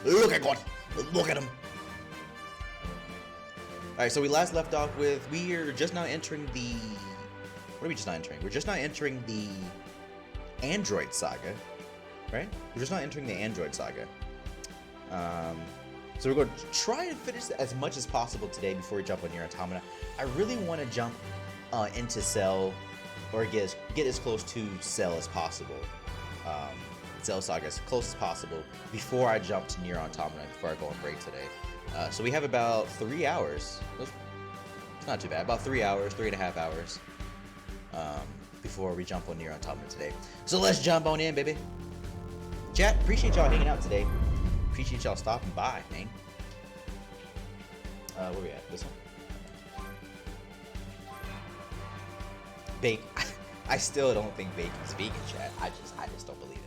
Look at God! Look at him! Alright, so we last left off with, we are just now entering the... What are we just now entering? We're just now entering the Android Saga, right? We're just now entering the Android Saga. So we're going to try and finish as much as possible today before we jump on Nier Automata. I really want to jump into Cell, or get as close to Cell as possible. Cell Saga as close as possible before I jump to Nier Automata, before I go on break today. So we have about 3 hours. It's not too bad. About 3 hours, 3.5 hours before we jump on Nier Automata today. So let's jump on in, baby. Chat, appreciate y'all hanging out today. Appreciate y'all stopping by, man. Where we at? This one? Bake. I still don't think bacon's vegan, chat. I just don't believe it.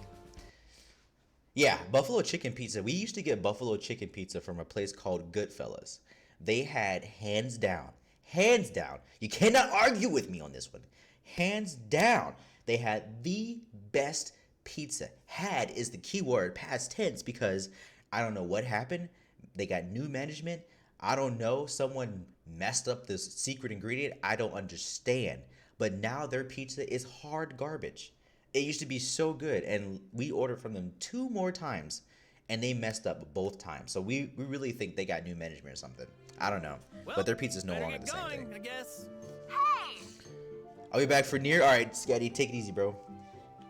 Yeah, buffalo chicken pizza. We used to get buffalo chicken pizza from a place called Goodfellas. They had hands down, you cannot argue with me on this one. Hands down, they had the best pizza. Had is the key word, past tense, because I don't know what happened. They got new management. I don't know. Someone messed up this secret ingredient. I don't understand. But now their pizza is hard garbage. It used to be so good, and we ordered from them 2 more times, and they messed up both times. So we really think they got new management or something. I don't know, well, but their pizza's no longer the same thing. I guess. Hey! I'll be back for Nier. All right, Scatty, take it easy, bro.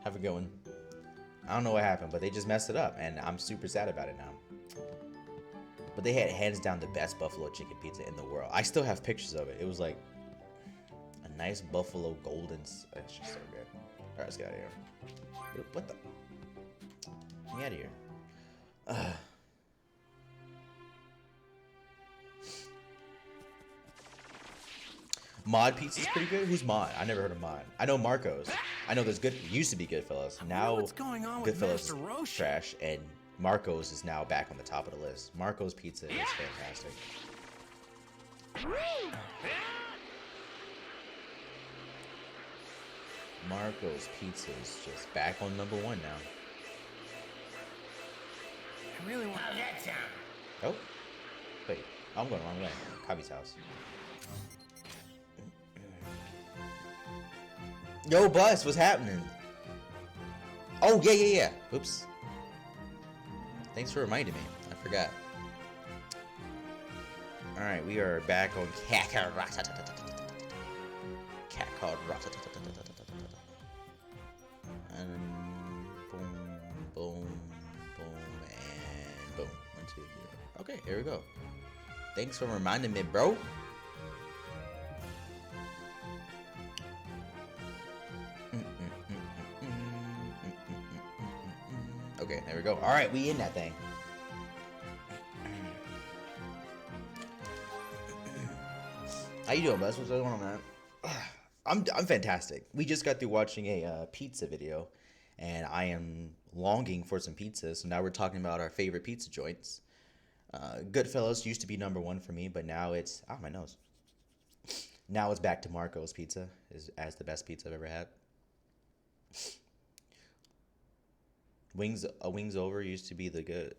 Have a good one. I don't know what happened, but they just messed it up, and I'm super sad about it now. But they had hands down the best buffalo chicken pizza in the world. I still have pictures of it. It was like a nice buffalo golden. It's just so good. All right, let's get out of here. What the? Get me out of here. Mod pizza's pretty good. Who's Mod? I never heard of Mod. I know Marco's. I know there's good. Used to be Goodfellas. Now Goodfellas is trash, and Marco's is now back on the top of the list. Marco's pizza is fantastic. Marco's pizza is just back on #1 now. I really want that sound. Oh, wait, I'm going the wrong way. Kabi's house. Yo, Bus, what's happening? Oh, yeah. Oops. Thanks for reminding me. I forgot. All right, we are back on Kakarot. And boom, and boom. 1, 2, 3. Okay, here we go. Thanks for reminding me, bro. Okay, there we go. All right, we in that thing. How you doing, Buzz? What's going on, man? I'm fantastic. We just got through watching a pizza video, and I am longing for some pizza. So now we're talking about our favorite pizza joints. Goodfellas used to be #1 for me, but now it's my nose. Now it's back to Marco's Pizza as the best pizza I've ever had. Wings Over used to be good,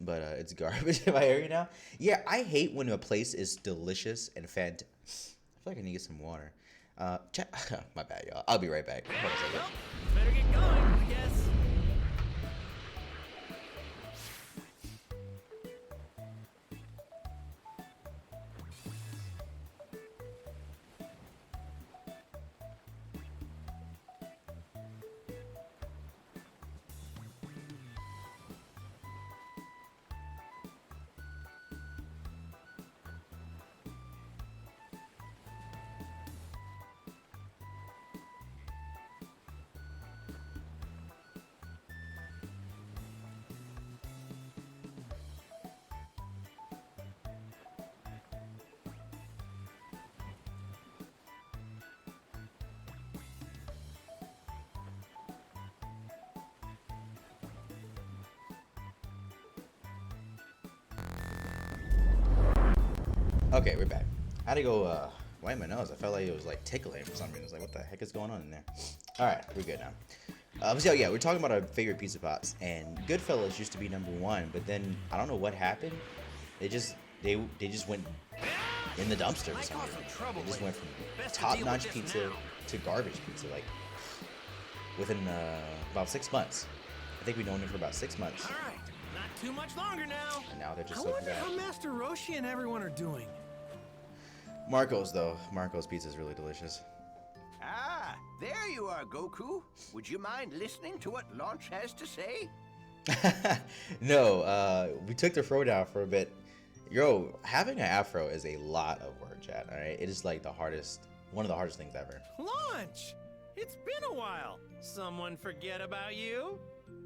but it's garbage in my area now. Yeah, I hate when a place is delicious and fantastic. I feel like I need to get some water. My bad, y'all. I'll be right back. Hold on a second. Well, better get going, I guess. Okay, we're back. I had to go wipe my nose. I felt like it was like tickling for some reason. I was like, what the heck is going on in there? All right, we're good now. Yeah, we're talking about our favorite pizza pops, and Goodfellas used to be #1, but then I don't know what happened. They just went in the dumpster for some reason. They just went from top-notch pizza to garbage pizza, like within about 6 months. I think we've known them for about 6 months. All right, not too much longer now. And now they're just I so wonder bad. how Master Roshi and everyone are doing. Marco's though. Marco's pizza is really delicious. Ah, there you are, Goku. Would you mind listening to what Launch has to say? No, we took the fro down for a bit. Yo, having an afro is a lot of work, chat. All right, it is like one of the hardest things ever. Launch! It's been a while. Someone forget about you?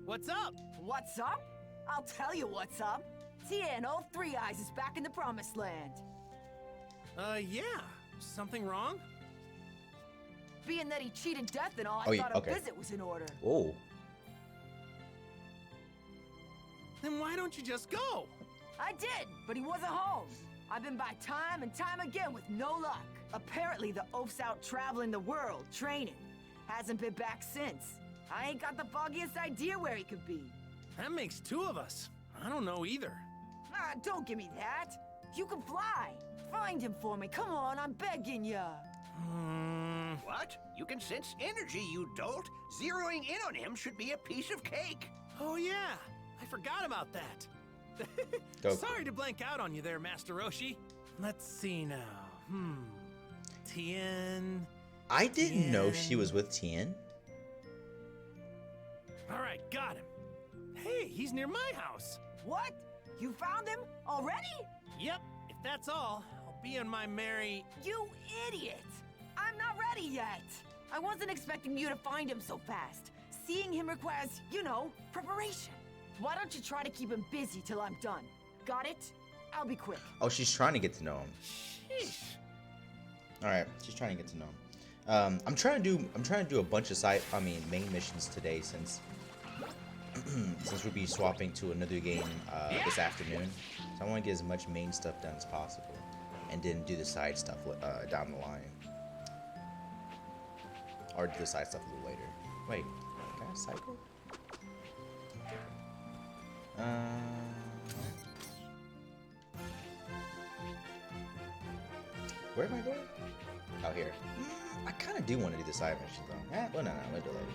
What's up? What's up? I'll tell you what's up. Tien, all Three Eyes is back in the Promised Land. Yeah. Something wrong? Being that he cheated death and all, Oh, I yeah, thought okay. a visit was in order. Oh, Then why don't you just go? I did, but he wasn't home. I've been by time and time again with no luck. Apparently the oaf's out traveling the world, training. Hasn't been back since. I ain't got the foggiest idea where he could be. That makes 2 of us. I don't know either. Ah, don't give me that. You can fly. Find him for me. Come on, I'm begging ya. What? You can sense energy, you dolt. Zeroing in on him should be a piece of cake. Oh yeah, I forgot about that. Go. Sorry to blank out on you there, Master Roshi. Let's see now. Tien. I didn't know she was with Tien. All right, got him. Hey, he's near my house. What? You found him already? Yep, if that's all, I'll be on my merry... You idiot! I'm not ready yet. I wasn't expecting you to find him so fast. Seeing him requires, you know, preparation. Why don't you try to keep him busy till I'm done? Got it? I'll be quick. Oh, she's trying to get to know him. Sheesh. All right, she's trying to get to know him. I'm trying to do a bunch of main missions today since we'll be swapping to another game this afternoon. So I want to get as much main stuff done as possible, and then do the side stuff down the line, or do the side stuff a little later. Wait, can I cycle? Where am I going? Out here. I kind of do want to do the side missions though. Well, no, we'll do it later.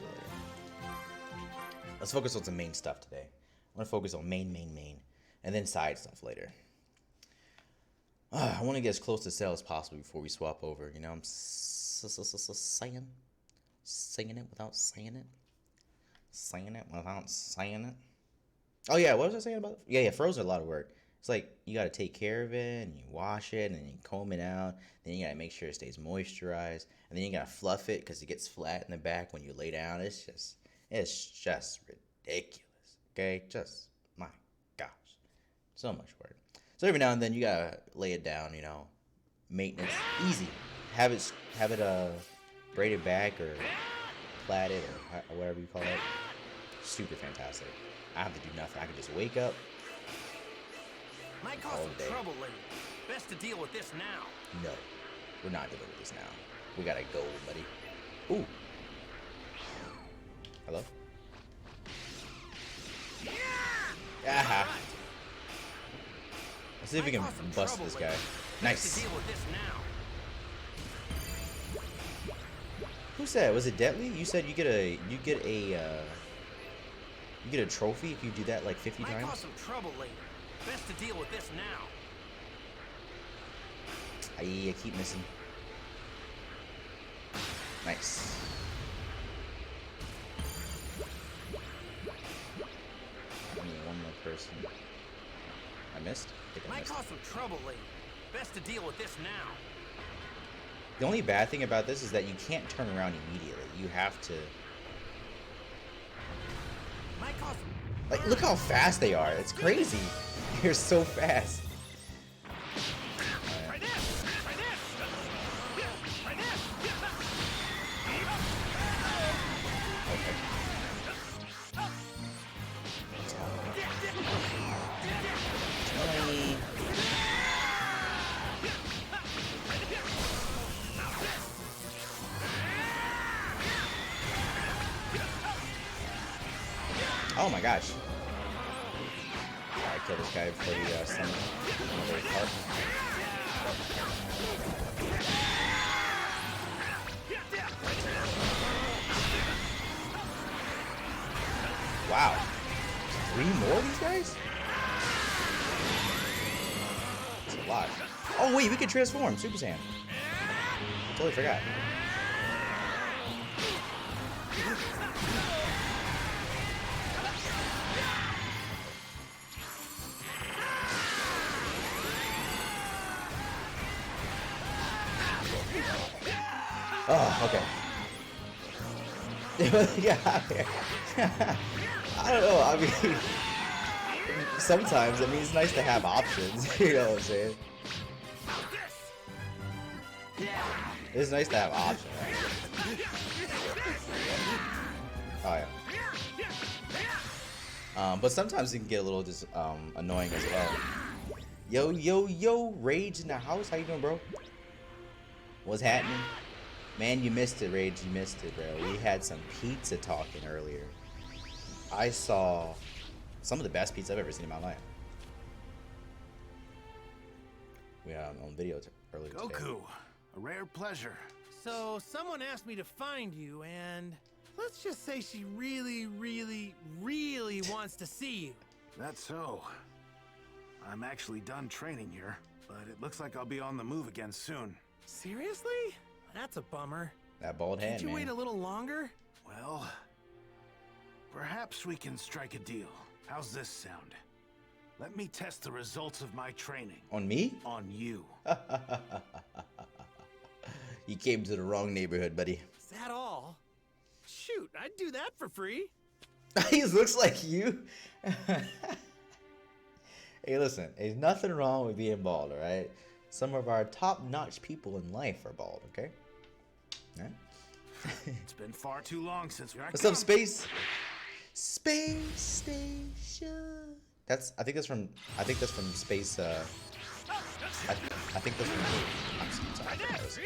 Let's focus on some main stuff today. I want to focus on main, and then side stuff later. I want to get as close to sale as possible before we swap over. You know, I'm singing it without saying it. Saying it without saying it. Oh yeah, what was I saying about? Yeah, frozen a lot of work. It's like you gotta take care of it, and you wash it, and then you comb it out. Then you gotta make sure it stays moisturized, and then you gotta fluff it because it gets flat in the back when you lay down. It's just ridiculous. Okay, just my gosh, so much work. So every now and then you gotta lay it down. You know, maintenance, easy. Have it braided back or plaited or whatever you call it. Super fantastic. I have to do nothing. I can just wake up. Might cause some trouble later. Best to deal with this now. No, we're not dealing with this now. We gotta go, buddy. Ooh. Hello? Yeah! Let's see if we can bust this guy. Nice. To deal with this now. Who said? Was it Deadly? You said you get a trophy if you do that like 50 Might times? cause some trouble later. Best to deal with this now. I keep missing. Nice. I need one more person. I missed? I think I Might missed. cause some trouble later. Best to deal with this now. The only bad thing about this is that you can't turn around immediately. You have to... Might cause some... Like, look how fast they are. It's crazy. They're so fast. Try this! Try this! Try this! Okay. Oh my gosh. Alright, kill this guy before he summons another card. Wow. 3 more of these guys? That's a lot. Oh wait, we can transform. Super Saiyan. Totally forgot. Oh, okay. Yeah, I don't know. I mean, sometimes I mean it's nice to have options. You know what I'm saying? It's nice to have options. Oh yeah. But sometimes it can get a little just annoying as well. Yo, Rage in the house. How you doing, bro? What's happening? Man, you missed it, Rage. You missed it, bro. We had some pizza talking earlier. I saw some of the best pizza I've ever seen in my life. We had on video earlier today. Goku, a rare pleasure. So, someone asked me to find you, and let's just say she really, really, really wants to see you. That's so. I'm actually done training here, but it looks like I'll be on the move again soon. Seriously? That's a bummer. That bald head, Can't you man. wait a little longer? Well, perhaps we can strike a deal. How's this sound? Let me test the results of my training. On me? On you. You came to the wrong neighborhood, buddy. Is that all? Shoot, I'd do that for free. He looks like you. Hey, listen, there's nothing wrong with being bald, all right? Some of our top-notch people in life are bald, okay? All right? It's been far too long since we are. What's up, Space? Space Station. I think that's from Space. I think that's from. I'm sorry. I forgot this.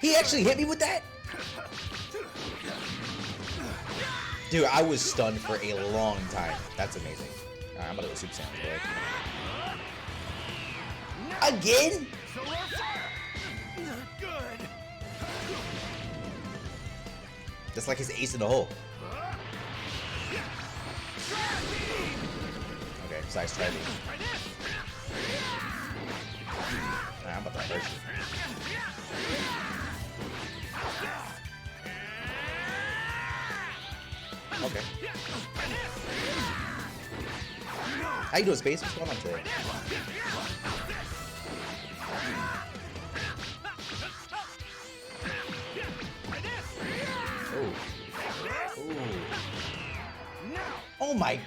He actually hit me with that? Dude, I was stunned for a long time. That's amazing. Alright, I'm gonna go Super Saiyan, boy. Again? That's like his ace in the hole. Okay, besides try me. Alright, I'm about to hurt you. Okay. How you doing, Space? What's going on today? Oh. Ooh. Oh my.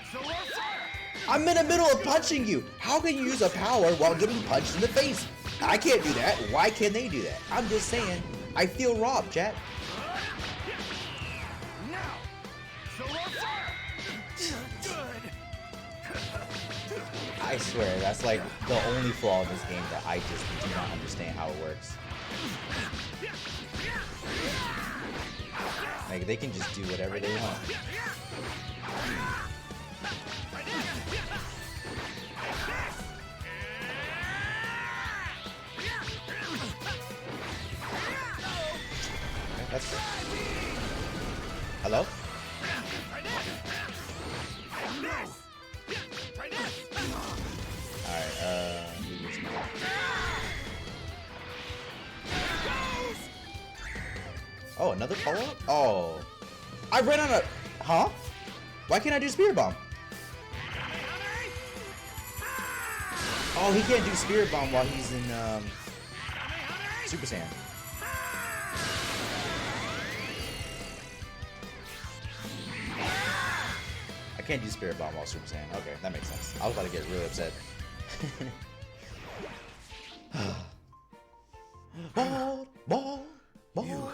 I'm in the middle of punching you. How can you use a power while getting punched in the face? I can't do that. Why can they do that? I'm just saying. I feel robbed, chat. I swear, that's like the only flaw in this game that I just do not understand how it works. Like, they can just do whatever they want. Okay, that's good. Hello? Oh, another follow-up? Oh. I ran out of... Huh? Why can't I do Spirit Bomb? Oh, he can't do Spirit Bomb while he's in, Super Saiyan. I can't do Spirit Bomb while Super Saiyan. Okay, that makes sense. I was about to get really upset. Ball. You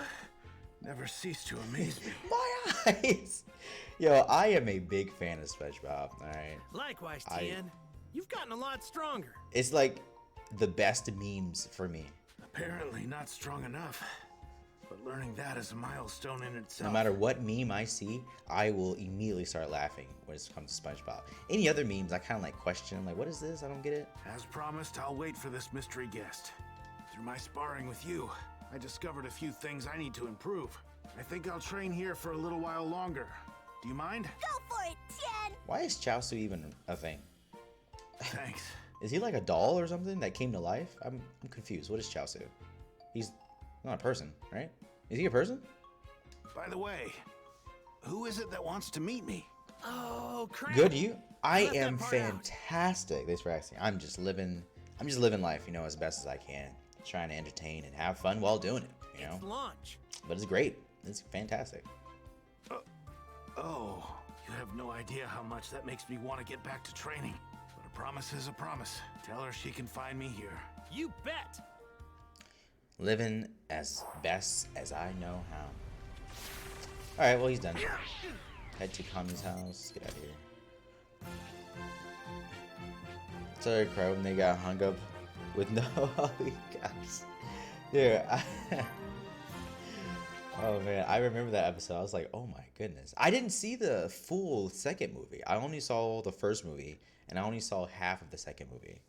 never cease to amaze me. My eyes. Yo, I am a big fan of SpongeBob. All right. Likewise, Tien. You've gotten a lot stronger. It's like the best memes for me. Apparently not strong enough. But learning that is a milestone in itself. No matter what meme I see, I will immediately start laughing when it comes to SpongeBob. Any other memes, I kind of like question, like, what is this? I don't get it. As promised, I'll wait for this mystery guest. Through my sparring with you, I discovered a few things I need to improve. I think I'll train here for a little while longer. Do you mind? Go for it, Tien! Why is Chaozu even a thing? Thanks. Is he like a doll or something that came to life? I'm confused. What is Chaozu? He's not a person, right? Is he a person? By the way, who is it that wants to meet me? Oh, crap. Good, you? I left that am part out. fantastic. Thanks for asking. I'm just living life, you know, as best as I can. Trying to entertain and have fun while doing it, you know? It's launch. But it's great. It's fantastic. Oh, you have no idea how much that makes me want to get back to training. But a promise is a promise. Tell her she can find me here. You bet. Living as best as I know how. Alright, well, he's done. Head to Kami's house. Get out of here. Sorry, Crow, and they got hung up with no holy guys. Dude, oh man, I remember that episode. I was like, oh my goodness. I didn't see the full second movie. I only saw the first movie, and I only saw half of the second movie.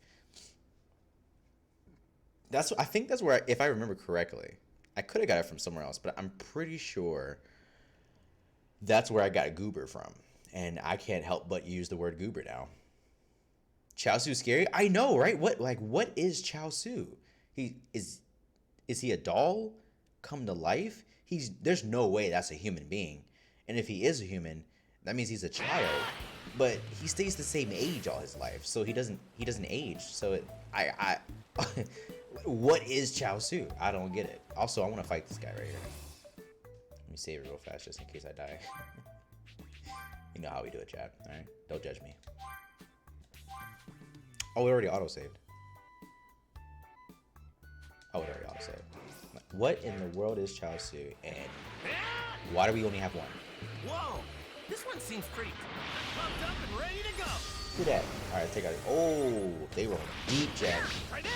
I think that's where, if I remember correctly, I could have got it from somewhere else, but I'm pretty sure that's where I got Goober from. And I can't help but use the word Goober now. Chaozu scary? I know, right? What is Chaozu? Is he a doll come to life? There's no way that's a human being. And if he is a human, that means he's a child. But he stays the same age all his life, so he doesn't age. So what is Chaozu? I don't get it. Also, I want to fight this guy right here. Let me save it real fast just in case I die. You know how we do it, chat. All right, don't judge me. Oh, it already auto-saved. Oh, it already auto-saved. What in the world is Chaozu, and why do we only have one? Whoa. This one seems pretty. I'm pumped up and ready to go. Do that. All right, take out. Oh, they roll deep, Jack. Right there.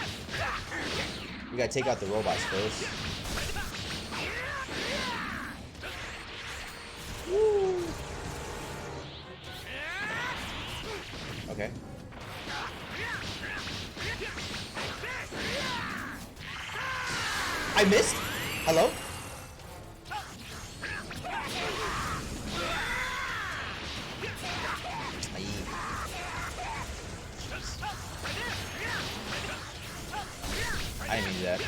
We gotta take out the robots first. Woo. Okay. I missed. Hello. I didn't mean to do that.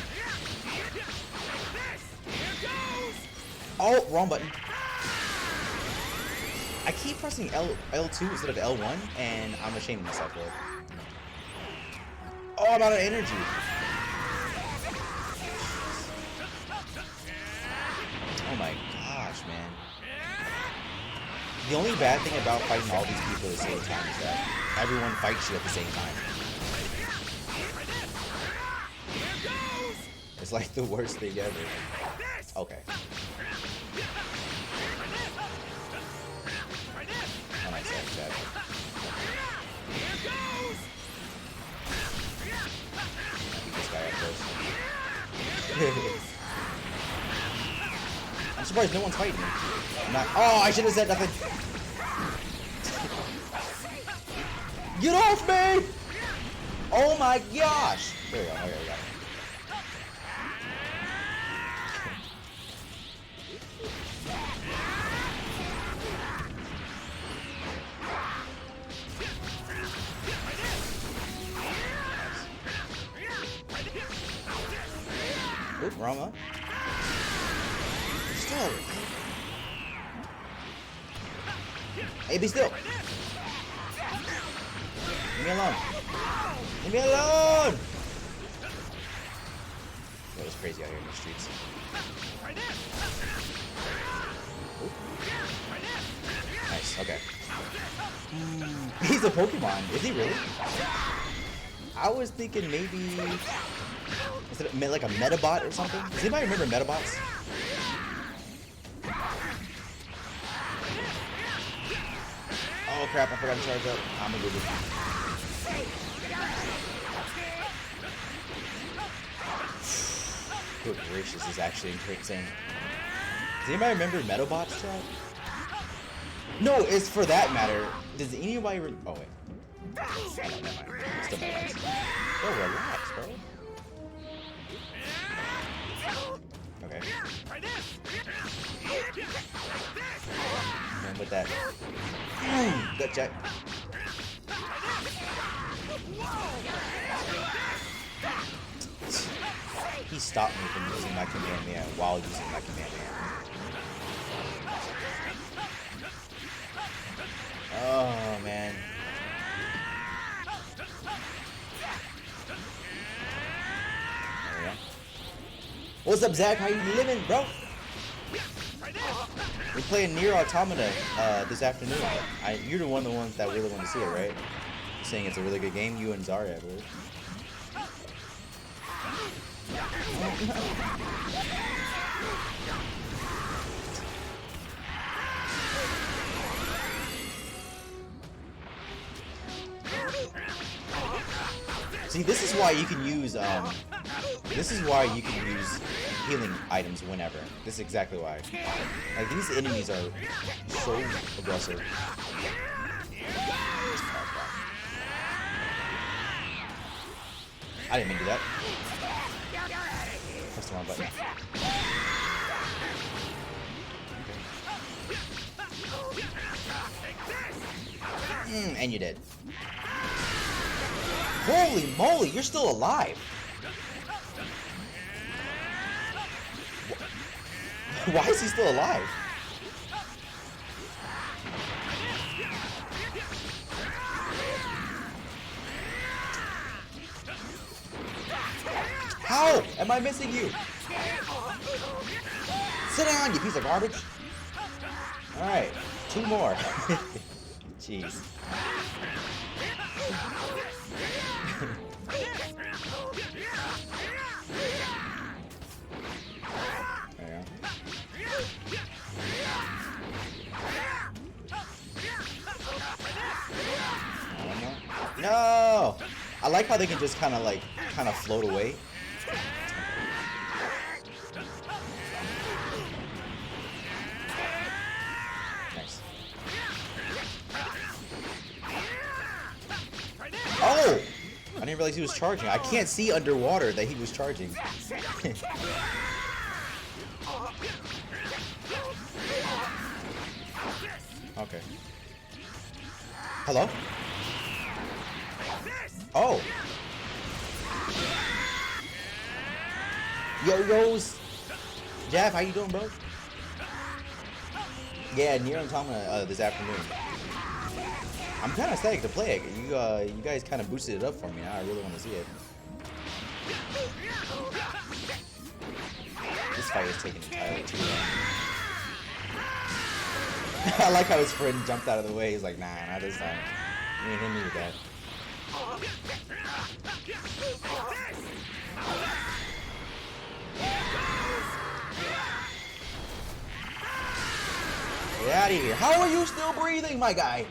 Oh, wrong button. I keep pressing L2 instead of L1, and I'm ashamed of myself for it. Oh, I'm out of energy. Oh my gosh, man. The only bad thing about fighting all these people at the same time is that everyone fights you at the same time. It's like the worst thing ever. Okay. Oh, nice, chat. Beat this guy up first. I'm surprised no one's fighting me. I'm not. Oh, I should have said nothing. Get off me! Oh my gosh! There we go. Okay, we got it. Oop, wrong one. Still. Hey, be still. Leave me alone. Leave me alone. Yo, it's crazy out here in the streets. Oop. Nice. Okay. He's a Pokemon. Is he really? I was thinking maybe. Is it like a Metabot or something? Does anybody remember Metabots? Oh crap, I forgot to charge up. I'm a goober. Good gracious, is actually insane. Does anybody remember Metalbots, chat? No, it's for that matter. Does anybody oh wait. Oh, never mind. Still Metalbots. Oh, relax, bro. Okay. And with that. Good check. He stopped me from using my Kamehameha while using my Kamehameha. Oh, man. There we go. What's up, Zach? How you living, bro? We're playing Nier Automata this afternoon. You're the one of the ones that really want to see it, right? You're saying it's a really good game. You and Zarya, I believe. See, this is why you can use healing items whenever. This is exactly why. Like, these enemies are so aggressive. I didn't mean to do that. Press the wrong button. And you did. Holy moly, you're still alive. Why is he still alive? How am I missing you? Sit down, you piece of garbage. Alright, 2 more. Jeez. No! I like how they can just kind of float away. Nice. Oh! I didn't realize he was charging. I can't see underwater that he was charging. Okay. Hello? Oh. Yo, Jeff, how you doing, bro? Yeah, Nier Automata this afternoon. I'm kind of psyched to play it. You guys kind of boosted it up for me. Now I really want to see it. This fight is taking entirely too long. I like how his friend jumped out of the way. He's like, nah, not this time. You ain't hit me with that. Get out of here. How are you still breathing, my guy?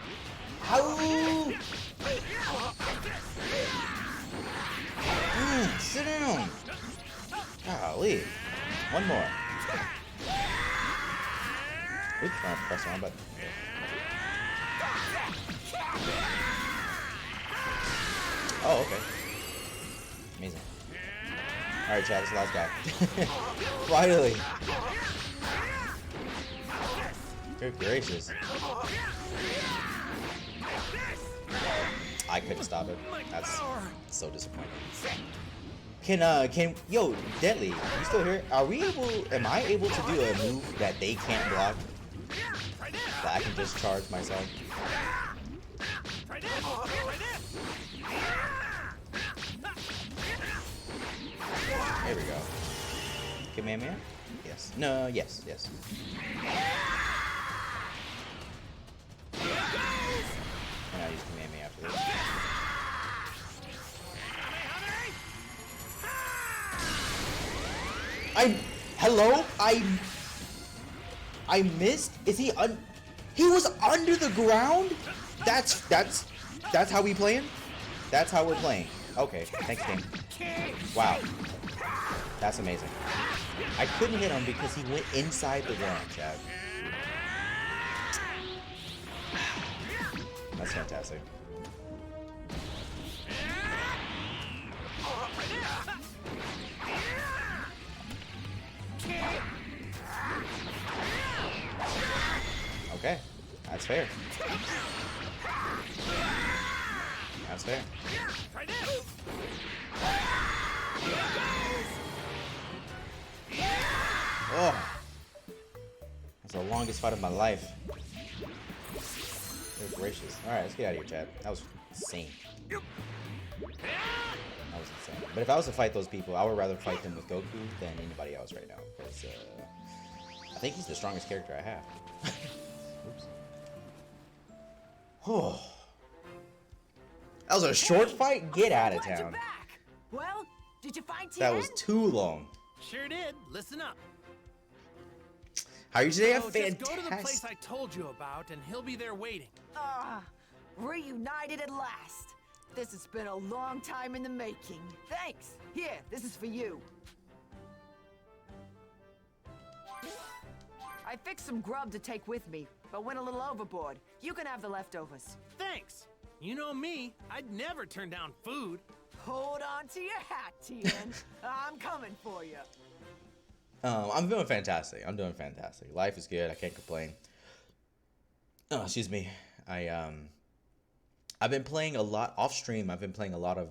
How? Sit down. Golly. One more. Oops, trying to press the wrong button. Oh, okay. Amazing. Alright, Chad, this is the last guy. Finally. Good gracious. I couldn't stop it. That's so disappointing. Yo, Deadly, you still here? Am I able to do a move that they can't block? That I can just charge myself? There we go. Kamehameha? Yes. No, yes. And I'll use Kamehameha after this. Hello? I missed? Is he he was under the ground? That's how we playing? That's how we're playing. Okay, thanks, game. Wow. That's amazing. I couldn't hit him because he went inside the ground, Chad. That's fantastic. Okay, that's fair. That's fair. Oh, that's the longest fight of my life. Good gracious. All right, let's get out of here, Chad. That was insane. That was insane. But if I was to fight those people, I would rather fight them with Goku than anybody else right now, because I think he's the strongest character I have. Oops. Oh. That was a short fight? Get out of Glad you're town. back. Well, did you find Tien? That was too long. Sure did. Listen up. How are you today? I'm So just go to the place fantastic. I told you about, and he'll be there waiting. Reunited at last. This has been a long time in the making. Thanks. Here, this is for you. I fixed some grub to take with me, but went a little overboard. You can have the leftovers. Thanks. You know me, I'd never turn down food. Hold on to your hat, Tien. I'm coming for you. I'm doing fantastic. I'm doing fantastic. Life is good. I can't complain. Oh, excuse me. I've been playing a lot off stream. I've been playing a lot of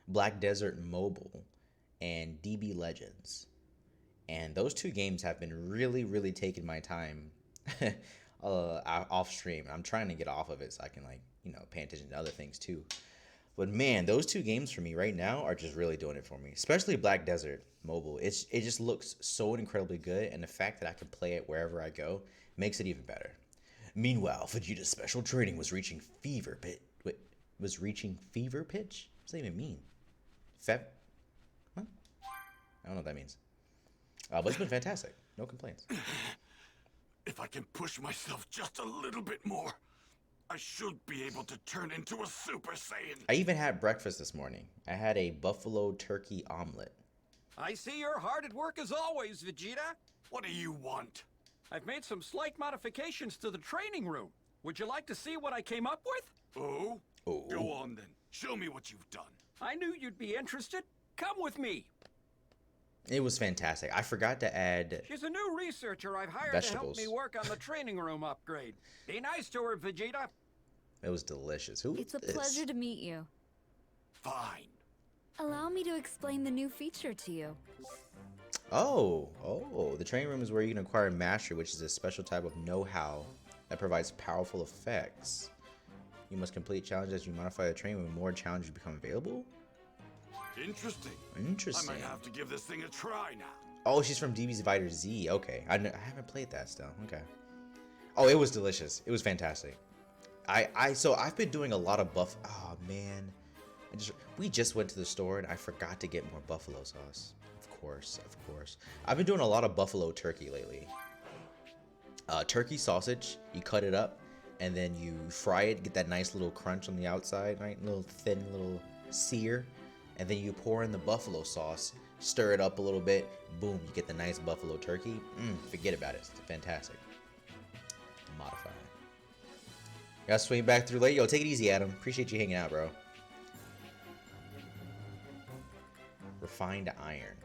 Black Desert Mobile and DB Legends, and those two games have been really taking my time off stream. I'm trying to get off of it so I can, like, you know, pay attention to other things too. But man, those two games for me right now are just really doing it for me. Especially Black Desert Mobile. It just looks so incredibly good, and the fact that I can play it wherever I go makes it even better. Meanwhile, Vegeta's special training was reaching fever pitch. Wait, was reaching fever pitch? What does that even mean? What? I don't know what that means. But it's been fantastic. No complaints. If I can push myself just a little bit more, I should be able to turn into a Super Saiyan. I even had breakfast this morning. I had a buffalo turkey omelet. I see you're hard at work as always, Vegeta. What do you want? I've made some slight modifications to the training room. Would you like to see what I came up with? Oh? Oh. Go on then. Show me what you've done. I knew you'd be interested. Come with me. It was fantastic. I forgot to add She's a new researcher I've hired vegetables. to help me work on the training room upgrade. Be nice to her, Vegeta. It was delicious. Who It's is a this? pleasure to meet you. Fine. Allow me to explain the new feature to you. Oh, the training room is where you can acquire mastery, which is a special type of know-how that provides powerful effects. You must complete challenges as you modify the training room. More challenges become available. Interesting. Interesting. I might have to give this thing a try now. Oh, she's from DBZ Fighter Z. Okay, I haven't played that still. Okay. Oh, it was delicious. It was fantastic. So I've been doing a lot of buff. Oh man, we just went to the store and I forgot to get more buffalo sauce. Of course. I've been doing a lot of buffalo turkey lately. Turkey sausage, you cut it up and then you fry it, get that nice little crunch on the outside, right? Little thin little sear, and then you pour in the buffalo sauce, stir it up a little bit, boom, you get the nice buffalo turkey. Forget about it. It's fantastic. Modify. Gotta swing back through late. Yo, take it easy, Adam. Appreciate you hanging out, bro. Refined iron.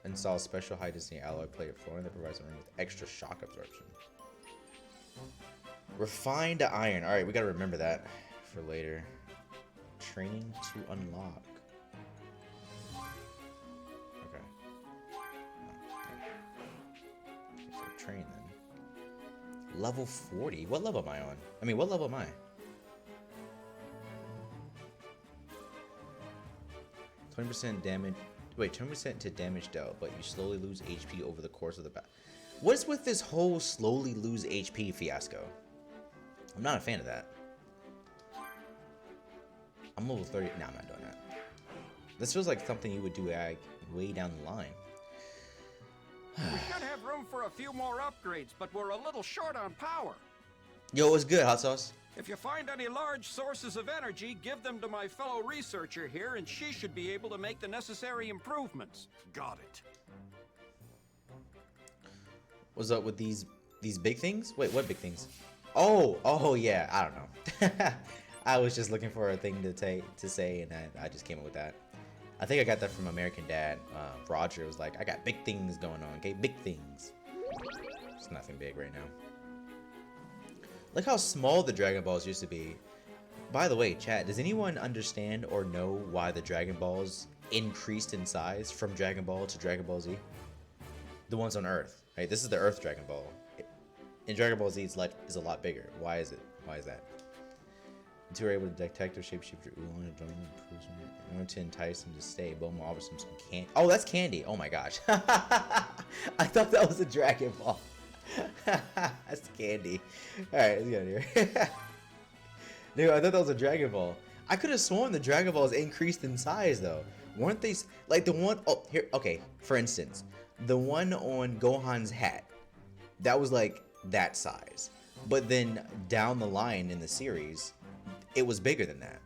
Install a special high density alloy plate of flooring that provides a ring with extra shock absorption. Refined iron. Alright, we gotta remember that for later. Training to unlock. Okay. So train then. Level 40? What level am I on? I mean, what level am I? 20% damage. Wait, 20% to damage dealt, but you slowly lose HP over the course of the battle. What is with this whole slowly lose HP fiasco? I'm not a fan of that. I'm level 30. No, I'm not doing that. This feels like something you would do way down the line. We should have room for a few more upgrades, but we're a little short on power. Yo, what's good, Hot Sauce? If you find any large sources of energy, give them to my fellow researcher here, and she should be able to make the necessary improvements. Got it. What's up with these big things? Wait, what big things? Oh yeah, I don't know. I was just looking for a thing to say, and I just came up with that. I think I got that from American Dad. Roger was like, I got big things going on, okay? Big things. It's nothing big right now. Look how small the Dragon Balls used to be. By the way, chat, does anyone understand or know why the Dragon Balls increased in size from Dragon Ball to Dragon Ball Z? The ones on Earth, right? This is the Earth Dragon Ball. In Dragon Ball Z, it's a lot bigger. Why is it? Why is that? The two are able to detect or shapeshifter Oolong and join them in order to entice them to stay. Bulma offers them some candy. Oh, that's candy. Oh my gosh. I thought that was a Dragon Ball. That's candy. Alright, let's get out of here. Dude, I thought that was a Dragon Ball. I could have sworn the Dragon Balls increased in size though. Weren't they like the one oh here okay, for instance, the one on Gohan's hat. That was like that size. But then down the line in the series, it was bigger than that.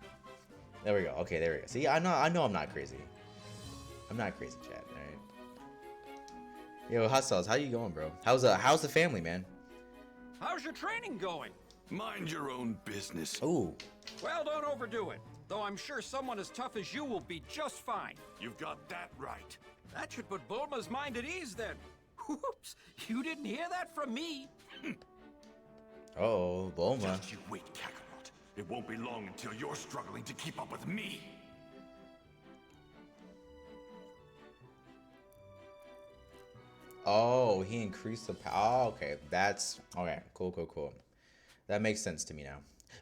There we go. Okay, there we go. See, I know I'm not crazy. I'm not crazy, chat. All right. Yo, Hot Sauce, how you going, bro? How's the family, man? How's your training going? Mind your own business. Ooh. Well, don't overdo it. Though I'm sure someone as tough as you will be just fine. You've got that right. That should put Bulma's mind at ease then. Whoops, you didn't hear that from me. Oh, Bulma. Just you wait, Kakarot. It won't be long until you're struggling to keep up with me. Oh, he increased the power. Oh, okay, that's okay. Cool. That makes sense to me now.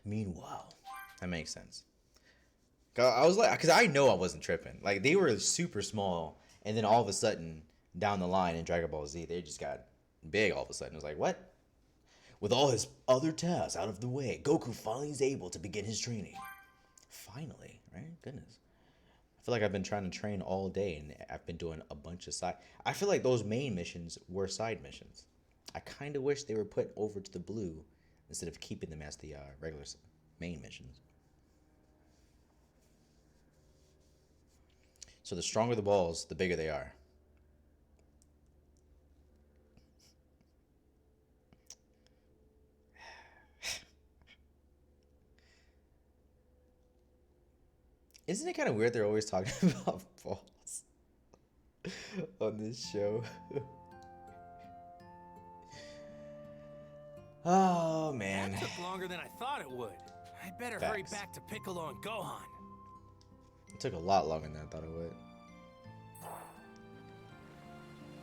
Meanwhile, that makes sense. I was like, because I know I wasn't tripping. Like they were super small, and then all of a sudden, down the line in Dragon Ball Z, they just got big. All of a sudden, it was like, what? With all his other tasks out of the way, Goku finally is able to begin his training. Finally, right? Goodness. I feel like I've been trying to train all day, and I've been doing a bunch of side. I feel like those main missions were side missions. I kind of wish they were put over to the blue instead of keeping them as the regular main missions. So the stronger the balls, the bigger they are. Isn't it kind of weird they're always talking about balls on this show? Oh, man. That took longer than I thought it would. I better hurry back to Piccolo and Gohan. It took a lot longer than I thought it would.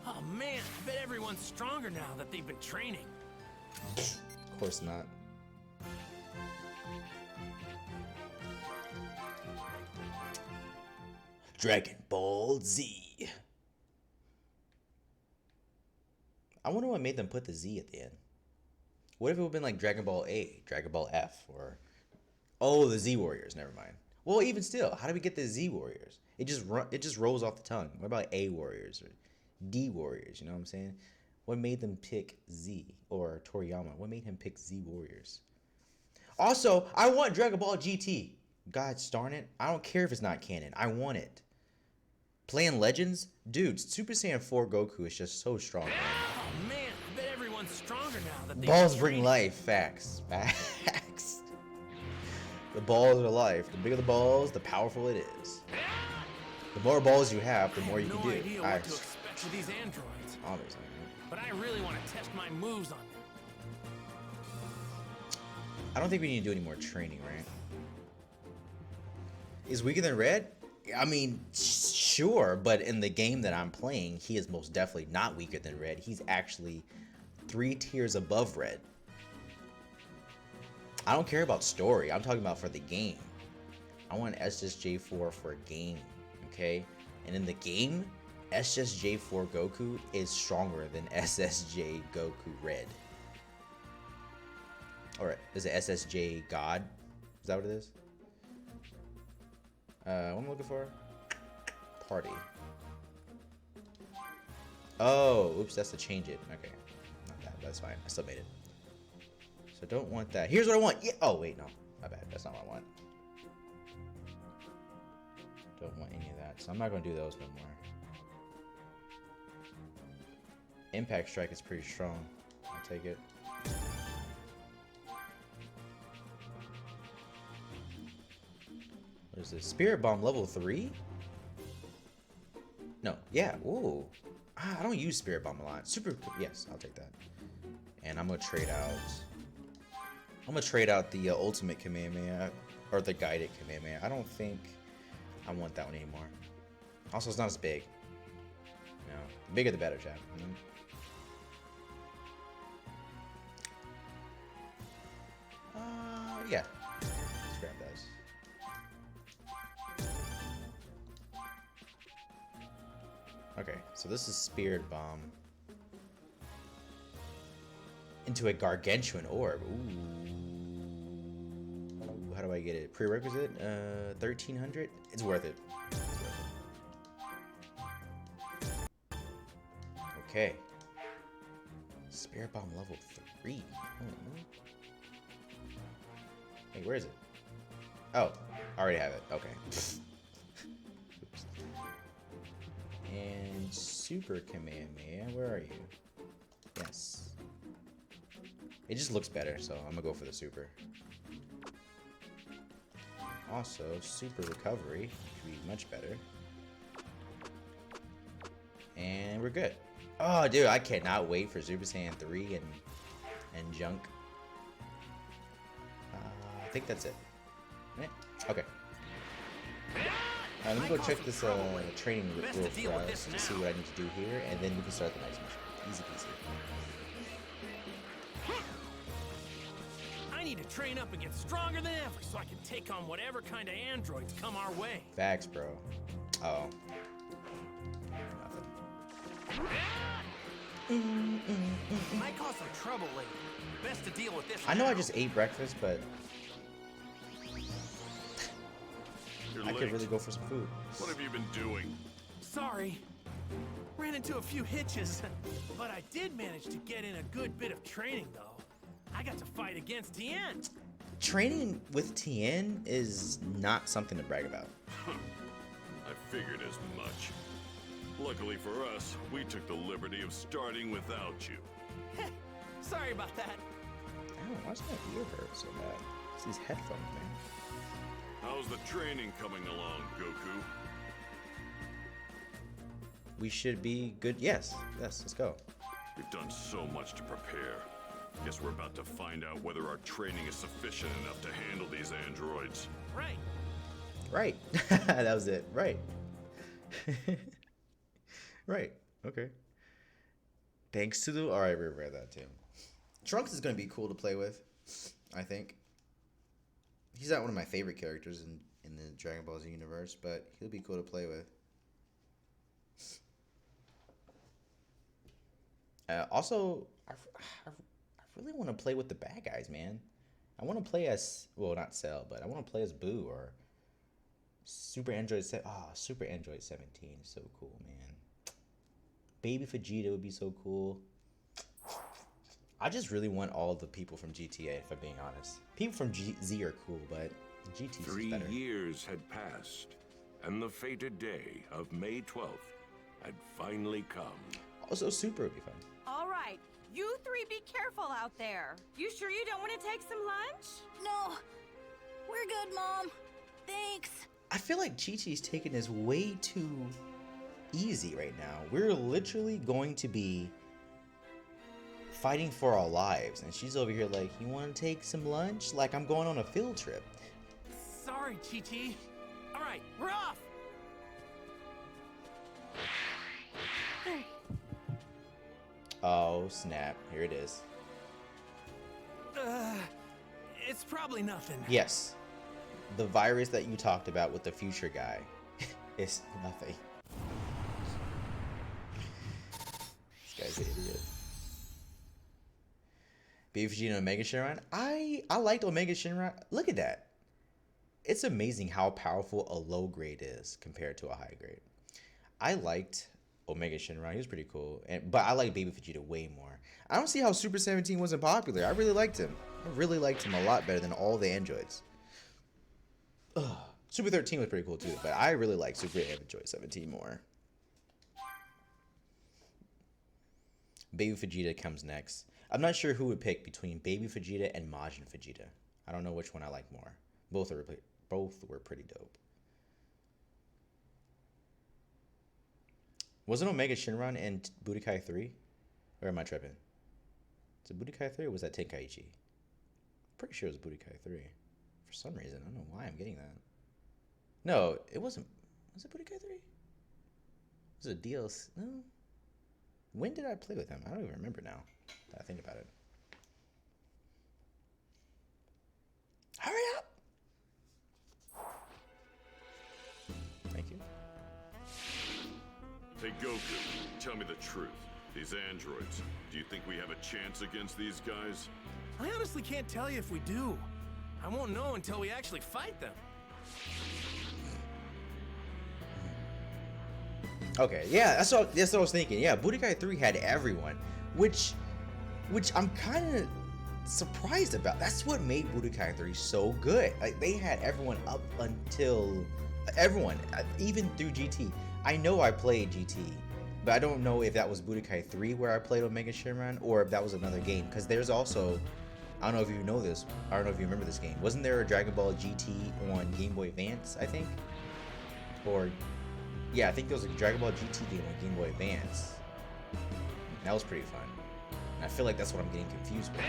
Oh man, I bet everyone's stronger now that they've been training. Of course not. Dragon Ball Z. I wonder what made them put the Z at the end. What if it would have been like Dragon Ball A, Dragon Ball F, or... Oh, the Z Warriors, never mind. Well, even still, how do we get the Z Warriors? It just rolls off the tongue. What about A Warriors or D Warriors, you know what I'm saying? What made them pick Z? Or Toriyama, what made him pick Z Warriors? Also, I want Dragon Ball GT. God darn it. I don't care if it's not canon. I want it. Playing Legends? Dude, Super Saiyan 4 Goku is just so strong, man. Oh man, I bet everyone's stronger now that they've Balls been bring training. life. Facts. Facts. The balls are life. The bigger the balls, the powerful it is. The more balls you have, the more you can do. No idea what to expect with these androids. Obviously. But I really want to test my moves on them. I don't think we need to do any more training, right? Is weaker than Red? I mean, sure, but in the game that I'm playing, he is most definitely not weaker than Red. He's actually 3 tiers above Red. I don't care about story. I'm talking about for the game. I want SSJ4 for a game, okay? And in the game, SSJ4 Goku is stronger than SSJ Goku Red. Or is it SSJ God? Is that what it is? What am I looking for? Party. Oh, oops, that's to change it. Okay. Not that, that's fine. I still made it. So I don't want that. Here's what I want. Yeah. Oh wait, no, my bad. That's not what I want. Don't want any of that. So I'm not gonna do those no more. Impact Strike is pretty strong. I'll take it. What is this? Spirit Bomb level 3? No, yeah, ooh. I don't use Spirit Bomb a lot. Super, yes, I'll take that. And I'm gonna trade out the Ultimate Kamehameha, or the Guided Kamehameha. I don't think I want that one anymore. Also, it's not as big. No, the bigger the better, Chad. Yeah. Let's grab those. Okay, so this is Spirit Bomb. Into a gargantuan orb. Ooh. How do I get it? Prerequisite? 1300? It's worth it. It's worth it. Okay. Spirit Bomb level 3. Hey, where is it? Oh, I already have it. Okay. Oops. And Super Kamehameha, where are you? Yes. It just looks better, so I'm gonna go for the Super. Also, Super Recovery should be much better. And we're good. Oh, dude, I cannot wait for Super Saiyan 3 and Junk. I think that's it. Right? Okay. Let me go check this training rules for us to see what I need to do here, and then we can start the next mission. Easy peasy. I need to train up and get stronger than ever so I can take on whatever kind of androids come our way. Facts, bro. Uh oh. Nothing. Might cause some trouble later. Best to deal with this. I know now. I just ate breakfast, but I could really go for some food. What have you been doing? Sorry. Ran into a few hitches, but I did manage to get in a good bit of training, though. I got to fight against Tien. Training with Tien is not something to brag about. I figured as much. Luckily for us, we took the liberty of starting without you. Sorry about that. Oh, why's my ear hurt so bad? It's these headphones, man. How's the training coming along, Goku? We should be good. Yes, let's go. We've done so much to prepare. Guess we're about to find out whether our training is sufficient enough to handle these androids. Right. Right. That was it. Right. Right. Okay. Thanks to the... Alright, we read that too. Trunks is going to be cool to play with, I think. He's not one of my favorite characters in the Dragon Ball Z universe, but he'll be cool to play with. Also, I really want to play with the bad guys, man. I want to play as... Well, not Cell, but I want to play as Boo or... Super Android... Super Android 17 is so cool, man. Baby Vegeta would be so cool. I just really want all the people from GTA, if I'm being honest. People from Z are cool, but GT's is 3 better. years had passed, and the fated day of May 12th had finally come. Also, Super would be fun. All right, you three be careful out there. You sure you don't want to take some lunch? No, we're good, Mom. Thanks. I feel like Chi-Chi's taking this way too easy right now. We're literally going to be fighting for our lives, and she's over here like, you want to take some lunch? Like I'm going on a field trip. Sorry, Chi-Chi. All right, we're off. Oh, snap. Here it is. It's probably nothing. Yes. The virus that you talked about with the future guy is nothing. This guy's an idiot. Baby Vegeta and Omega Shenron? I liked Omega Shenron. Look at that. It's amazing how powerful a low grade is compared to a high grade. I liked Omega Shenron. He was pretty cool. But I like Baby Vegeta way more. I don't see how Super 17 wasn't popular. I really liked him. I really liked him a lot better than all the androids. Ugh. Super 13 was pretty cool too, but I really like Super Android 17 more. Baby Vegeta comes next. I'm not sure who would pick between Baby Vegeta and Majin Vegeta. I don't know which one I like more. Both were pretty dope. Wasn't Omega Shenron in Budokai 3? Or am I tripping? Is it Budokai 3 or was that Tenkaichi? Pretty sure it was Budokai 3. For some reason. I don't know why I'm getting that. No, it wasn't. Was it Budokai 3? Was it DLC? No. When did I play with him? I don't even remember now that I think about it. Hurry up! Thank you. Hey Goku, tell me the truth. These androids, do you think we have a chance against these guys? I honestly can't tell you if we do. I won't know until we actually fight them. Okay, yeah, that's what I was thinking. Yeah, Budokai 3 had everyone, which I'm kind of surprised about. That's what made Budokai 3 so good. Like, they had everyone up until everyone, even through GT. I know I played GT, but I don't know if that was Budokai 3 where I played Omega Shenron or if that was another game. Because there's also, I don't know if you know this, I don't know if you remember this game. Wasn't there a Dragon Ball GT on Game Boy Advance, I think? Or, yeah, I think there was a Dragon Ball GT game on Game Boy Advance. That was pretty fun. And I feel like that's what I'm getting confused with.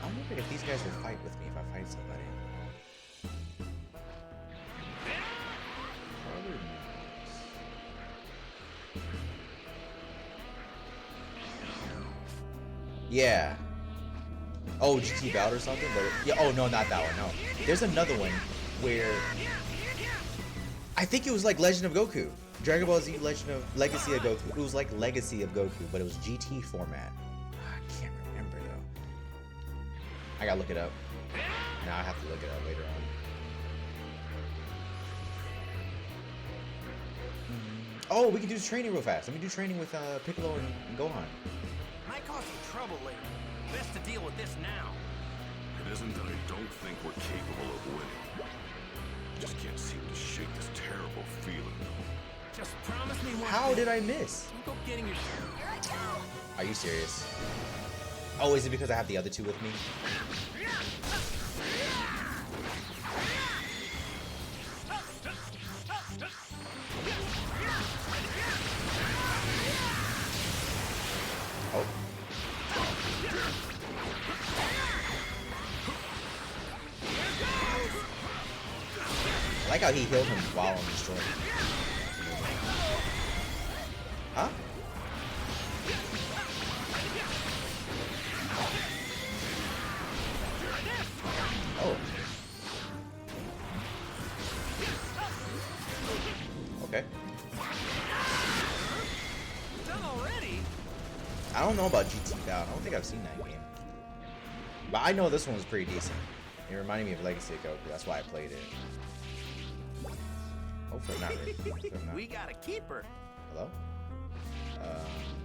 I'm wondering if these guys will fight with me if I fight somebody. Yeah. Oh, GT Bout or something? But yeah. Oh no, not that one. No. There's another one where I think it was like Legend of Goku. Dragon Ball Z Legacy of Goku. It was like Legacy of Goku, but it was GT format. I can't remember though. I gotta look it up. Now I have to look it up later on. Oh, we can do this training real fast. Let me do training with Piccolo and Gohan. Might cause some trouble later. Best to deal with this now. It isn't that I don't think we're capable of winning. Just can't seem to shake this terrible feeling. Just promise me one How thing. did I miss? Don't go getting your share. Here I go! Are you serious? Oh, is it because I have the other two with me? Oh. I like how he healed him while I'm destroying him. Huh? Oh. Okay. Done already? I don't know about GT Bout. I don't think I've seen that game. But I know this one was pretty decent. It reminded me of Legacy of Goku. That's why I played it. Hopefully not. Hopefully I'm not. We got a keeper. Hello?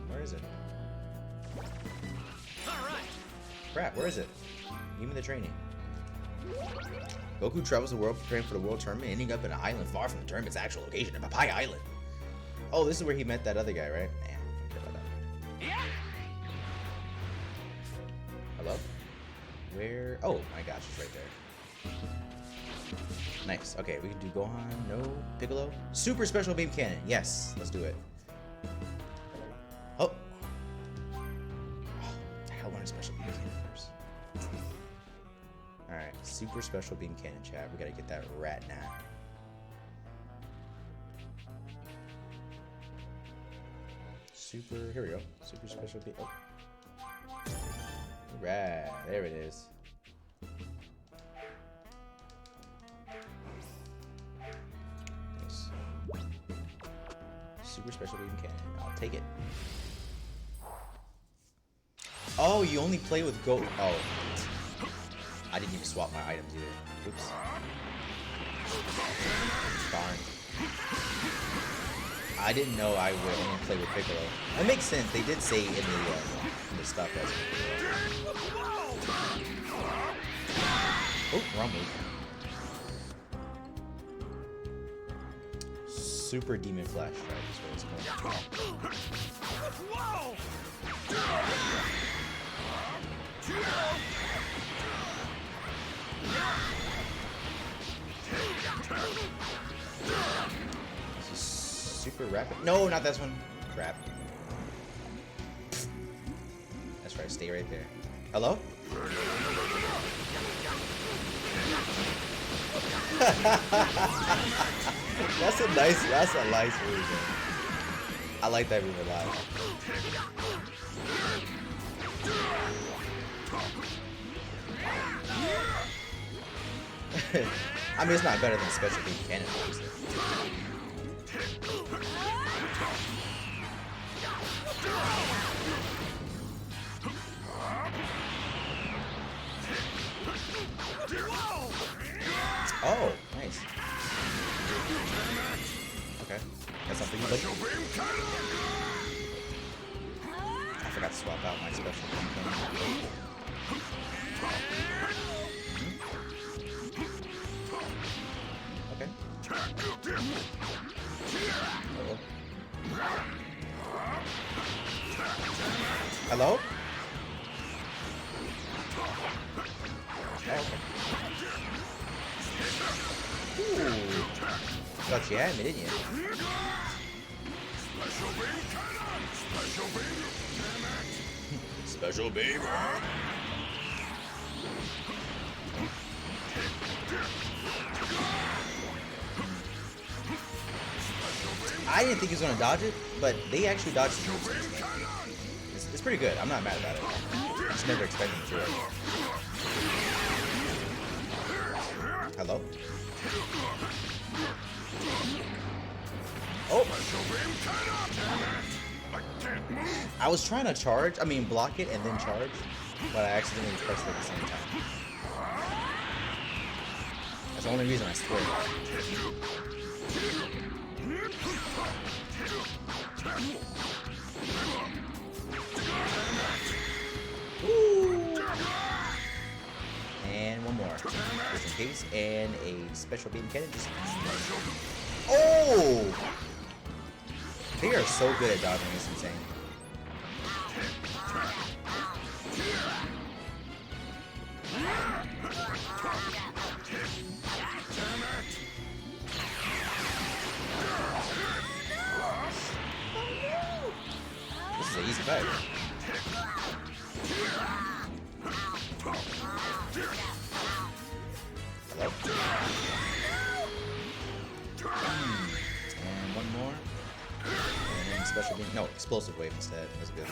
Where is it? All right. Crap, where is it? Give me the training. Goku travels the world preparing for the world tournament, ending up in an island far from the tournament's actual location, in Papaya Island. Oh, this is where he met that other guy, right? Man, I don't care about that. Yeah. Hello? Where? Oh my gosh, it's right there. Nice. Okay, we can do Gohan. No. Piccolo. Super special beam cannon. Yes, let's do it. Oh. I gotta learn special beam cannon first. Alright, super special beam cannon, chat. We gotta get that rat now. Super. Here we go. Super special beam. Oh. Right. There it is. Nice. Super special beam cannon. I'll take it. Oh, you only play with Go. Oh. I didn't even swap my items either. Oops. Darn. I didn't know I would only play with Piccolo. It makes sense. They did say in the stuff that's oh, wrong move. Super Demon Flash, right? That's what it's called. This is super rapid. No, not this one. Crap. That's right. Stay right there. Hello? That's a nice move. I like that move a lot. I mean, it's not better than Special Beam Cannon, obviously. Oh, nice. Okay, that's something you like. I forgot to swap out my special beam cannon. Okay. Uh-oh. Hello? Oh, okay. Ooh. Thought you had me, didn't you? Special beam. I didn't think he was gonna dodge it, but they actually dodged it. It's pretty good. I'm not mad about it. I just never expected him to do it. Hello? Oh! I was trying to charge, block it and then charge, but I accidentally pressed it at the same time. That's the only reason, I swear. Woo! And one more, just in case, and a special beam cannon. Oh! They are so good at dodging, it's insane. This is an easy fight. Hello? And one more. And then special beam. No, explosive wave instead. That's good.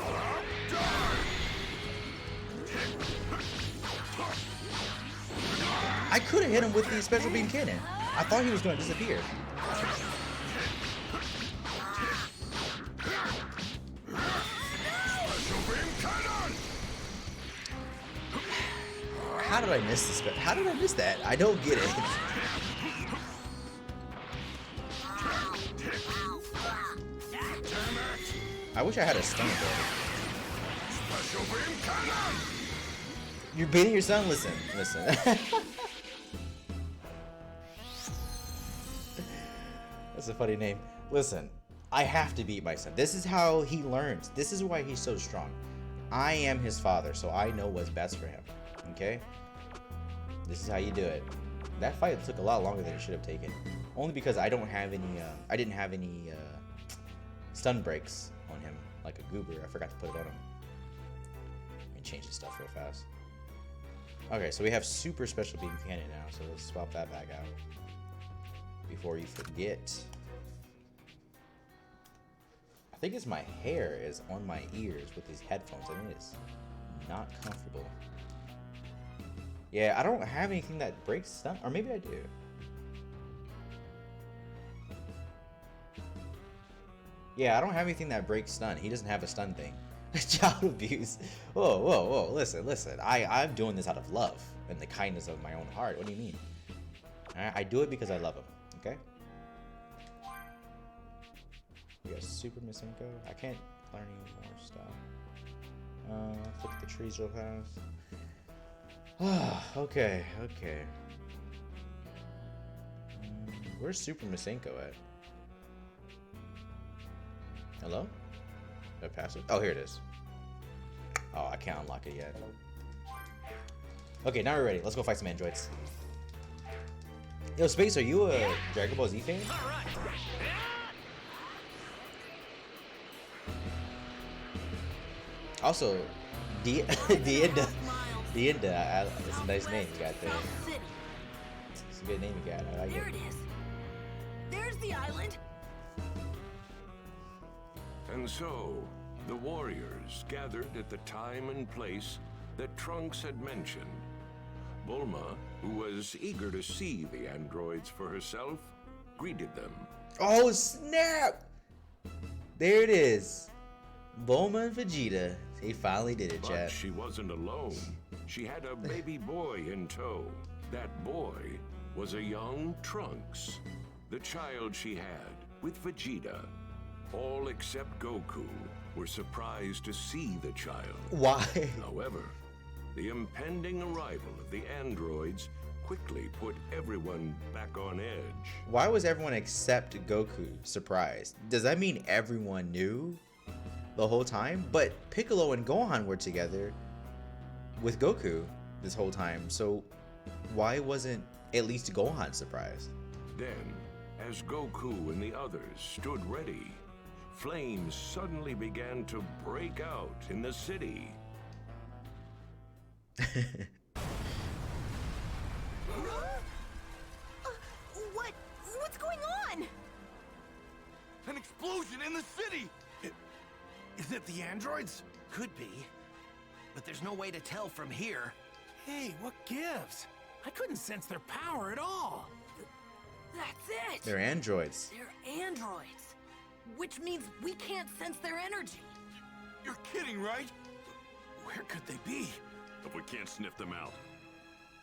I could have hit him with the special beam cannon. I thought he was going to disappear. How did I miss this? How did I miss that? I don't get it. I wish I had a stun ability. You're beating your son? Listen. That's a funny name. Listen, I have to beat my son. This is how he learns. This is why he's so strong. I am his father, so I know what's best for him. Okay? This is how you do it. That fight took a lot longer than it should have taken. Only because I don't have any, I didn't have any stun breaks on him, like a goober. I forgot to put it on him. Let me change the stuff real fast. Okay, so we have super special beam cannon now, so let's swap that back out. Before you forget. I think it's my hair is on my ears with these headphones. I think it's not comfortable. Yeah, I don't have anything that breaks stun, or maybe I do. Yeah, I don't have anything that breaks stun. He doesn't have a stun thing. Child abuse. Whoa. Listen. I'm doing this out of love and the kindness of my own heart. What do you mean? I do it because I love him, okay? We got Super Misenko. I can't learn any more stuff. Let's look at the trees real fast. Okay. Where's Super Misenko at? Hello? Did I pass it? Oh, here it is. Oh, I can't unlock it yet. Okay, now we're ready. Let's go fight some androids. Yo, Space, are you a Dragon Ball Z fan? Also, Dienda, it's a nice name you got there. It's a good name you got. I like There it. it is. There's the island. And so, the warriors gathered at the time and place that Trunks had mentioned. Bulma, who was eager to see the androids for herself, greeted them. Oh, snap! There it is. Bulma and Vegeta. They finally did it, But chat. she wasn't alone. She had a baby boy in tow. That boy was a young Trunks, the child she had with Vegeta. All except Goku were surprised to see the child. Why? However, the impending arrival of the androids quickly put everyone back on edge. Why was everyone except Goku surprised? Does that mean everyone knew the whole time? But Piccolo and Gohan were together with Goku this whole time, so why wasn't at least Gohan surprised? Then, as Goku and the others stood ready, flames suddenly began to break out in the city. What's going on? An explosion in the city! Is it the androids? Could be. But there's no way to tell from here. Hey, what gives? I couldn't sense their power at all. That's it. They're androids. They're androids. Which means we can't sense their energy. You're kidding, right? Where could they be? If we can't sniff them out,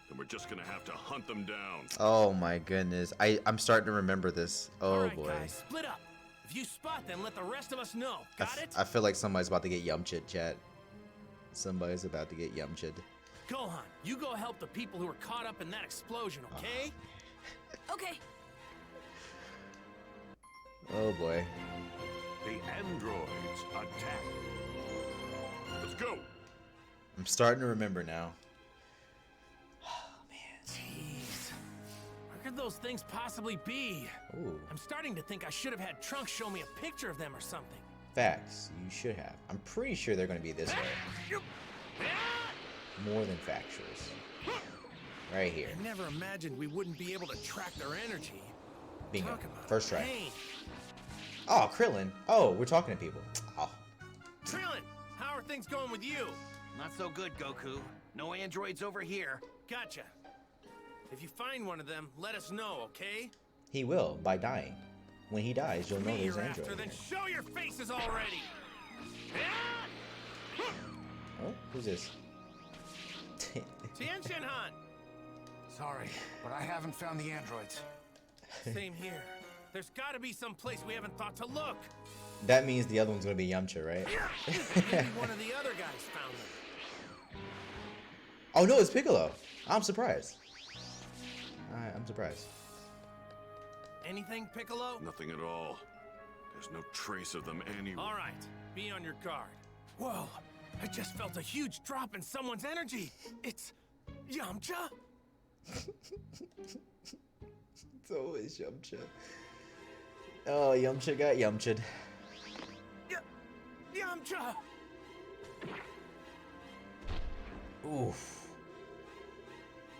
then we're just gonna have to hunt them down. Oh my goodness. I'm starting to remember this. Oh All right, boy. guys, split up. If you spot them, let the rest of us know. Got it? I feel like somebody's about to get Yamcha'd, chat. Somebody's about to get Yamcha'd. Gohan, you go help the people who were caught up in that explosion, okay? Okay. Oh boy. The androids attacked. Let's go! I'm starting to remember now. Jeez. Where could those things possibly be? Ooh. I'm starting to think I should have had Trunks show me a picture of them or something. Facts. You should have. I'm pretty sure they're going to be this way. More than factuals. Right here. I never imagined we wouldn't be able to track their energy. Bingo. Talk about First try. pain. Oh, Krillin. Oh, we're talking to people. Oh. Krillin, how are things going with you? Not so good, Goku. No androids over here. Gotcha. If you find one of them, let us know, okay? He will, by dying. When he dies, you'll know Me there's you're android. after, then show your faces already! Oh, who's this? Tien Han! Sorry, but I haven't found the androids. Same here. There's gotta be some place we haven't thought to look. That means the other one's gonna be Yamcha, right? Maybe one of the other guys found them. Oh no, it's Piccolo. I'm surprised. I'm surprised. Anything, Piccolo? Nothing at all. There's no trace of them anywhere. All right, be on your guard. Whoa, I just felt a huge drop in someone's energy. It's Yamcha? It's always Yamcha. Oh, Yamcha got Yamcha'd. Yamcha! Oof.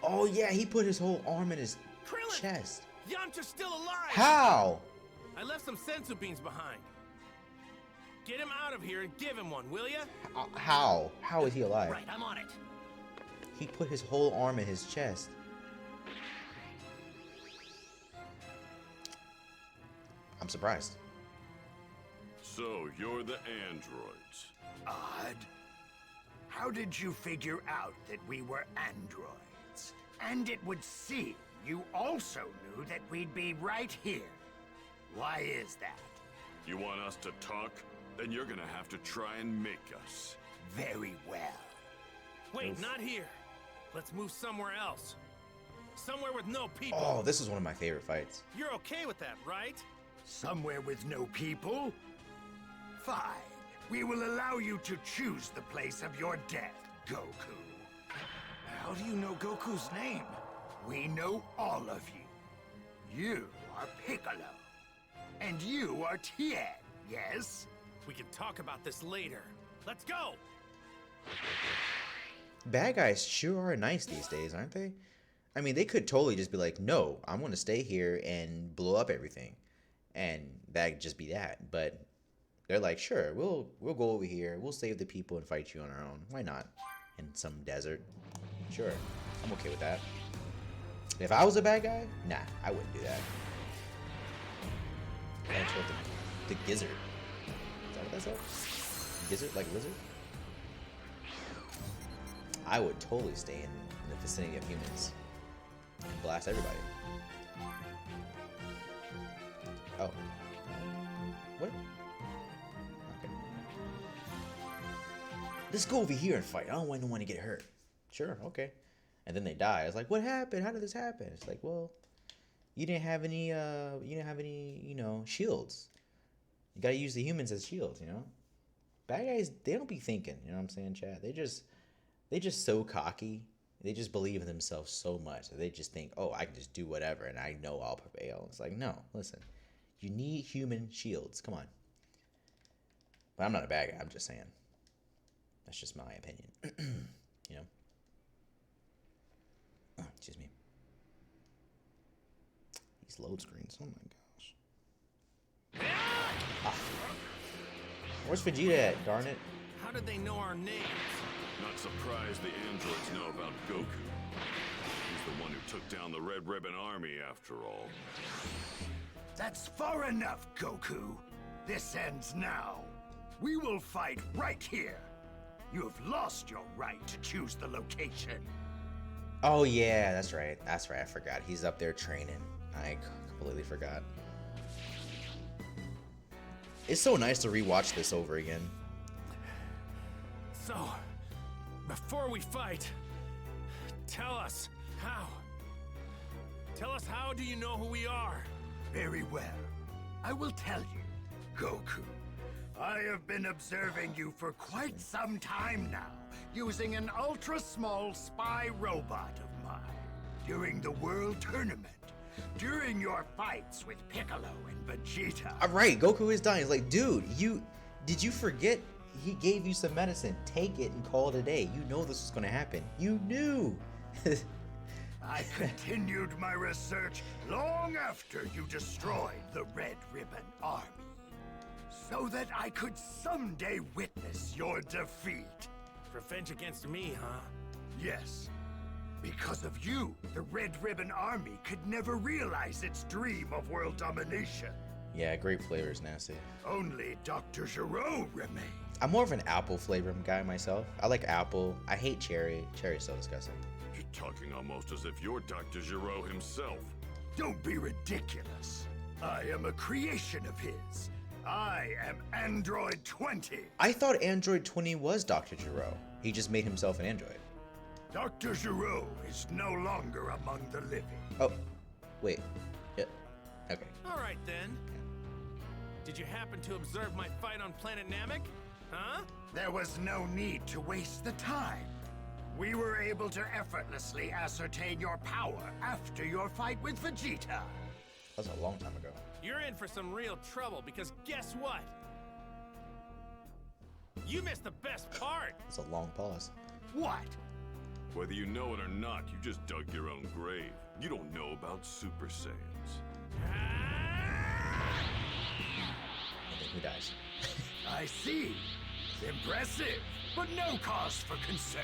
Oh yeah, he put his whole arm in his Krillin! chest. Yamcha's still alive! How? I left some sensu beans behind. Get him out of here and give him one, will ya? How? How is he alive? Right, I'm on it. He put his whole arm in his chest. I'm surprised. So, you're the androids. Odd. How did you figure out that we were androids? And it would seem you also knew that we'd be right here. Why is that? You want us to talk? Then you're gonna have to try and make us. Very well. Wait, not here. Let's move somewhere else. Somewhere with no people. Oh, this is one of my favorite fights. You're okay with that, right? Somewhere with no people? Fine. We will allow you to choose the place of your death, Goku. How do you know Goku's name? We know all of you. You are Piccolo. And you are Tien, yes? We can talk about this later. Let's go! Bad guys sure are nice these days, aren't they? I mean, they could totally just be like, no, I'm going to stay here and blow up everything. And that'd just be that. But they're like, sure, we'll go over here. We'll save the people and fight you on our own. Why not? In some desert. Sure, I'm okay with that. If I was a bad guy, nah, I wouldn't do that. That's what the gizzard. Is that what that said? Gizzard, like a lizard? I would totally stay in the vicinity of humans and blast everybody. Oh. What? Okay. Let's go over here and fight. I don't want anyone to get hurt. Sure, okay. And then they die. It's like, what happened? How did this happen? It's like, well, you didn't have any, shields. You gotta use the humans as shields, you know? Bad guys, they don't be thinking, you know what I'm saying, Chad? They just so cocky. They just believe in themselves so much that they just think, oh, I can just do whatever and I know I'll prevail. It's like, no, listen. You need human shields. Come on. But I'm not a bad guy. I'm just saying. That's just my opinion. You know? Oh, excuse me. These load screens. Oh my gosh. Ah. Where's Vegeta at, darn it? How did they know our names? Not surprised the androids know about Goku. He's the one who took down the Red Ribbon Army, after all. That's far enough, Goku. This ends now. We will fight right here. You have lost your right to choose the location. Oh, yeah, that's right. That's right. I forgot. He's up there training. I completely forgot. It's so nice to rewatch this over again. So, before we fight, tell us how. Tell us how do you know who we are? Very well. I will tell you, Goku. I have been observing you for quite some time now, using an ultra-small spy robot of mine. During the World Tournament, during your fights with Piccolo and Vegeta. All right, Goku is dying. He's like, dude, did you forget? He gave you some medicine. Take it and call it a day. You know this was going to happen. You knew. I continued my research long after you destroyed the Red Ribbon Army, so that I could someday witness your defeat. Revenge against me, huh? Yes. Because of you, the Red Ribbon Army could never realize its dream of world domination. Yeah, grape flavor is nasty. Only Dr. Gero remains. I'm more of an apple flavor guy myself. I like apple. I hate cherry. Cherry's so disgusting. You're talking almost as if you're Dr. Gero himself. Don't be ridiculous. I am a creation of his. I am Android 20. I thought Android 20 was Dr. Gero. He just made himself an android. Dr. Gero is no longer among the living. Oh, wait. Yeah. Okay. All right, then. Did you happen to observe my fight on planet Namek? Huh? There was no need to waste the time. We were able to effortlessly ascertain your power after your fight with Vegeta. That was a long time ago. You're in for some real trouble, because guess what? You missed the best part! It's a long pause. What? Whether you know it or not, you just dug your own grave. You don't know about Super Saiyans. And then who dies? I see. Impressive, but no cause for concern.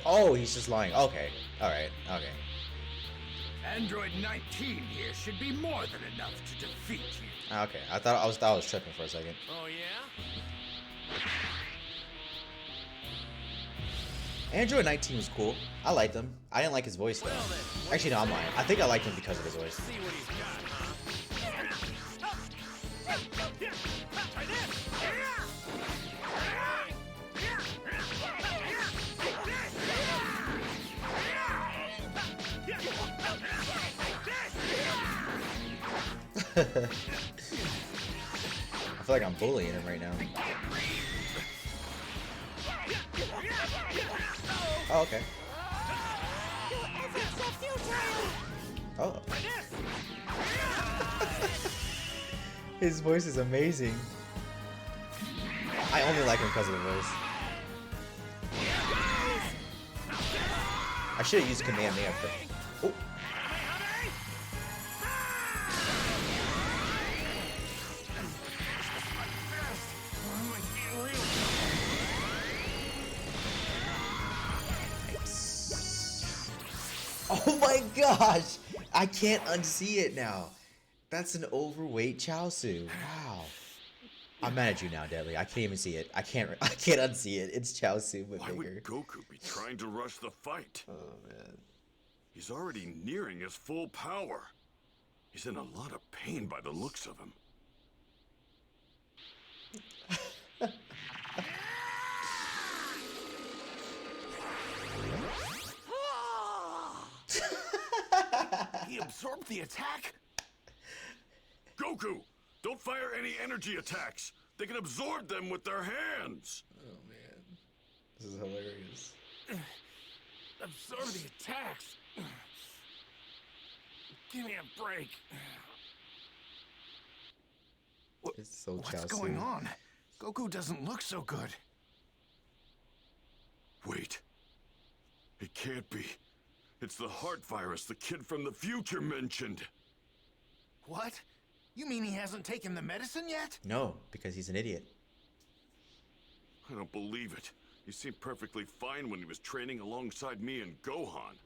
Oh, he's just lying. Okay. Alright. Okay. Android 19 here should be more than enough to defeat you. Okay. I thought I was tripping for a second. Oh, yeah? Android 19 was cool. I liked him. I didn't like his voice though. Well, then, Actually, no, I'm lying. I think I liked him because of his voice. See what he's got, huh? Try this! I feel like I'm bullying him right now. Oh, okay. Oh. His voice is amazing. I only like him because of the voice. I should have used Kamehameha for. Oh. Oh my gosh! I can't unsee it now. That's an overweight Chaozu. Wow. I'm mad at you now, Deadly. I can't even see it. I can't unsee it. It's Chaozu but Why bigger. would Goku be trying to rush the fight? Oh man. He's already nearing his full power. He's in a lot of pain by the looks of him. He absorbed the attack? Goku, don't fire any energy attacks. They can absorb them with their hands. Oh man. This is hilarious. Absorb the attacks. Give me a break. It's so What's Chaozu. going on? Goku doesn't look so good. Wait. It can't be. It's the heart virus the kid from the future mentioned. What? You mean he hasn't taken the medicine yet? No, because he's an idiot. I don't believe it. He seemed perfectly fine when he was training alongside me and Gohan.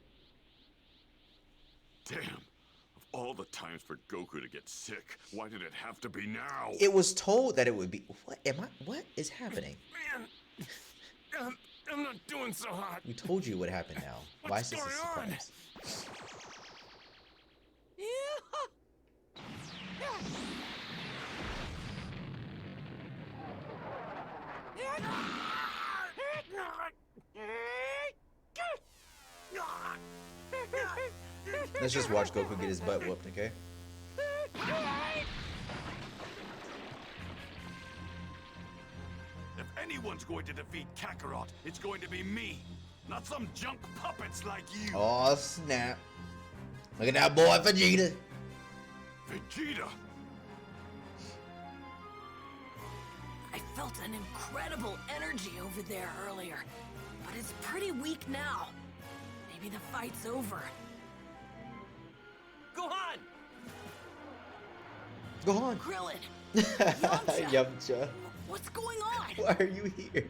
Damn. Of all the times for Goku to get sick, why did it have to be now? It was told that it would be. What is happening? Man, I'm not doing so hot. We told you what happened now. Why is this a going on? surprise? Let's just watch Goku get his butt whooped, okay? If anyone's going to defeat Kakarot, it's going to be me, not some junk puppets like you. Oh snap! Look at that boy, Vegeta. Vegeta. I felt an incredible energy over there earlier, but it's pretty weak now. Maybe the fight's over. Gohan! Go on. Krillin, Yamcha. what's going on? Why are you here?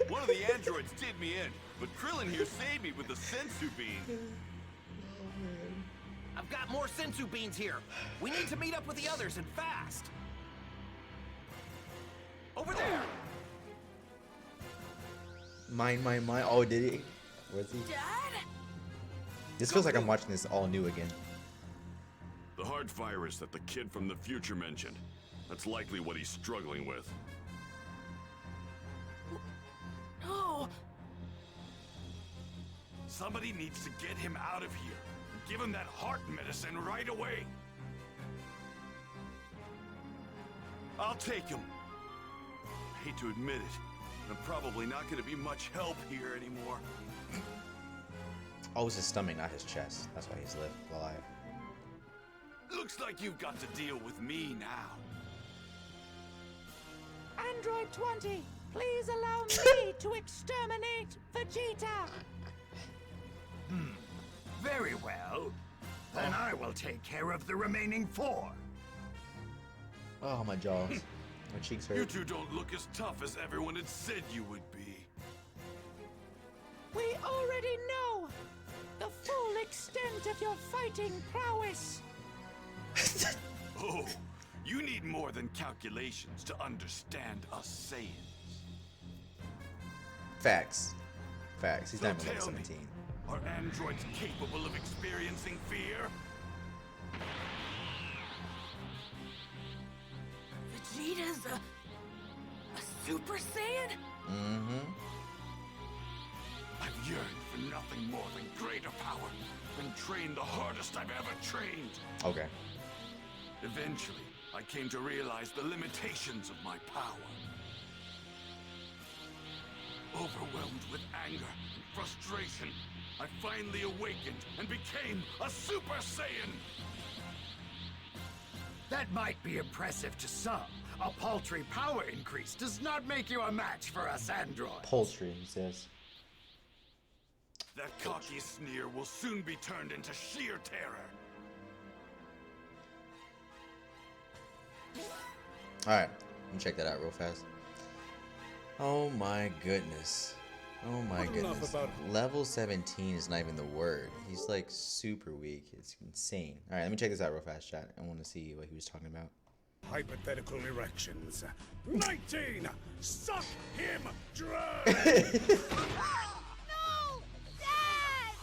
One of the androids did me in, but Krillin here saved me with the sensu bean. I've got more sensu beans here. We need to meet up with the others and fast. Over there. Mine. Oh, did he? Was he? Dad? This feels like I'm watching this all new again. The heart virus that the kid from the future mentioned. That's likely what he's struggling with. No. Somebody needs to get him out of here and give him that heart medicine right away. I'll take him. I hate to admit it, but I'm probably not going to be much help here anymore. Oh, it's his stomach, not his chest. That's why he's alive. Looks like you've got to deal with me now. Android 20, please allow me to exterminate Vegeta. Very well. Then I will take care of the remaining 4. Oh, my jaws. My cheeks hurt. You two don't look as tough as everyone had said you would be. We already know the full extent of your fighting prowess. Oh, you need more than calculations to understand us Saiyans. Facts. He's not even So level tell me, 17. are androids capable of experiencing fear? a Super Saiyan? Mm-hmm. I've yearned for nothing more than greater power, and trained the hardest I've ever trained. Okay. Eventually, I came to realize the limitations of my power. Overwhelmed with anger and frustration, I finally awakened and became a Super Saiyan! That might be impressive to some. A paltry power increase does not make you a match for us androids. Poultry, he says. That cocky sneer will soon be turned into sheer terror. Alright, let me check that out real fast. Oh my goodness. Oh my goodness. Level 17 is not even the word. He's like super weak. It's insane. Alright, let me check this out real fast, chat. I want to see what he was talking about. Hypothetical erections. 19! Suck him dry! No! Dad!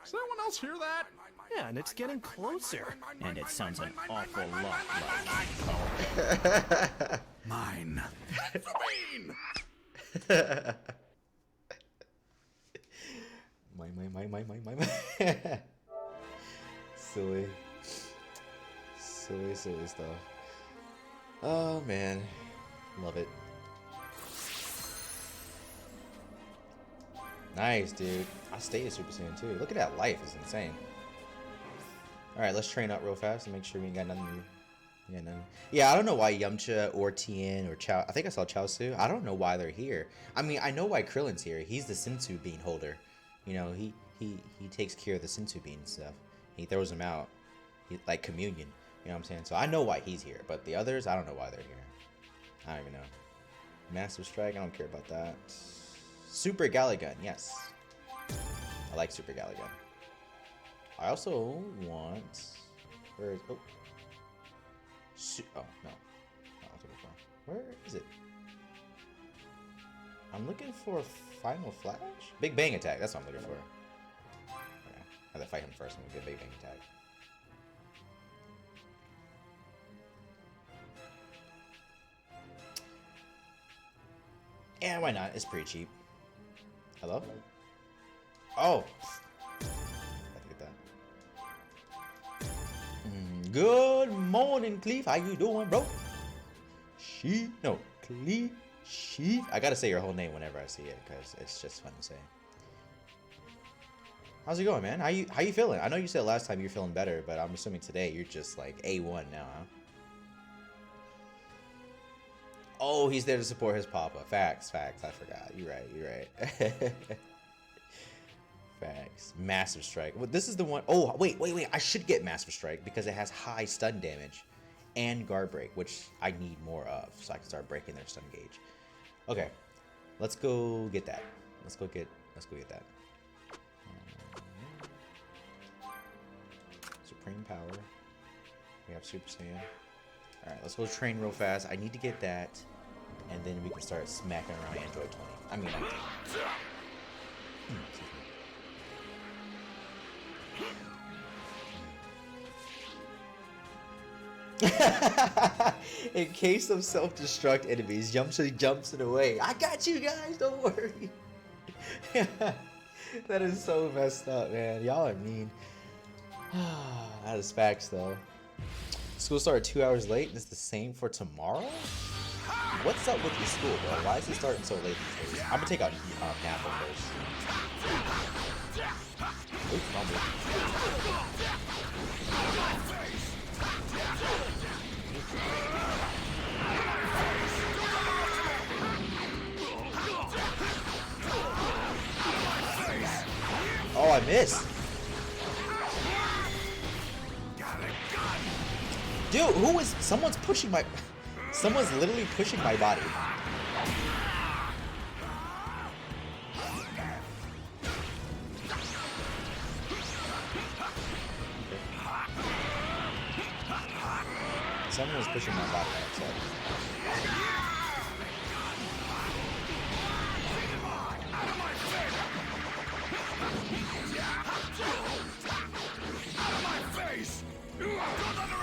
Does anyone else hear that? Yeah, and it's getting closer. And it sounds an awful lot like... Mine. My. Silly stuff. Oh man, love it. Nice, dude. I stayed a Super Saiyan too. Look at that life, it's insane. Alright, let's train up real fast and make sure we ain't got nothing to do. Yeah, none. Yeah, I don't know why Yamcha or Tien or Chao. I think I saw Chaozu. I don't know why they're here. I mean, I know why Krillin's here. He's the Sensu bean holder. You know, he takes care of the Sensu bean and stuff. He throws them out, like communion. You know what I'm saying? So I know why he's here. But the others, I don't know why they're here. I don't even know. Master Strike. I don't care about that. Super Galagun. Yes, I like Super Galagun. I also want. Where is? Oh. Oh, no. Where is it? I'm looking for Final Flash? Big Bang Attack, that's what I'm looking for. Okay. I have to fight him first and we'll get Big Bang Attack. Yeah, why not? It's pretty cheap. Hello? Oh! Good morning, Cleef. How you doing, bro? Cleef. I gotta say your whole name whenever I see it because it's just fun to say. How's it going, man? How you feeling? I know you said last time you're feeling better, but I'm assuming today you're just like A1 now, huh? Oh, he's there to support his papa. Facts. I forgot. You're right. Facts. Massive Strike. Well, this is the one. Oh, wait. I should get Massive Strike because it has high stun damage and guard break, which I need more of so I can start breaking their stun gauge. Okay, let's go get that. Let's go get that. Supreme Power. We have Super Saiyan. All right, let's go train real fast. I need to get that, and then we can start smacking around Android 20. I mean 19. In case of self-destruct enemies, Yamcha jumps it away. I got you guys, don't worry. That is so messed up, man. Y'all are mean. That is facts, though. School started 2 hours late, and it's the same for tomorrow? What's up with your school, bro? Why is it starting so late these days? I'm gonna take a nap on first. Oops, fumble. Oh, I missed. Dude, who is... Someone's pushing my... Someone's literally pushing my body. Someone was pushing my body outside.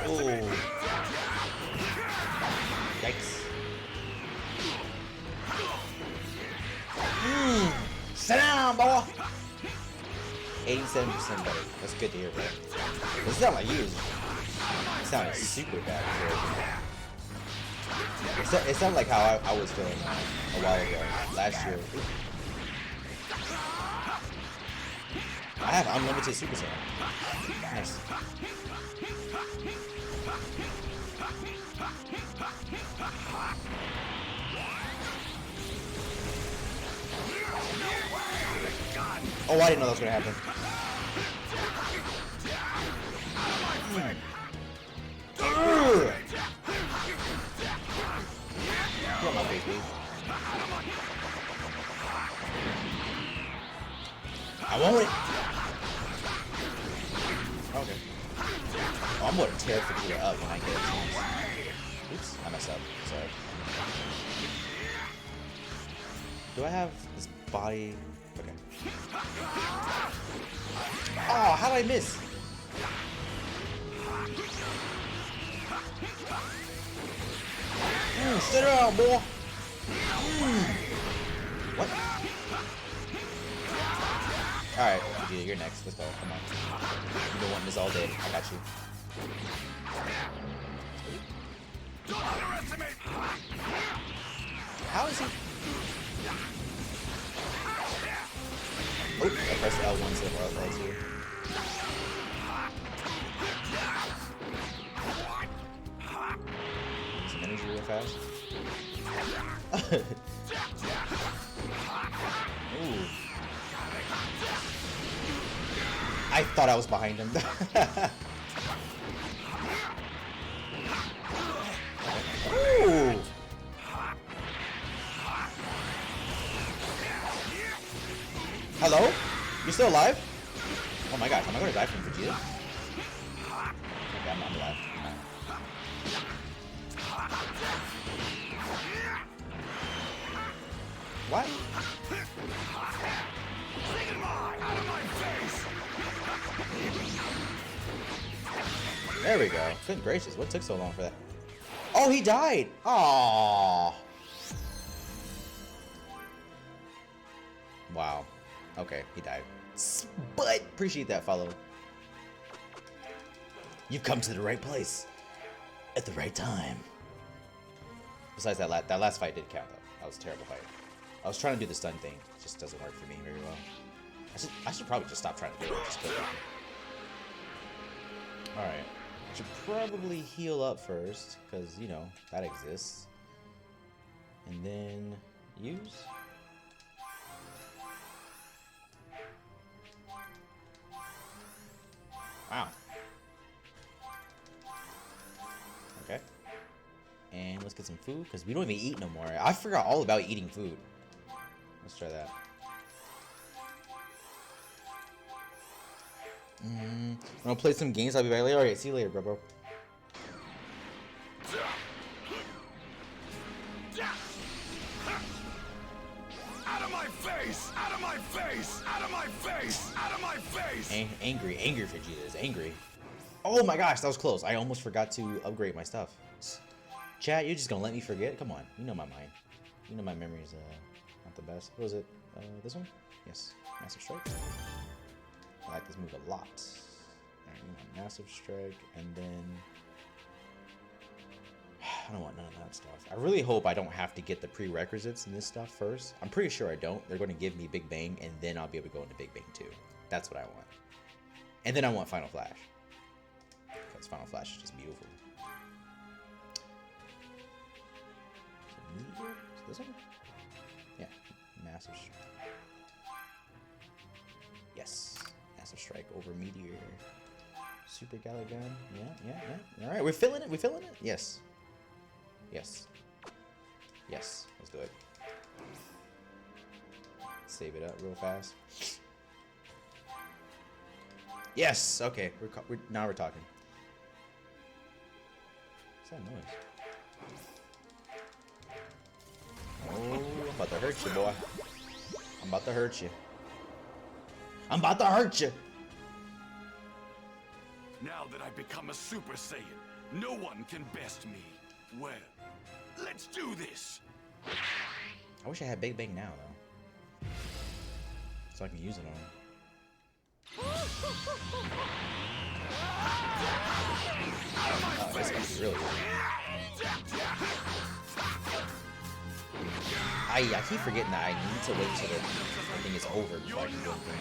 Ooh. Yikes. Sit down, boy. 87% better. That's good to hear, bro. It sounded like you. It sounded super bad. It sounded like how I was feeling a while ago, last year. I have unlimited super sound. Nice. Oh, I didn't know that was gonna happen. Get my face, please. I want it. Okay. Oh, I'm gonna tear Vegeta up when I get a chance. Oops, I messed up. Sorry. Do I have this body? Okay. Oh, how did I miss? Sit down, boy. What? Alright, Vegeta, you're next. Let's go. Come on. You've been wanting this all day. I got you. Don't underestimate. How is he? Oh, I pressed L1 so far else here. Some energy real fast. Ooh. I thought I was behind him. Ooh. Hello? You still alive? Oh my gosh, am I gonna die from Vegeta? Okay, I'm alive. What? There we go. Good gracious, what took so long for that? Oh, he died! Aww. Wow. Okay, he died. But appreciate that follow. You've come to the right place at the right time. Besides that last fight did count though. That was a terrible fight. I was trying to do the stun thing. It just doesn't work for me very well. I should probably just stop trying to do it. Just kill it. Alright. Should probably heal up first, because, you know, that exists. And then use. Wow. Okay. And let's get some food, because we don't even eat no more. I forgot all about eating food. Let's try that. I'm gonna play some games. I'll be back later. Alright, see you later, bro. Out of my face! Out of my face! Out of my face! Out of my face! Angry Vegeta is angry. Oh my gosh, that was close. I almost forgot to upgrade my stuff. Chat, you're just gonna let me forget? Come on, you know my mind. You know my memory's not the best. What was it? This one? Yes, Massive Strike. I like this move a lot. Alright, Massive Strike, and then I don't want none of that stuff. I really hope I don't have to get the prerequisites in this stuff first. I'm pretty sure I don't. They're going to give me Big Bang, and then I'll be able to go into Big Bang 2. That's what I want. And then I want Final Flash. Because Final Flash is just beautiful. Meteor? Is this one? Yeah. Massive Strike. Yes. Massive Strike over Meteor. Super Galagon. Yeah. Alright, we're filling it. Yes. Yes. Let's do it. Save it up real fast. Yes. Okay. Now we're talking. What's that noise? Oh, I'm about to hurt you, boy. I'm about to hurt you. Now that I've become a Super Saiyan, No one can best me. Well, let's do this. I wish I had Big Bang now, though. So I can use it on him. Oh, this guy's really good. I keep forgetting that I need to wait till the thing is over before I can do anything.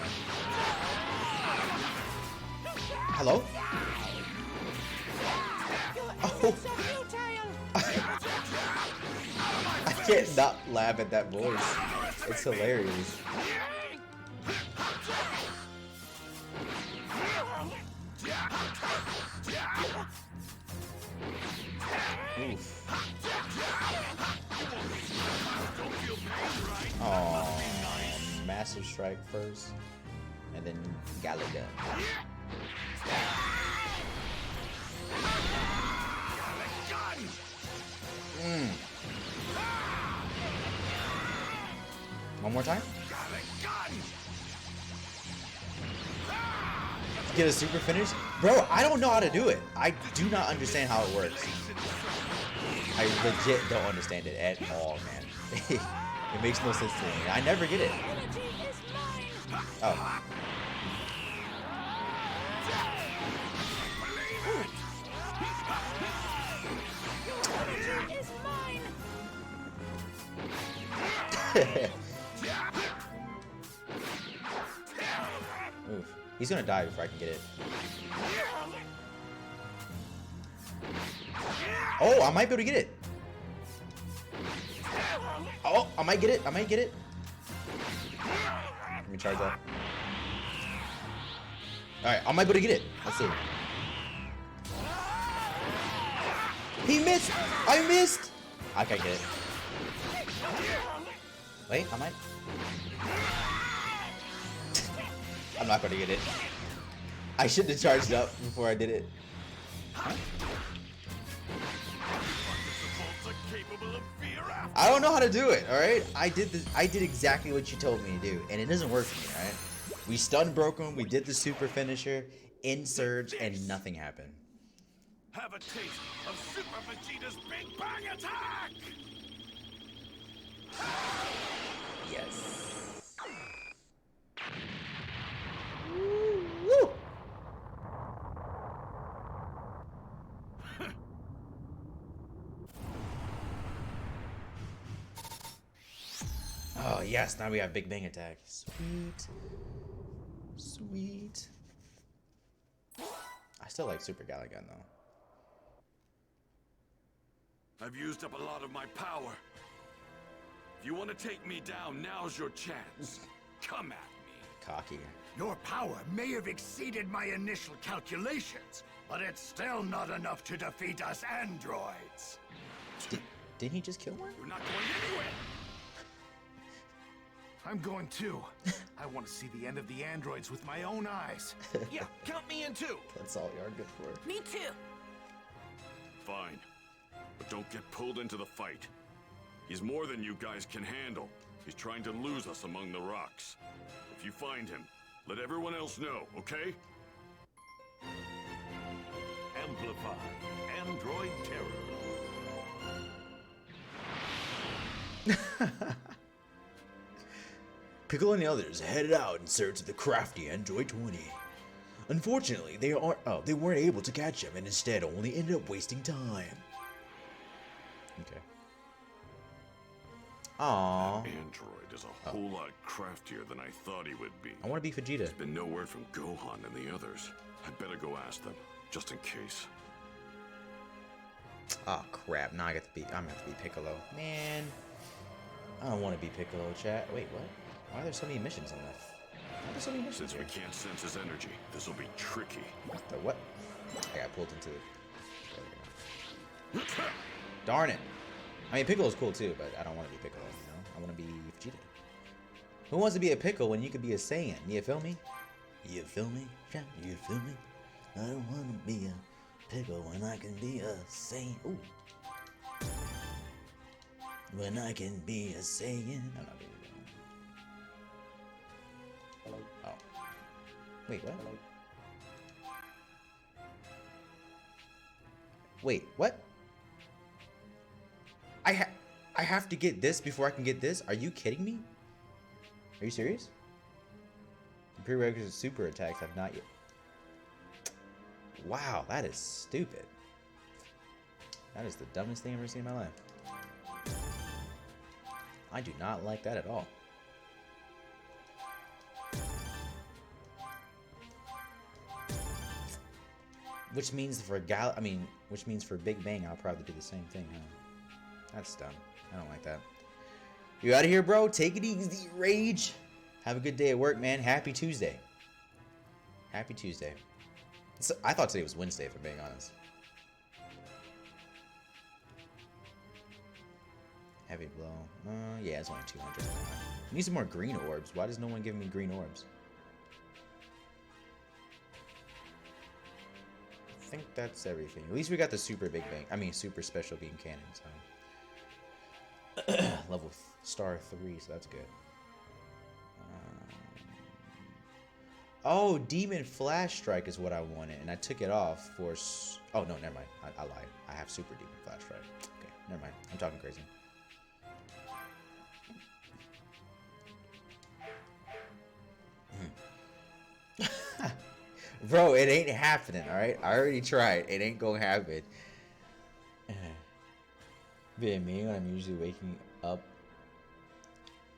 Hello? Oh. I can't not laugh at that voice. It's hilarious. Oof. Oh, massive strike first, and then Galaga. One more time. Get a super finish? Bro, I don't know how to do it. I do not understand how it works. I legit don't understand it at all, man. It makes no sense to me. I never get it. Oh. Oof. He's gonna die before I can get it. Oh, I might be able to get it. Oh, I might get it. I might get it. Let me charge that. Alright, I might be able to get it. Let's see. He missed! I missed! I can't get it. Wait, I might. I'm not gonna get it. I should have charged up before I did it. Huh? I don't know how to do it, alright? I did exactly what you told me to do, and it doesn't work for me, alright? We stun broke him, we did the super finisher, in surge, and nothing happened. Have a taste of Super Vegeta's Big Bang Attack! Yes. Woo! Oh yes, now we have Big Bang Attack. Sweet. Sweet. I still like Super Galaga though. I've used up a lot of my power. If you want to take me down, now's your chance. Come at me. Cocky. Your power may have exceeded my initial calculations, but it's still not enough to defeat us androids. Didn't he just kill one? You're not going anywhere. I'm going too. I want to see the end of the androids with my own eyes. Yeah, count me in too. That's all you're good for. Me too. Fine. But don't get pulled into the fight. He's more than you guys can handle. He's trying to lose us among the rocks. If you find him, let everyone else know, okay? Amplify Android Terror. Piccolo and the others headed out in search of the crafty Android 20. Unfortunately, they weren't able to catch him and instead only ended up wasting time. Okay. Aww. That android is a whole lot craftier than I thought he would be. I want to be Vegeta. There's been no word from Gohan and the others. I'd better go ask them, just in case. Oh crap! Now I'm gonna have to be Piccolo. Man, I don't want to be Piccolo. Chat. Wait, what? Why are there so many missions in this? Why are there so many missions Since we can't sense his energy, this will be tricky. The what? I got pulled into the... Darn it! I mean, Piccolo's cool too, but I don't want to be Piccolo, you know? I want to be Vegeta. Who wants to be a Piccolo when you could be a Saiyan? You feel me? You feel me? You feel me? I don't want to be a Piccolo when I can be a Saiyan. Ooh. When I can be a Saiyan. I'm not doing it. Oh. Wait, what? Wait, what? I have to get this before I can get this? Are you kidding me? Are you serious? The prerequisite super attacks have not yet. Wow, that is stupid. That is the dumbest thing I've ever seen in my life. I do not like that at all. Which means for which means for Big Bang, I'll probably do the same thing, huh? That's dumb. I don't like that. You out of here, bro? Take it easy, Rage. Have a good day at work, man. Happy Tuesday. Happy Tuesday. So, I thought today was Wednesday, if I'm being honest. Heavy blow. Yeah, it's only 200. I need some more green orbs. Why does no one give me green orbs? I think that's everything. At least we got the super big bang. I mean, super special beam cannon. So level star 3, so that's good. Oh, Demon Flash Strike is what I wanted, and I took it off for. Oh no, never mind. I lied. I have Super Demon Flash Strike. Okay, never mind. I'm talking crazy. Bro, it ain't happening, alright? I already tried. It ain't gonna happen. Being me when I'm usually waking up.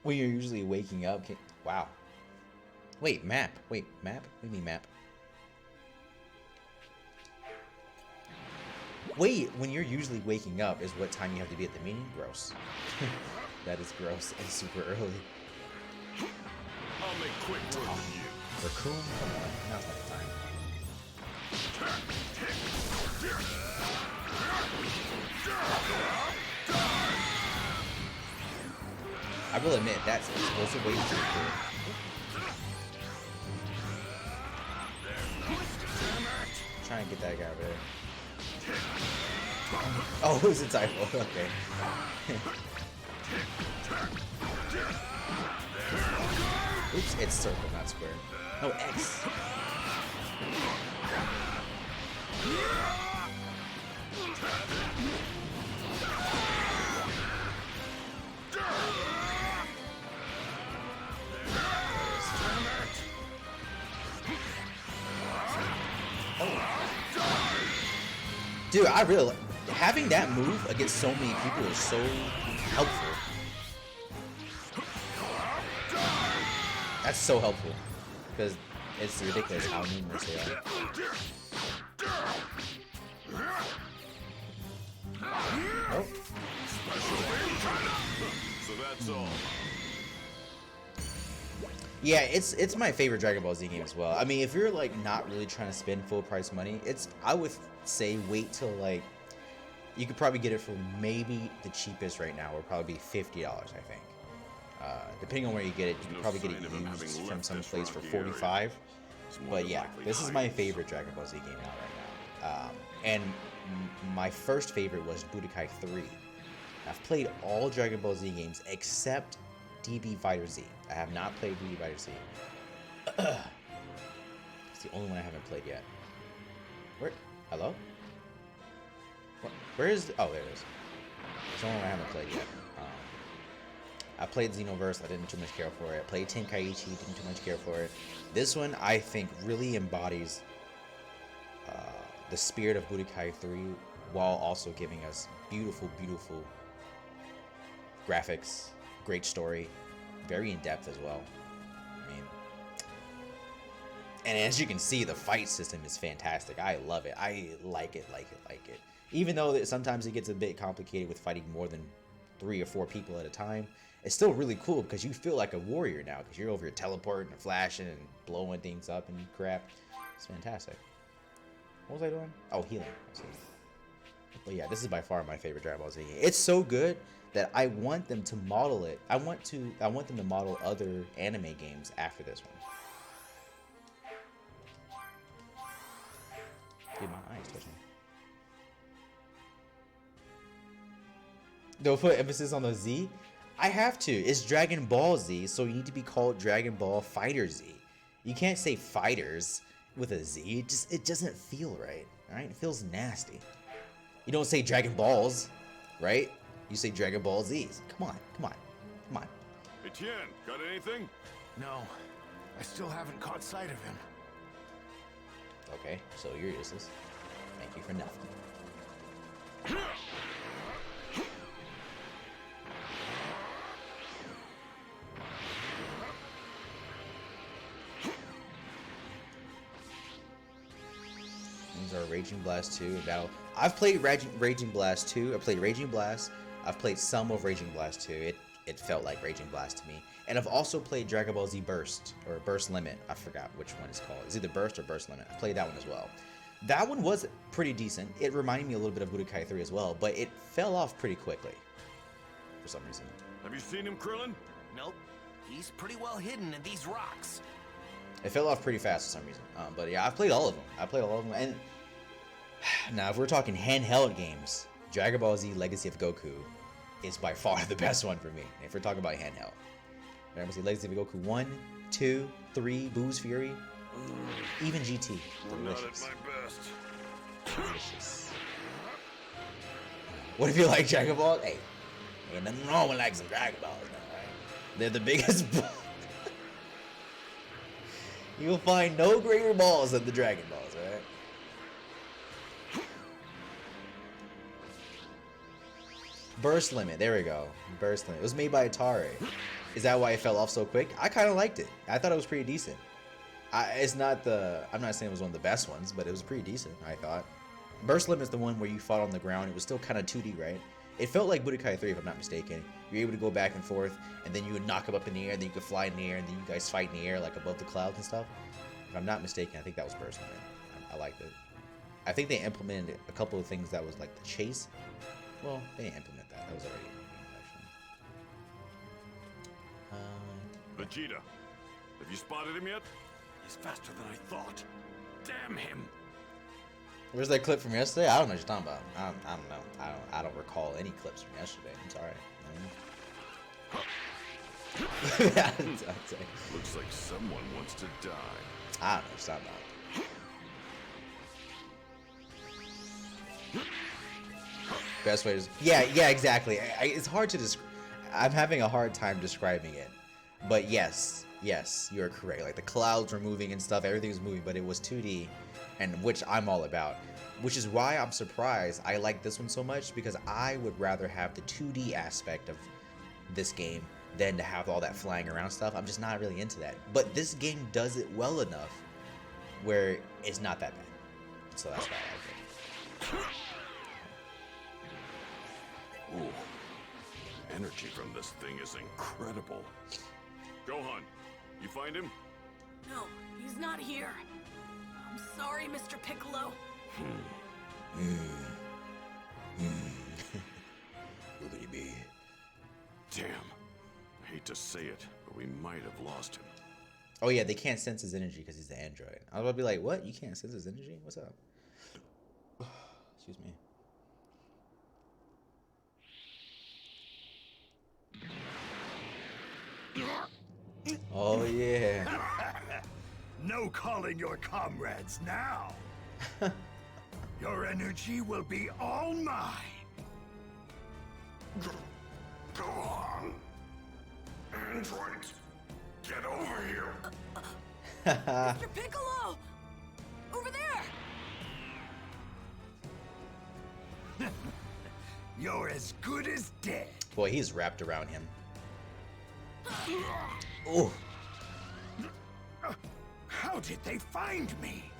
When you're usually waking up. Wow. Wait, map. Wait, map? What do you mean map? Wait, when you're usually waking up is what time you have to be at the meeting? Gross. That is gross and super early. I'll make quick work of you. Raccoon? Come on, now's not the time. I will admit, that's explosive way too cool. Trying to get that guy over there. Oh, it was a typo. Okay. Oops, it's circle, not square. Oh, X. Dude, I really having that move against so many people is so helpful. That's so helpful because it's ridiculous how numerous they are. Oh. So that's all. Yeah, it's my favorite Dragon Ball Z game as well. I mean, if you're like not really trying to spend full price money, I would say wait till like you could probably get it for maybe the cheapest right now would probably be $50, I think. Depending on where you get it, you could probably get it used from some place for $45. But yeah, this is my favorite Dragon Ball Z game out right now. And my first favorite was Budokai 3. I've played all Dragon Ball Z games except DB Fighter Z. I have not played DB Fighter Z. It's the only one I haven't played yet. Where? Hello? Where is? Oh, there it is. It's the only one I haven't played yet. I played Xenoverse. I didn't too much care for it. I played Tenkaichi. Didn't too much care for it. This one I think really embodies the spirit of Budokai 3 while also giving us beautiful, beautiful graphics, great story, very in depth as well. I mean, and as you can see, the fight system is fantastic. I love it. I like it. Even though sometimes it gets a bit complicated with fighting more than 3 or 4 people at a time, it's still really cool because you feel like a warrior now because you're over here teleporting and flashing and blowing things up and crap. It's fantastic. What was I doing? Oh, healing. But yeah, this is by far my favorite Dragon Ball Z game. It's so good that I want them to model it. I want them to model other anime games after this one. Dude, my eyes twitching. They'll put emphasis on the Z. I have to. It's Dragon Ball Z, so you need to be called Dragon Ball Fighter Z. You can't say fighters with a Z. It doesn't feel right. All right, it feels nasty. You don't say Dragon Balls, right? You say Dragon Ball Z's. Come on, come on, come on. Etienne, got anything? No, I still haven't caught sight of him. Okay, so you're useless. Thank you for nothing. These are Raging Blast 2 and Battle. I've played Raging Blast 2. I played Raging Blast. I've played some of Raging Blast 2. It felt like Raging Blast to me. And I've also played Dragon Ball Z Burst, or Burst Limit. I forgot which one it's called. It's either Burst or Burst Limit. I played that one as well. That one was pretty decent. It reminded me a little bit of Budokai 3 as well, but it fell off pretty quickly for some reason. Have you seen him, Krillin? Nope. He's pretty well hidden in these rocks. It fell off pretty fast for some reason. But yeah, I've played all of them. And now, if we're talking handheld games, Dragon Ball Z Legacy of Goku is by far the best one for me. If we're talking about handheld, Dragon Ball Z Legacy of Goku 1, 2, 3, Boo's Fury, even GT. Delicious. Not at my best. Delicious. What if you like Dragon Ball? Hey, ain't nothing wrong with like some Dragon Balls, now, right? They're the biggest. You'll find no greater balls than the Dragon Balls, right? Burst Limit, there we go. Burst Limit. It was made by Atari. Is that why it fell off so quick? I kind of liked it. I thought it was pretty decent. It's not the. I'm not saying it was one of the best ones, but it was pretty decent, I thought. Burst Limit is the one where you fought on the ground. It was still kind of 2D, right? It felt like Budokai 3, if I'm not mistaken. You're able to go back and forth, and then you would knock him up in the air, and then you could fly in the air, and then you guys fight in the air, like above the clouds and stuff. If I'm not mistaken, I think that was Burst Limit. I liked it. I think they implemented a couple of things that was like the chase. Well, they didn't implement that. That was already Vegeta, have you spotted him yet? He's faster than I thought. Damn him! Where's that clip from yesterday? I don't know what you're talking about. I don't know. I don't recall any clips from yesterday. I'm sorry. Looks like someone wants to die. I don't know what you're talking about. Best way to... Yeah, exactly. It's hard to describe. I'm having a hard time describing it. But yes, you're correct. Like the clouds were moving and stuff. Everything was moving, but it was 2D. And which I'm all about, which is why I'm surprised I like this one so much, because I would rather have the 2D aspect of this game than to have all that flying around stuff. I'm just not really into that. But this game does it well enough where it's not that bad. So that's why I like it. Ooh. Energy from this thing is incredible. Gohan, you find him? No, he's not here. I'm sorry, Mr. Piccolo. Who could he be? Damn. I hate to say it, but we might have lost him. Oh yeah, they can't sense his energy because he's the android. I was about to be like, what? You can't sense his energy? What's up? Excuse me. Oh yeah. No calling your comrades now. Your energy will be all mine. Go on. Androids, get over here. Mr. Piccolo! Over there! You're as good as dead. Boy, he's wrapped around him. Oh. How did they find me?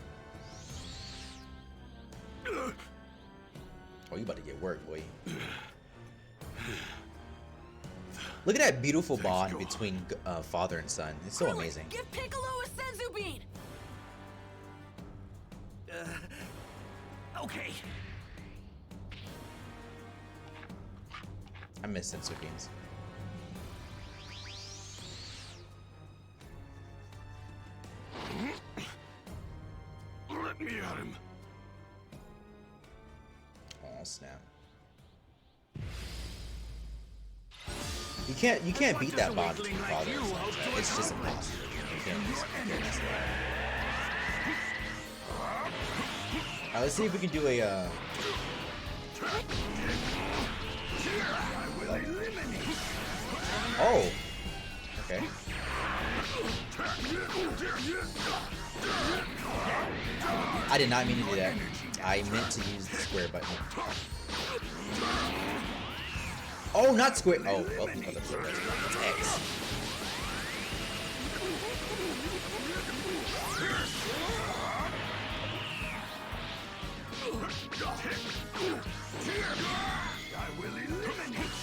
Oh, you about to get worked, boy. Look at that beautiful bond between father and son. It's so amazing. Give Piccolo a senzu bean! Okay. I miss senzu beans. Let me at him. Oh snap! You can't beat that bond between father and son. It's just impossible. You can't miss that. Alright, let's see if we can do a Oh. Okay. I did not mean to do that. I meant to use the square button. Oh, not square. Oh, well, no, that's X. I will eliminate.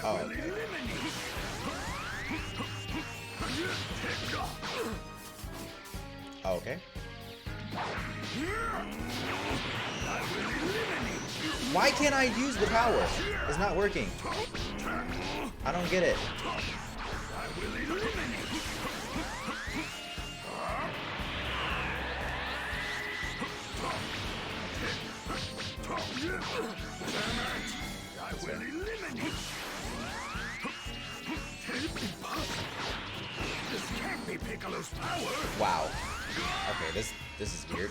Oh, I will eliminate. oh, okay. Why can't I use the power? It's not working. I don't get it. I will eliminate. This can't be Piccolo's power. Wow. Okay, this is weird.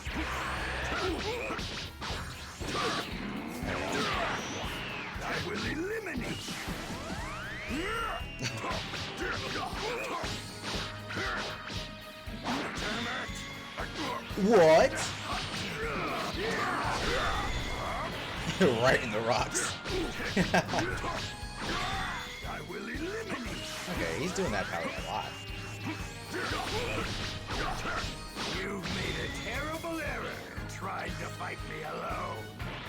I will eliminate. What? Right in the rocks. I will eliminate. Okay, he's doing that power a lot. You've made a terrible error and tried to fight me alone.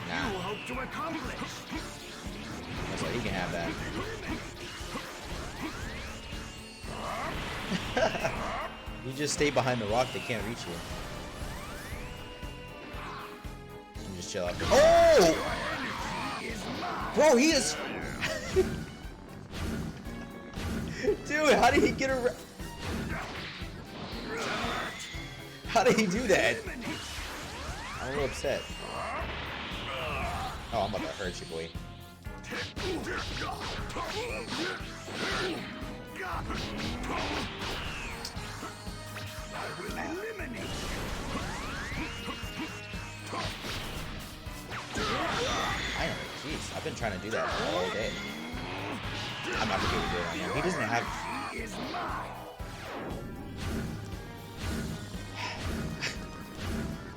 Nah. You hope to accomplish. So he can have that. You just stay behind the rock, they can't reach you. You just chill out. Oh! Bro, he is... Dude, how did he get around? How did he do that? I'm a little upset. Oh, I'm about to hurt you, boy. I will eliminate. I know, jeez, I've been trying to do that all day. I'm not gonna be able to do it right now. He doesn't have... He is mine.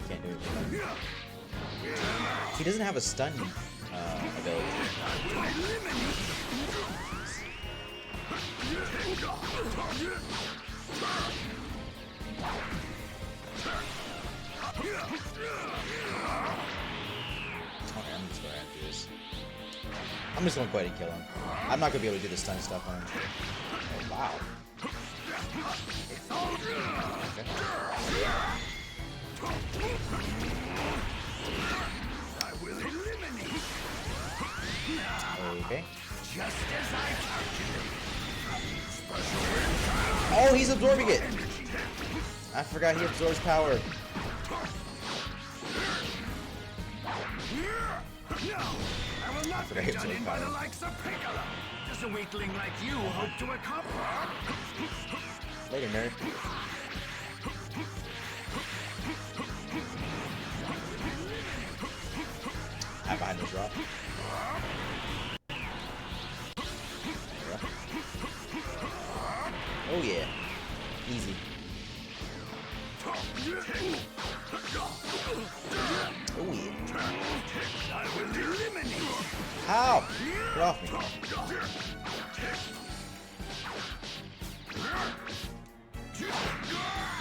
Can't do it. He doesn't have a stun ability. Okay, I'm just gonna do this. I'm just gonna go ahead and kill him. I'm not gonna be able to do the stun stuff on him. Oh, wow. Okay. Just as I calculated. Oh, he's absorbing it. I forgot he absorbs power. No, I will not be done in by the likes of Piccolo. Just a weakling like you hope to accomplish. Later, nerd. I'm behind this rock. Oh yeah. Easy. Oh yeah. I will eliminate. How? Get off me.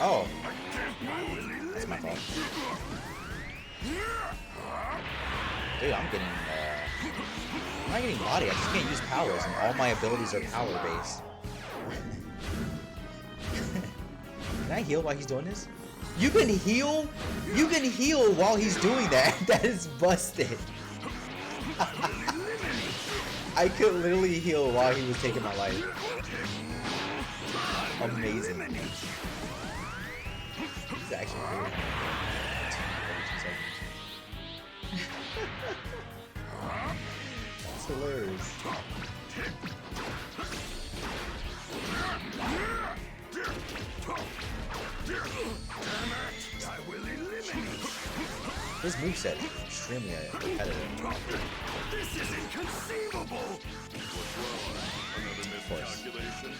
Oh. That's my fault. Dude, I'm not getting body, I just can't use powers, and all my abilities are power based. Can I heal while he's doing this? You can heal? You can heal while he's doing that. That is busted. I could literally heal while he was taking my life. Amazing. He's actually cool. That's hilarious. I will eliminate. His moveset is extremely repetitive. This is inconceivable. What's wrong? Another miscalculation?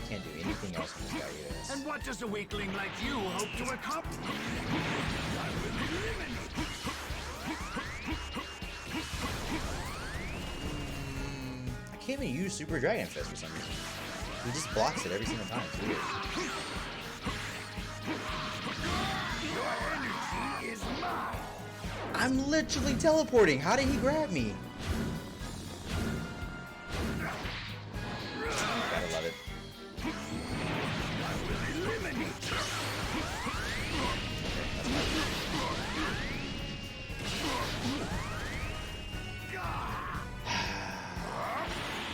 Can't do anything else with this guy either. And what does a weakling like you hope to accomplish? I will eliminate. I can't even use Super Dragon Fist for some reason. He just blocks it every single time. It's weird. Your energy is mine. I'm literally teleporting. How did he grab me? Gotta love it. I will eliminate.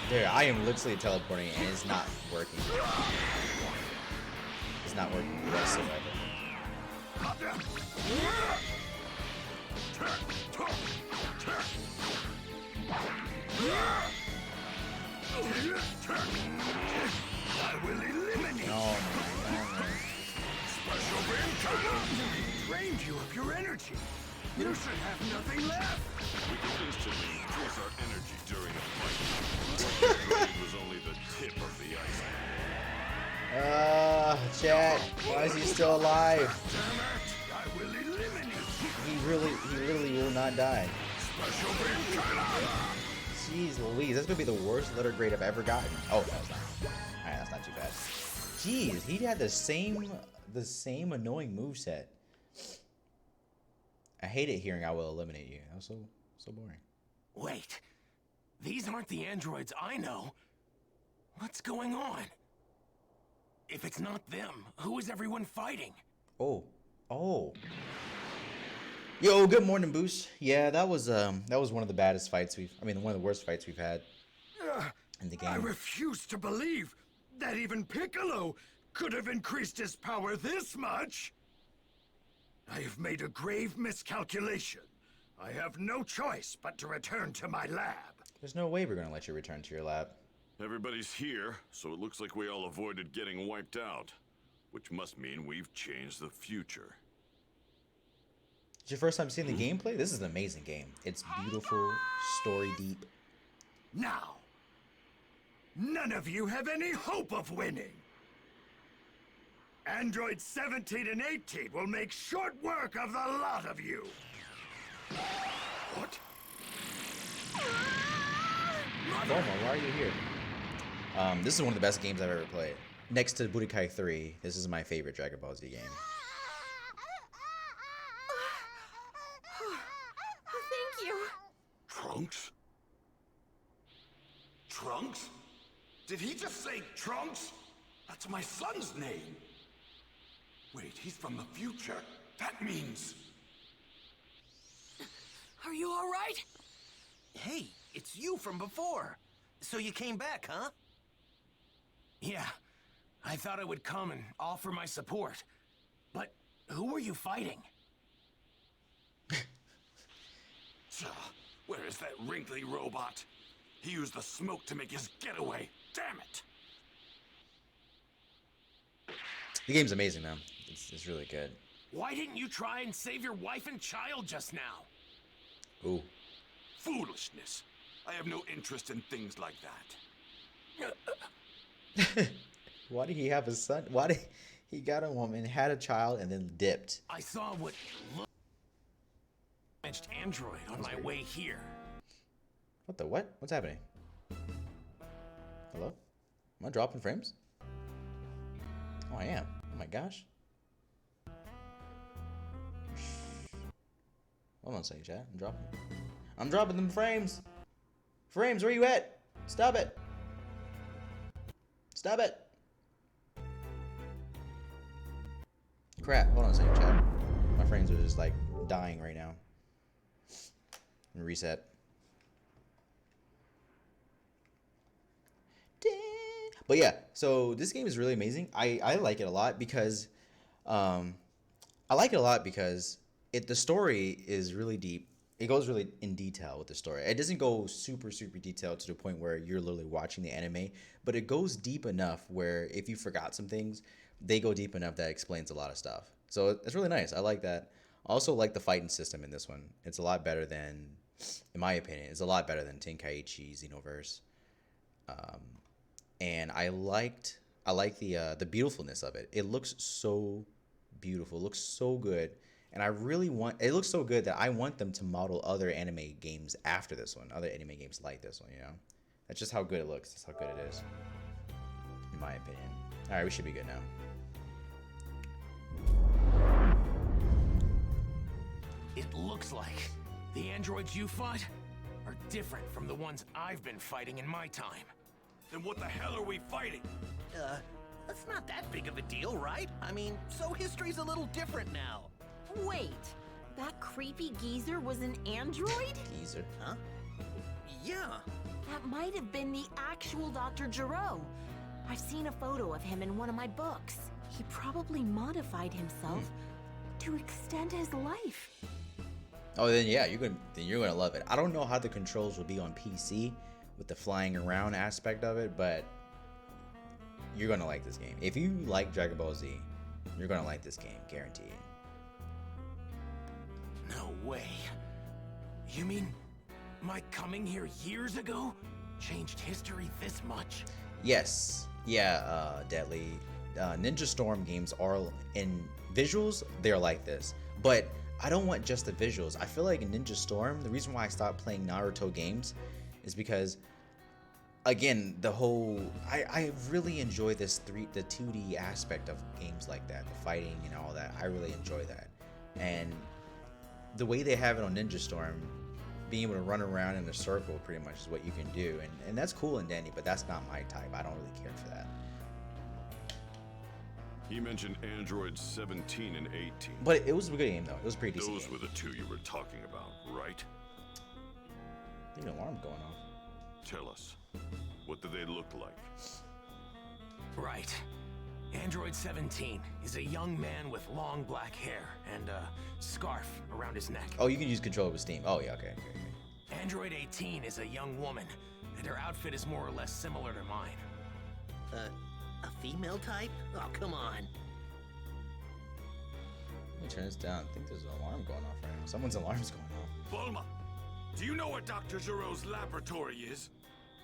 There, I am literally teleporting and it's not working. It's not working whatsoever. I will eliminate. Oh my god. Special beam drained you of your energy. You should have nothing left. We can instantly increase our energy during a fight. What was only the tip of the iceberg. Chat, why is he still alive? Damn it! I will eliminate. He literally will not die. Special beam Jeez Louise, that's gonna be the worst letter grade I've ever gotten. Oh, no, it's not. Alright, that's not too bad. Jeez, he had the same annoying moveset. I hated hearing I will eliminate you. That was so boring. Wait, these aren't the androids I know. What's going on? If it's not them, who is everyone fighting? Oh. Yo, good morning, Boost. Yeah, that was one of the baddest fights one of the worst fights we've had in the game. I refuse to believe that even Piccolo could have increased his power this much. I have made a grave miscalculation. I have no choice but to return to my lab. There's no way we're gonna let you return to your lab. Everybody's here, so it looks like we all avoided getting wiped out. Which must mean we've changed the future. It's your first time seeing the gameplay? This is an amazing game. It's beautiful, story deep. Now, none of you have any hope of winning. Androids 17 and 18 will make short work of the lot of you. What? Bulma, why are you here? This is one of the best games I've ever played. Next to Budokai 3, this is my favorite Dragon Ball Z game. Thank you. Trunks? Trunks? Did he just say Trunks? That's my son's name. Wait, he's from the future. That means... Are you all right? Hey, it's you from before. So you came back, huh? Yeah, I thought I would come and offer my support. But who were you fighting? Where is that wrinkly robot? He used the smoke to make his getaway. Damn it! The game's amazing, man. It's really good. Why didn't you try and save your wife and child just now? Ooh. Foolishness. I have no interest in things like that. Why did he have a son? Why did he got a woman, had a child, and then dipped? I saw what looked damaged android on my way here. What the what? What's happening? Hello? Am I dropping frames? Oh, I am. Oh my gosh. Hold on a second, chat. I'm dropping them frames. Frames, where you at? Stop it. Stop it. Crap. Hold on a second, chat. My frames are just like dying right now. Reset. But yeah, so this game is really amazing. I like it a lot because the story is really deep. it goes really in detail with the story. It doesn't go super detailed to the point where you're literally watching the anime, but it goes deep enough where if you forgot some things, they go deep enough that explains a lot of stuff. So it's really nice. I like that. I also like the fighting system in this one. It's a lot better than, in my opinion, it's a lot better than Tenkaichi Xenoverse. And I like the beautifulness of it. It looks so beautiful. It looks so good. And I really want, it looks so good that I want them to model other anime games after this one. Other anime games like this one, you know? That's just how good it looks. That's how good it is. In my opinion. Alright, we should be good now. It looks like the androids you fought are different from the ones I've been fighting in my time. Then what the hell are we fighting? That's not that big of a deal, right? I mean, so history's a little different now. Wait, that creepy geezer was an android? Geezer. Huh? Yeah. That might have been the actual Dr. Gero. I've seen a photo of him in one of my books. He probably modified himself to extend his life. Oh, then yeah, you're gonna love it. I don't know how the controls will be on PC with the flying around aspect of it, but you're gonna like this game. If you like Dragon Ball Z, you're gonna like this game, guaranteed. No way. You mean my coming here years ago changed history this much? Yes. Yeah, Deadly. Ninja Storm games are, in visuals, they're like this. But I don't want just the visuals. I feel like in Ninja Storm, the reason why I stopped playing Naruto games is because, again, the whole, I really enjoy the 2D aspect of games like that, the fighting and all that. I really enjoy that. And the way they have it on Ninja Storm, being able to run around in a circle pretty much is what you can do. And that's cool and dandy, but that's not my type. I don't really care for that. He mentioned Androids 17 and 18. But it was a good game, though. It was a pretty decent Those game. were the two you were talking about, right? I think an alarm going off. Tell us, what do they look like? Right. Android 17 is a young man with long black hair and a scarf around his neck. Oh, you can use controller with Steam. Oh, yeah, okay. Android 18 is a young woman, and her outfit is more or less similar to mine. A female type? Oh, come on. Let me turn this down. I think there's an alarm going off right now. Someone's alarm's going off. Bulma, do you know where Dr. Gero's laboratory is?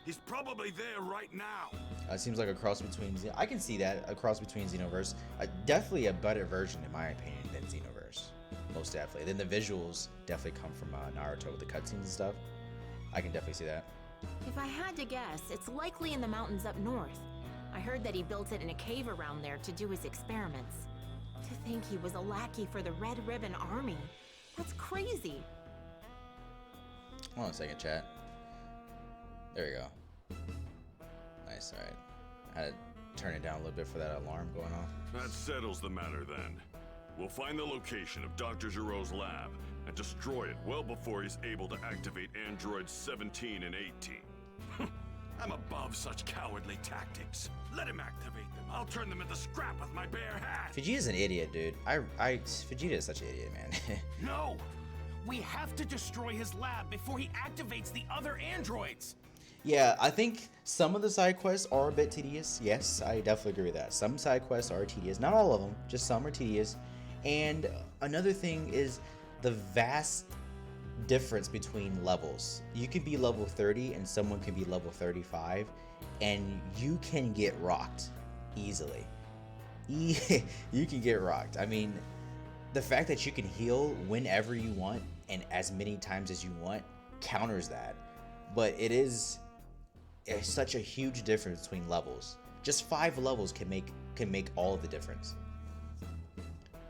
He's probably there right now. It seems like a cross between... I can see that, a cross between Xenoverse. Definitely a better version, in my opinion, than Xenoverse. Most definitely. Then the visuals definitely come from Naruto with the cutscenes and stuff. I can definitely see that. If I had to guess, it's likely in the mountains up north. I heard that he built it in a cave around there to do his experiments. To think he was a lackey for the Red Ribbon Army. That's crazy. Hold on a second, chat. There we go. Nice, alright. I had to turn it down a little bit for that alarm going off. That settles the matter then. We'll find the location of Dr. Gero's lab and destroy it well before he's able to activate androids 17 and 18. I'm above such cowardly tactics. Let him activate them. I'll turn them into scrap with my bare hands. Vegeta's an idiot, dude. Vegeta is such an idiot, man. No! We have to destroy his lab before he activates the other androids! Yeah, I think some of the side quests are a bit tedious. Yes, I definitely agree with that. Some side quests are tedious. Not all of them, just some are tedious. And another thing is the vast difference between levels. You can be level 30 and someone can be level 35 and you can get rocked easily. You can get rocked. I mean, the fact that you can heal whenever you want and as many times as you want counters that. But it's such a huge difference between levels. Just 5 levels can make all of the difference.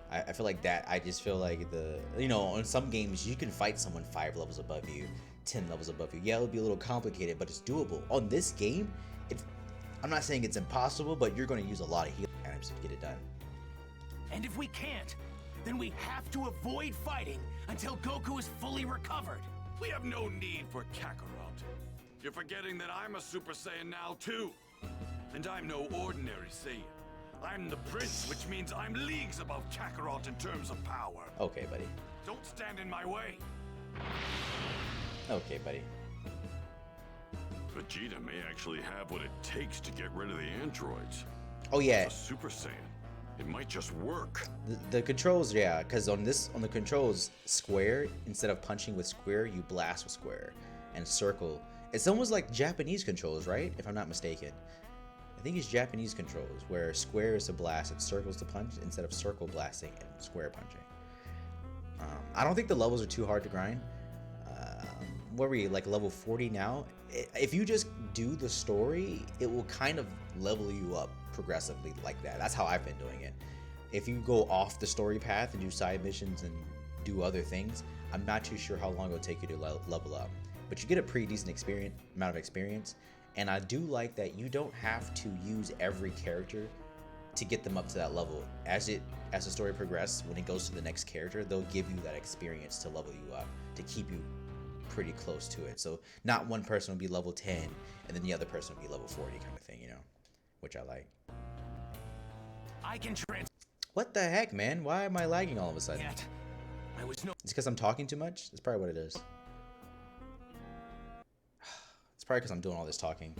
I feel like that. I just feel like on some games you can fight someone 5 levels above you, 10 levels above you. Yeah, it'll be a little complicated, but it's doable. On this game, I'm not saying it's impossible, but you're going to use a lot of healing items to get it done. And if we can't, then we have to avoid fighting until Goku is fully recovered. We have no need for Kakarot. You're forgetting that I'm a Super Saiyan now too. And I'm no ordinary Saiyan. I'm the Prince, which means I'm leagues above Kakarot in terms of power. Okay, buddy. Don't stand in my way. Okay, buddy. Vegeta may actually have what it takes to get rid of the androids. Oh yeah. As a Super Saiyan, it might just work. The controls, yeah, because on the controls, square, instead of punching with square, you blast with square, and circle. It's almost like Japanese controls, right? If I'm not mistaken. I think it's Japanese controls where square is to blast and circles to punch instead of circle blasting and square punching. I don't think the levels are too hard to grind. Where were you, like level 40 now? If you just do the story, it will kind of level you up progressively like that. That's how I've been doing it. If you go off the story path and do side missions and do other things, I'm not too sure how long it'll take you to level up. But you get a pretty decent amount of experience. And I do like that you don't have to use every character to get them up to that level. As the story progresses, when it goes to the next character, they'll give you that experience to level you up, to keep you pretty close to it. So not one person will be level 10 and then the other person will be level 40 kind of thing, you know, which I like. I can What the heck, man? Why am I lagging all of a sudden? It's because I'm talking too much? That's probably what it is. It's probably because I'm doing all this talking.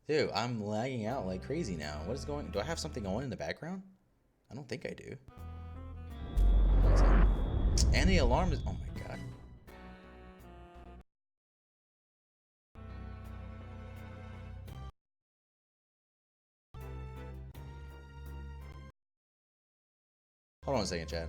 Dude, I'm lagging out like crazy now. What is going on? Do I have something on in the background? I don't think I do. What is that? And the alarm is... Oh my god. Hold on a second, Chad.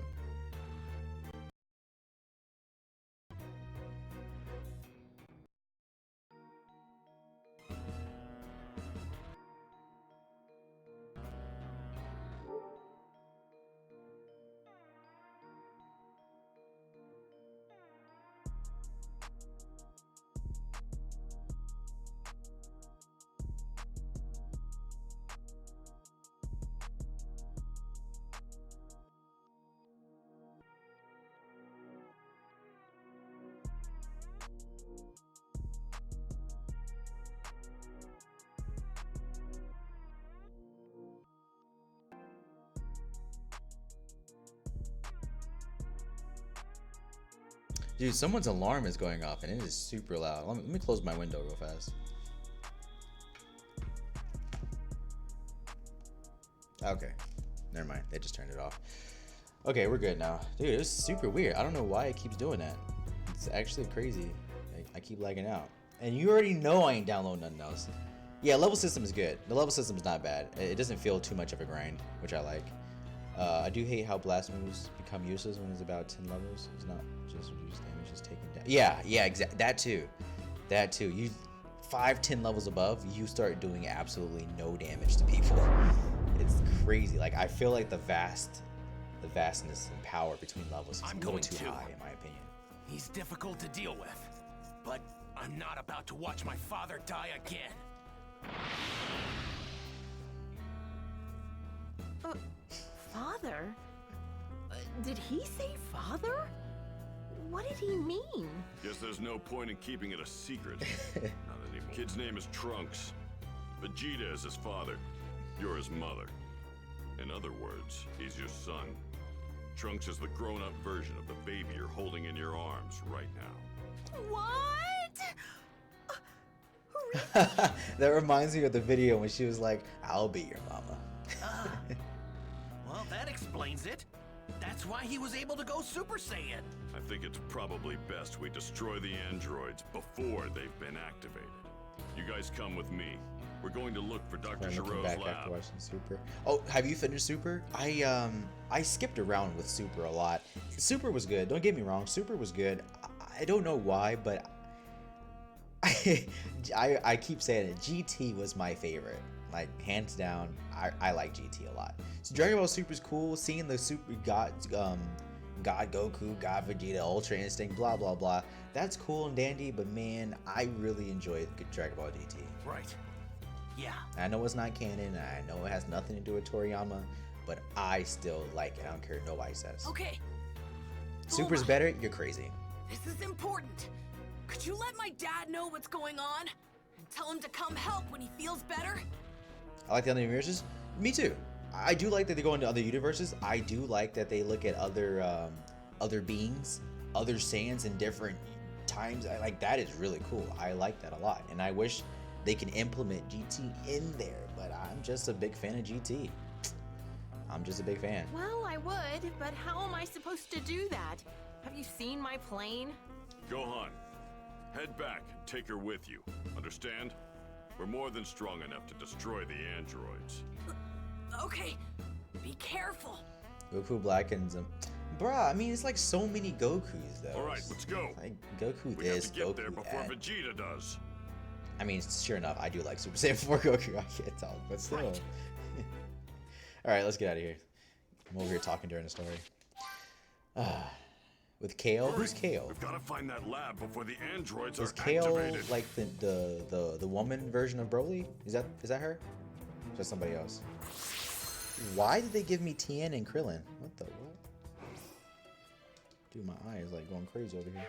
Dude, someone's alarm is going off and it is super loud. Let me close my window real fast. Okay, never mind. They just turned it off. Okay, we're good now. Dude, it's super weird. I don't know why it keeps doing that. It's actually crazy. I keep lagging out. And you already know I ain't downloading nothing else. Yeah, level system is good. The level system is not bad. It doesn't feel too much of a grind, which I like. I do hate how blast moves become useless when it's about 10 levels. It's not just reduced damage, just taking down. Yeah, exactly. That too. You 5-10 levels above, you start doing absolutely no damage to people. It's crazy. Like, I feel like the vastness and power between levels is a little too high, in my opinion. He's difficult to deal with, but I'm not about to watch my father die again. Father? Did he say father? What did he mean? Guess there's no point in keeping it a secret. Not anymore. Kid's name is Trunks. Vegeta is his father. You're his mother. In other words, he's your son. Trunks is the grown-up version of the baby you're holding in your arms right now. What? That reminds me of the video when she was like, I'll be your mama. Well, that explains it. That's why he was able to go Super Saiyan. I think it's probably best we destroy the androids before they've been activated. You guys come with me. We're going to look for Dr. Giro's After lab. watching Super. Oh, have you finished Super? I skipped around with Super a lot. Super was good. Don't get me wrong. Super was good. I don't know why, but I keep saying it. GT was my favorite. Like, hands down, I like GT a lot. So Dragon Ball Super is cool. Seeing the Super God Goku, God Vegeta, Ultra Instinct, blah blah blah. That's cool and dandy, but man, I really enjoyed Dragon Ball GT. Right. Yeah. I know it's not canon. I know it has nothing to do with Toriyama, but I still like it. I don't care what nobody says. Okay. Super's better. You're crazy. This is important. Could you let my dad know what's going on? And tell him to come help when he feels better? I like the other universes. Me too. I do like that they go into other universes. I do like that they look at other other beings, other Saiyans in different times. Like that is really cool. I like that a lot, and I wish they can implement GT in there. But I'm just a big fan of GT. I'm just a big fan. Well, I would, but how am I supposed to do that? Have you seen my plane? Gohan, head back and take her with you. Understand? We're more than strong enough to destroy the androids. Okay, be careful. Goku blackens him. Bruh, I mean, it's like so many Gokus, though. All right, let's go. Like, Goku We have is to get Goku there before at- Vegeta does. I mean, sure enough, I do like Super Saiyan 4 Goku. I can't talk, but still. Right. Alright, let's get out of here. I'm over here talking during the story. With Kale? Hurry. Who's Kale? We've got to find that lab before the androids Is are Kale activated. like the woman version of Broly? Is that her? Or just somebody else? Why did they give me Tien and Krillin? What the what? Dude, my eye is like going crazy over here.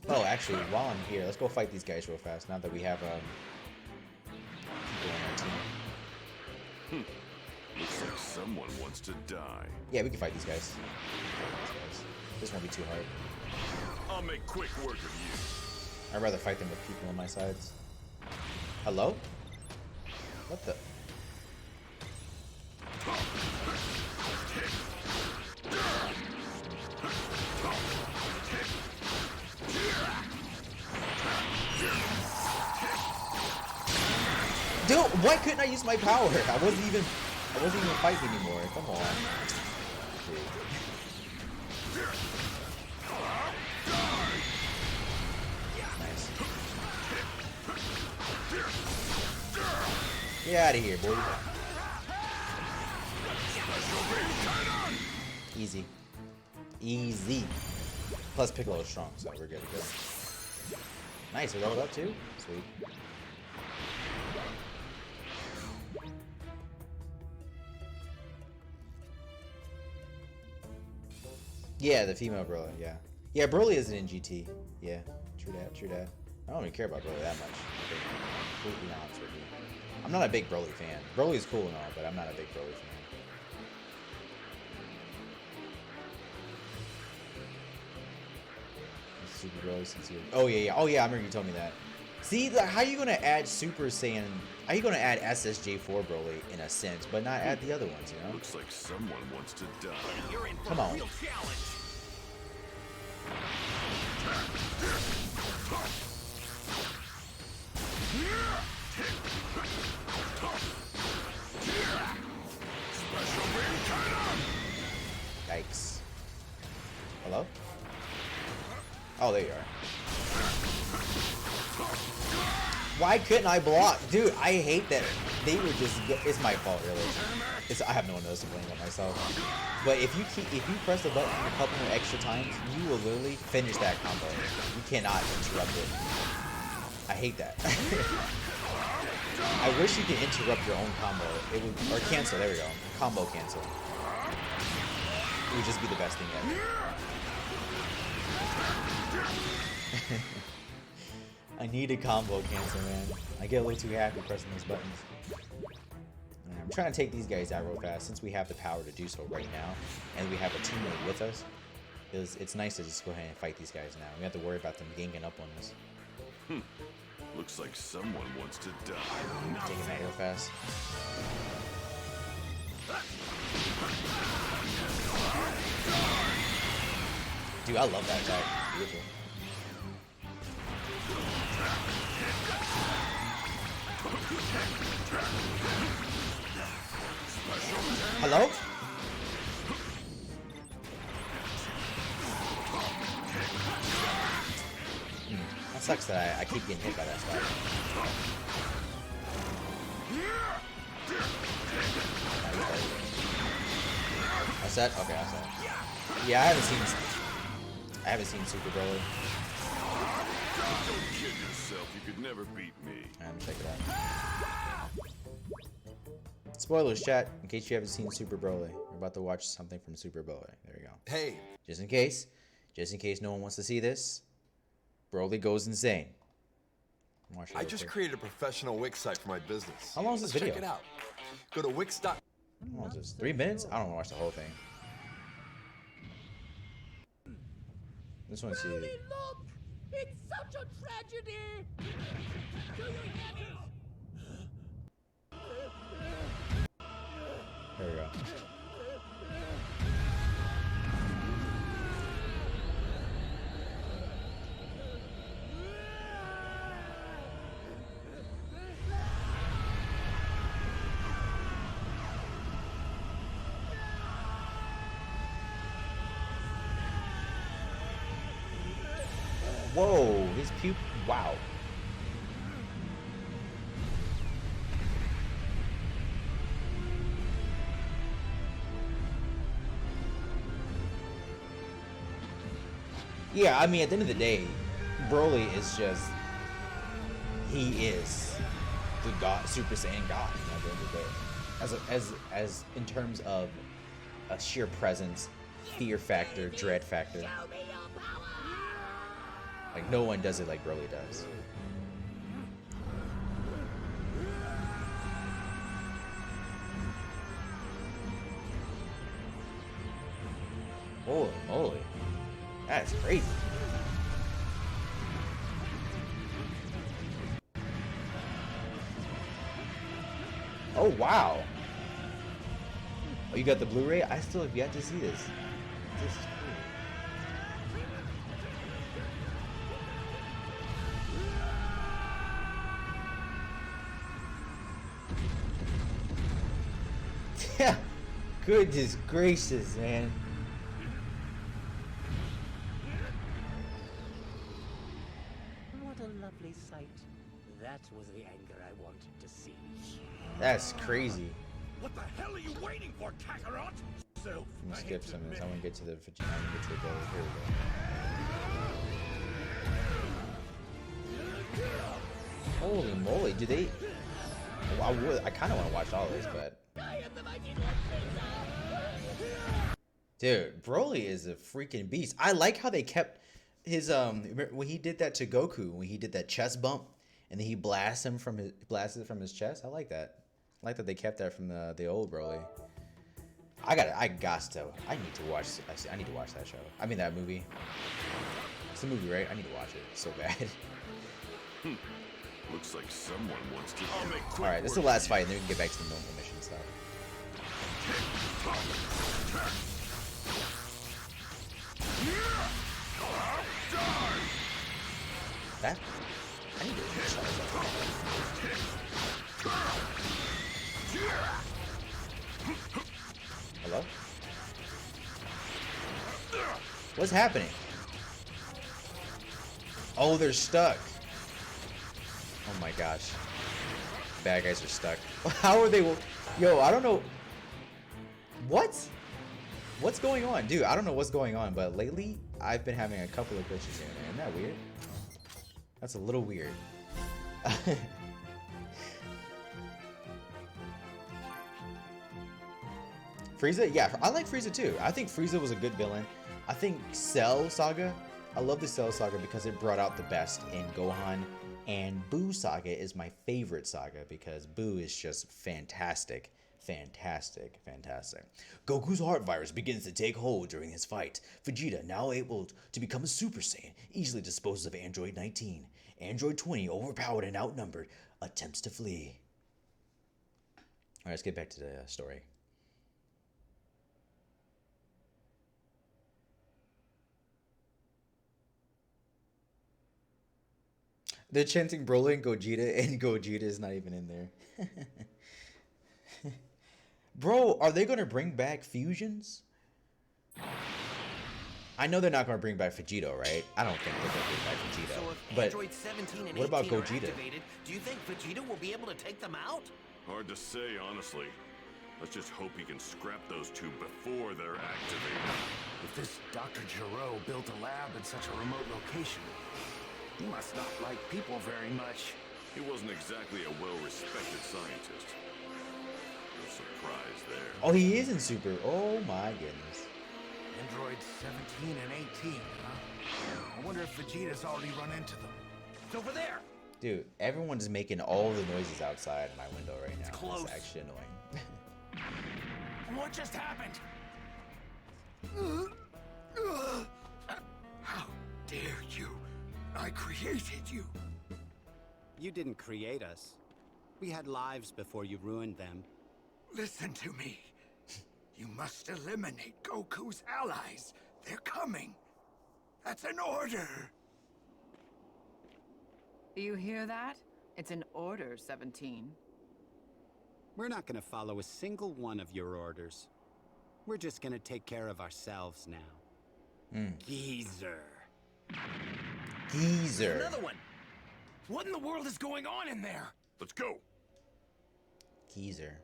Oh, actually, while I'm here, let's go fight these guys real fast. Now that we have people on our team. Looks like someone wants to die. Yeah, we can fight these guys. This won't be too hard. I'll make quick work of you. I'd rather fight them with people on my sides. Hello? What the? Dude, why couldn't I use my power? I wasn't even fighting anymore. Come on. Nice. Get out of here, boy. Easy. Easy. Plus Piccolo is strong, so we're good to go. Nice, we leveled up too? Sweet. Yeah, the female Broly, yeah. Yeah, Broly isn't in GT. Yeah, true that, true that. I don't even care about Broly that much. To be completely honest with you. I'm not a big Broly fan. Broly's cool and all, but I'm not a big Broly fan. Super Broly since you. Oh yeah, yeah. Oh yeah, I remember you told me that. See, like, how are you gonna add Super Saiyan? How are you gonna add SSJ4 Broly in a sense, but not add the other ones? You know. Looks like someone wants to die. You're in for Come a on. real challenge. Yikes. Hello? Oh, there you are. Why couldn't I block? Dude, I hate that they were just... It's my fault, really. I have no one else to blame but myself. But if you press the button a couple more extra times, you will literally finish that combo. You cannot interrupt it. I hate that. I wish you could interrupt your own combo. It would... Or cancel, there we go. Combo cancel. It would just be the best thing ever. I need a combo cancel, man. I get a little too happy pressing those buttons. Right, I'm trying to take these guys out real fast since we have the power to do so right now, and we have a teammate with us. It's nice to just go ahead and fight these guys now. We don't have to worry about them ganging up on us. Looks like someone wants to die. Taking that real fast. Dude, I love that attack. Beautiful. Hello? That sucks that I keep getting hit by that stuff. I said? Okay, I said. Yeah, I haven't seen Super Broly. Don't kid yourself. You could never beat me. Let me check it out. Spoilers, chat. In case you haven't seen Super Broly, we're about to watch something from Super Broly. There we go. Hey. Just in case no one wants to see this, Broly goes insane. I just created a professional Wix site for my business. How long is this Let's video? Check it out. Go to Wix. How long is this? 3 minutes? I don't want to watch the whole thing. This one's see. Look! It's such a tragedy! Do you hear me? There we go. Whoa, his puke. Wow. Yeah, I mean, at the end of the day, Broly is just, he is the God, Super Saiyan God. You know, at the end of the day, as in terms of a sheer presence, fear factor, dread factor. Like, no one does it like Broly does. Holy moly. That's crazy. Oh, wow. Oh, you got the Blu-ray? I still have yet to see this. This is cool. Yeah. Goodness gracious, man. What a lovely sight. That was the anger I wanted to see. That's crazy. What the hell are you waiting for, Kakarot? I'm gonna skip some of this. I want to get to the Vegeta. I want to get to the goal. Here we go. Holy moly, do they? Well, I kind of want to watch all this, but. Dude, Broly is a freaking beast. I like how they kept his when he did that to Goku, when he did that chest bump, and then he blasted it from his chest. I like that. I like that they kept that from the old Broly. I need to watch that show. I mean that movie. It's a movie, right? I need to watch it so bad. Looks like someone wants to. All right, this is the last fight, and then we can get back to the normal mission stuff. That? I need to charge that. Hello? What's happening? Oh, they're stuck. Oh my gosh. Bad guys are stuck. How are they? Yo, I don't know. What? What's going on? Dude, I don't know what's going on, but lately I've been having a couple of glitches here and there. Isn't that weird? That's a little weird. Frieza? Yeah, I like Frieza too. I think Frieza was a good villain. I think Cell Saga, I love the Cell Saga because it brought out the best in Gohan. And Boo Saga is my favorite saga because Boo is just fantastic. Fantastic, fantastic. Goku's heart virus begins to take hold during his fight. Vegeta, now able to become a Super Saiyan, easily disposes of Android 19. Android 20, overpowered and outnumbered, attempts to flee. Alright, let's get back to the story. They're chanting Broly and Gogeta is not even in there. Bro, are they going to bring back fusions? I know they're not going to bring back Vegeta, right? I don't think they're going to bring back Vegeta. So if but Android 17 and what about 18 are Gogeta? activated, do you think Vegeta will be able to take them out? Hard to say, honestly. Let's just hope he can scrap those two before they're activated. If this Dr. Gero built a lab in such a remote location, he must not like people very much. He wasn't exactly a well-respected scientist. No surprise there. Oh, he is in Super. Oh my goodness. Androids 17 and 18, huh? I wonder if Vegeta's already run into them. It's over there! Dude, everyone's making all the noises outside my window right now. Close. It's actually annoying. What just happened? How dare you? I created you. You didn't create us. We had lives before you ruined them. Listen to me. You must eliminate Goku's allies. They're coming. That's an order. You hear that? It's an order, 17. We're not gonna follow a single one of your orders. We're just gonna take care of ourselves now. Geezer. Geezer. Another one. What in the world is going on in there? Let's go. Geezer.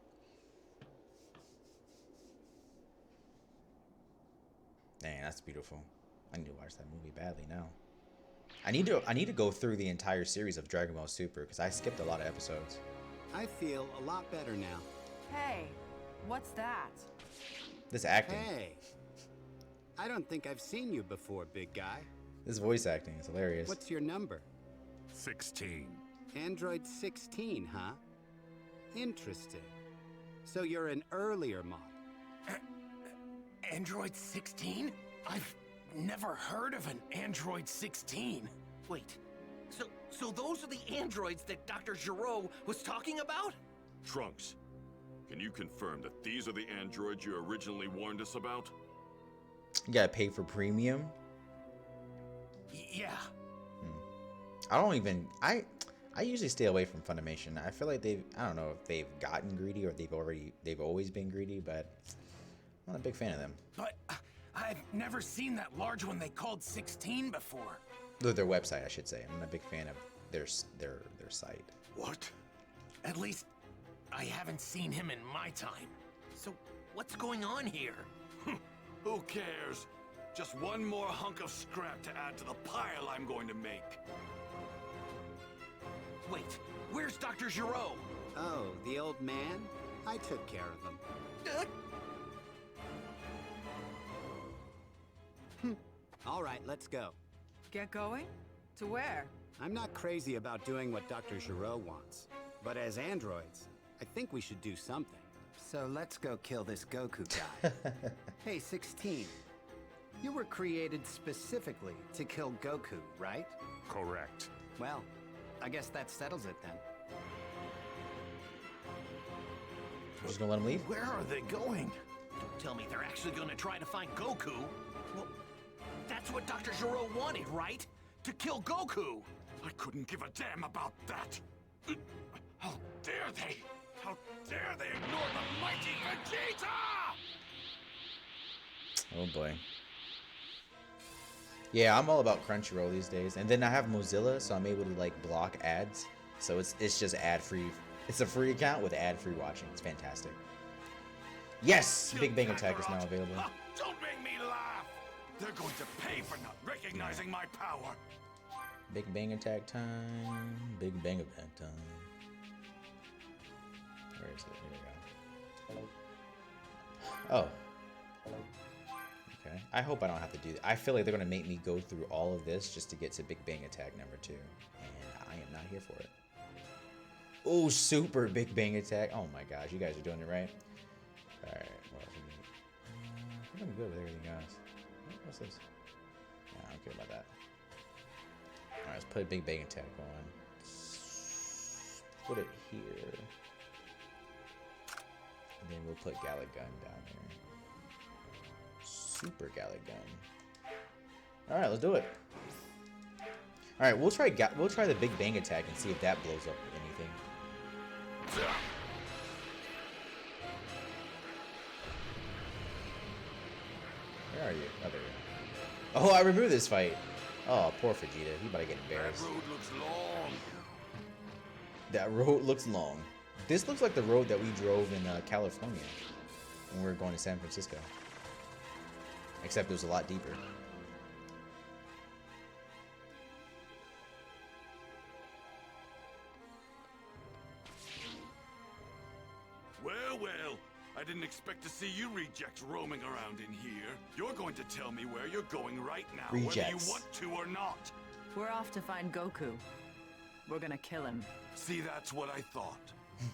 Dang, that's beautiful. I need to watch that movie badly now. I need to go through the entire series of Dragon Ball Super because I skipped a lot of episodes. I feel a lot better now. Hey, what's that? This acting. Hey, I don't think I've seen you before, big guy. This voice acting is hilarious. What's your number? 16. Android 16, huh? Interesting. So you're an earlier mod. Android 16? I've never heard of an Android 16. Wait, so those are the androids that Dr. Gero was talking about? Trunks, can you confirm that these are the androids you originally warned us about? You gotta pay for premium. Yeah. I don't even. I usually stay away from Funimation. I feel like I don't know if they've gotten greedy or they've always been greedy, but I'm not a big fan of them. But I've never seen that large one they called 16 before. Their website, I should say. I'm not a big fan of their site. What? At least I haven't seen him in my time. So what's going on here? Who cares? Just one more hunk of scrap to add to the pile I'm going to make. Wait, where's Dr. Gero? Oh, the old man? I took care of him. All right, let's go. Get going? To where? I'm not crazy about doing what Dr. Gero wants, but as androids, I think we should do something. So let's go kill this Goku guy. Hey, 16. You were created specifically to kill Goku, right? Correct. Well, I guess that settles it then. Just gonna let him leave? Where are they going? Don't tell me they're actually gonna try to find Goku. Well, that's what Dr. Gero wanted, right? To kill Goku! I couldn't give a damn about that. How dare they? How dare they ignore the mighty Vegeta! Oh boy. Yeah, I'm all about Crunchyroll these days, and then I have Mozilla, so I'm able to like block ads. So it's just ad-free. It's a free account with ad-free watching. It's fantastic. Yes, Big Bang Attack is now available. Don't make me laugh. They're going to pay for not recognizing my power. Big Bang Attack time. Big Bang Attack time. Where is it? Here we go. Oh. Okay. I hope I don't have to do that. I feel like they're going to make me go through all of this just to get to Big Bang Attack number 2. And I am not here for it. Oh, super Big Bang Attack. Oh my gosh, you guys are doing it right. Alright, what else we need? I think I'm good with everything else. What's this? Yeah, I don't care about that. Alright, let's put Big Bang Attack on. Put it here. And then we'll put Galagun down here. Super Galagun. Alright, let's do it. Alright, we'll try the Big Bang Attack and see if that blows up anything. Where are you? Oh, there you are. Oh, I removed this fight. Oh, poor Vegeta. He about to get embarrassed. That road looks long. That road looks long. This looks like the road that we drove in California when we were going to San Francisco. Except it was a lot deeper. Well, well, I didn't expect to see you rejects roaming around in here. You're going to tell me where you're going right now, whether you want to or not. We're off to find Goku. We're gonna kill him. See, that's what I thought.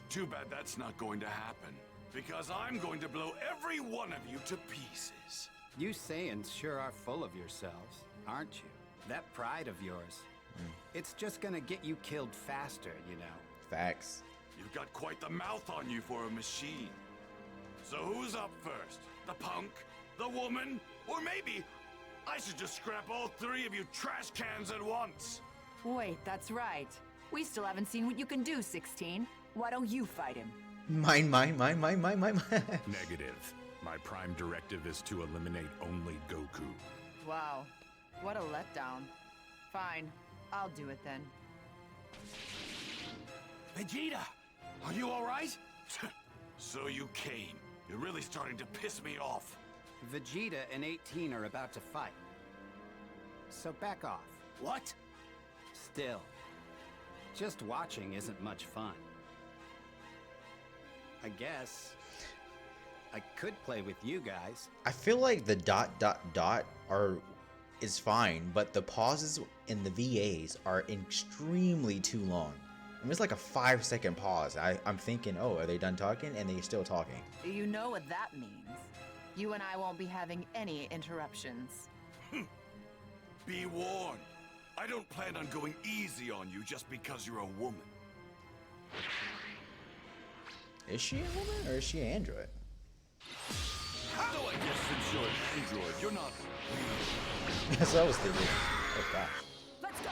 Too bad that's not going to happen. Because I'm going to blow every one of you to pieces. You Saiyans sure are full of yourselves, aren't you? That pride of yours. It's just gonna get you killed faster, you know. Facts. You've got quite the mouth on you for a machine. So who's up first? The punk? The woman? Or maybe I should just scrap all three of you trash cans at once. Wait, that's right. We still haven't seen what you can do, 16. Why don't you fight him? Mine. Negative. My prime directive is to eliminate only Goku. Wow, what a letdown. Fine, I'll do it then. Vegeta, are you all right? So you came. You're really starting to piss me off. Vegeta and 18 are about to fight. So back off. What? Still, just watching isn't much fun. I guess I could play with you guys. I feel like the ... is fine, but the pauses in the VAs are extremely too long. I mean, it's like a 5-second pause. I'm thinking, oh, are they done talking? And they're still talking. Do you know what that means? You and I won't be having any interruptions. Be warned. I don't plan on going easy on you just because you're a woman. Is she a woman or is she an android? So I guess since you're an android, you're not real. That's what I was thinking. Oh gosh. Let's go!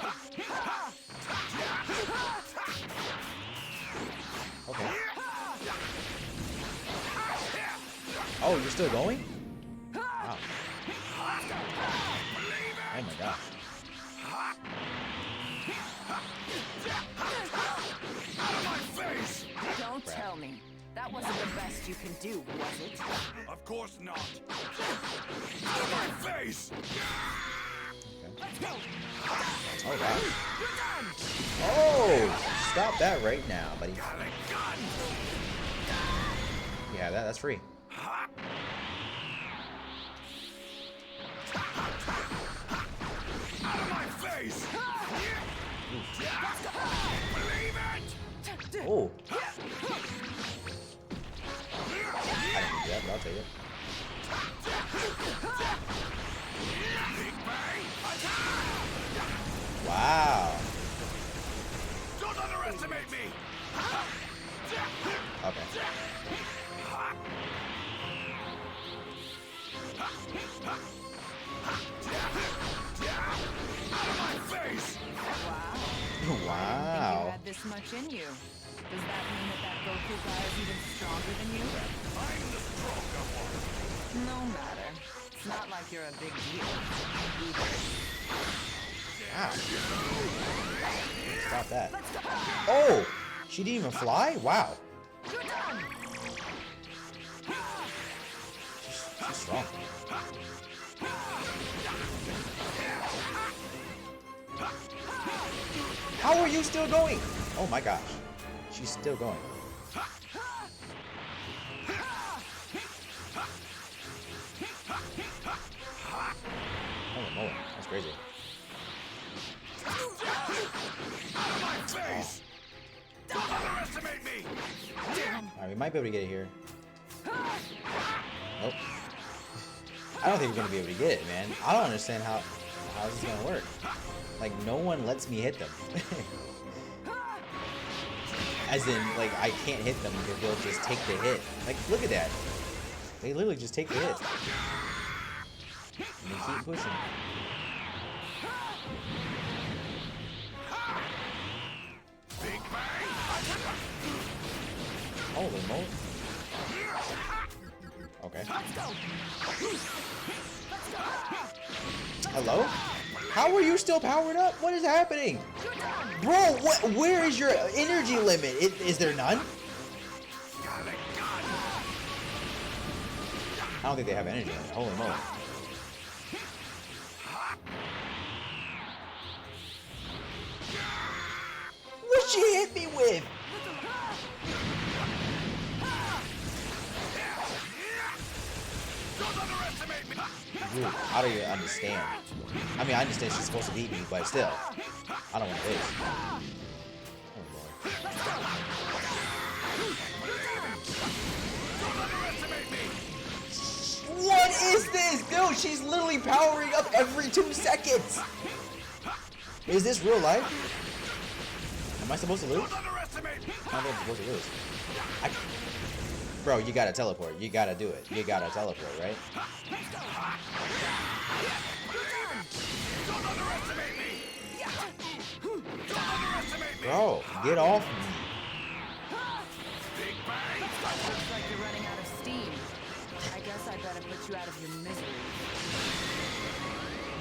Okay. Oh, you're still going? Wow. Oh my gosh. Out of my face! Don't tell me. That wasn't the best you can do, was it? Of course not. Out of my face! Let's go! Oh gosh. Oh! Stop that right now, buddy. Yeah, that's free. Out of my face! Believe it! Oh. I didn't do that, but I'll take it. Wow. Don't underestimate me! Okay. Out of my face! Wow. You had this much in you. Does that mean that Goku guy is even stronger than you? I'm the stronger one. No matter. It's not like you're a big deal. Wow. Stop that. Oh! She didn't even fly? Wow. You're done! She's strong. How are you still going? Oh my gosh. She's still going. Holy moly, that's crazy. Out of my face! Don't underestimate me! Alright, we might be able to get it here. Nope. I don't think we're gonna be able to get it, man. I don't understand how this is gonna work. Like, no one lets me hit them. As in, like, I can't hit them because they'll just take the hit. Like, look at that. They literally just take the hit. And they keep pushing. Big bang! Holy moly. Okay. Hello? How are you still powered up? What is happening? Bro, where is your energy limit? Is there none? I don't think they have energy limit. Holy moly. What she hit me with? Dude, how do you understand? I mean, I understand she's supposed to beat me, but still, I don't want to face. Oh, Lord. she's literally powering up every 2 seconds. Is this real life? Am I supposed to lose? I don't think I'm supposed to lose. Bro, you gotta teleport. You gotta do it. You gotta teleport, right? Bro, get off me. Looks like you're running out of steam. I guess I better put you out of your misery.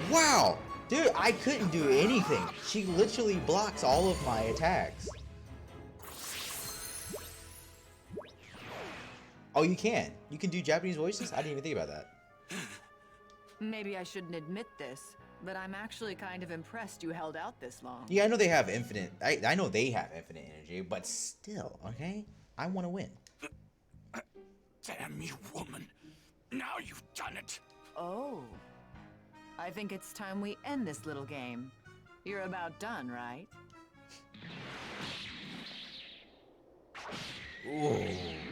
Wow! Dude, I couldn't do anything. She literally blocks all of my attacks. Oh, you can. You can do Japanese voices? I didn't even think about that. Maybe I shouldn't admit this, but I'm actually kind of impressed you held out this long. Yeah, I know they have infinite. I know they have infinite energy, but still, okay? I want to win. Damn you, woman. Now you've done it. Oh. I think it's time we end this little game. You're about done, right? Ooh,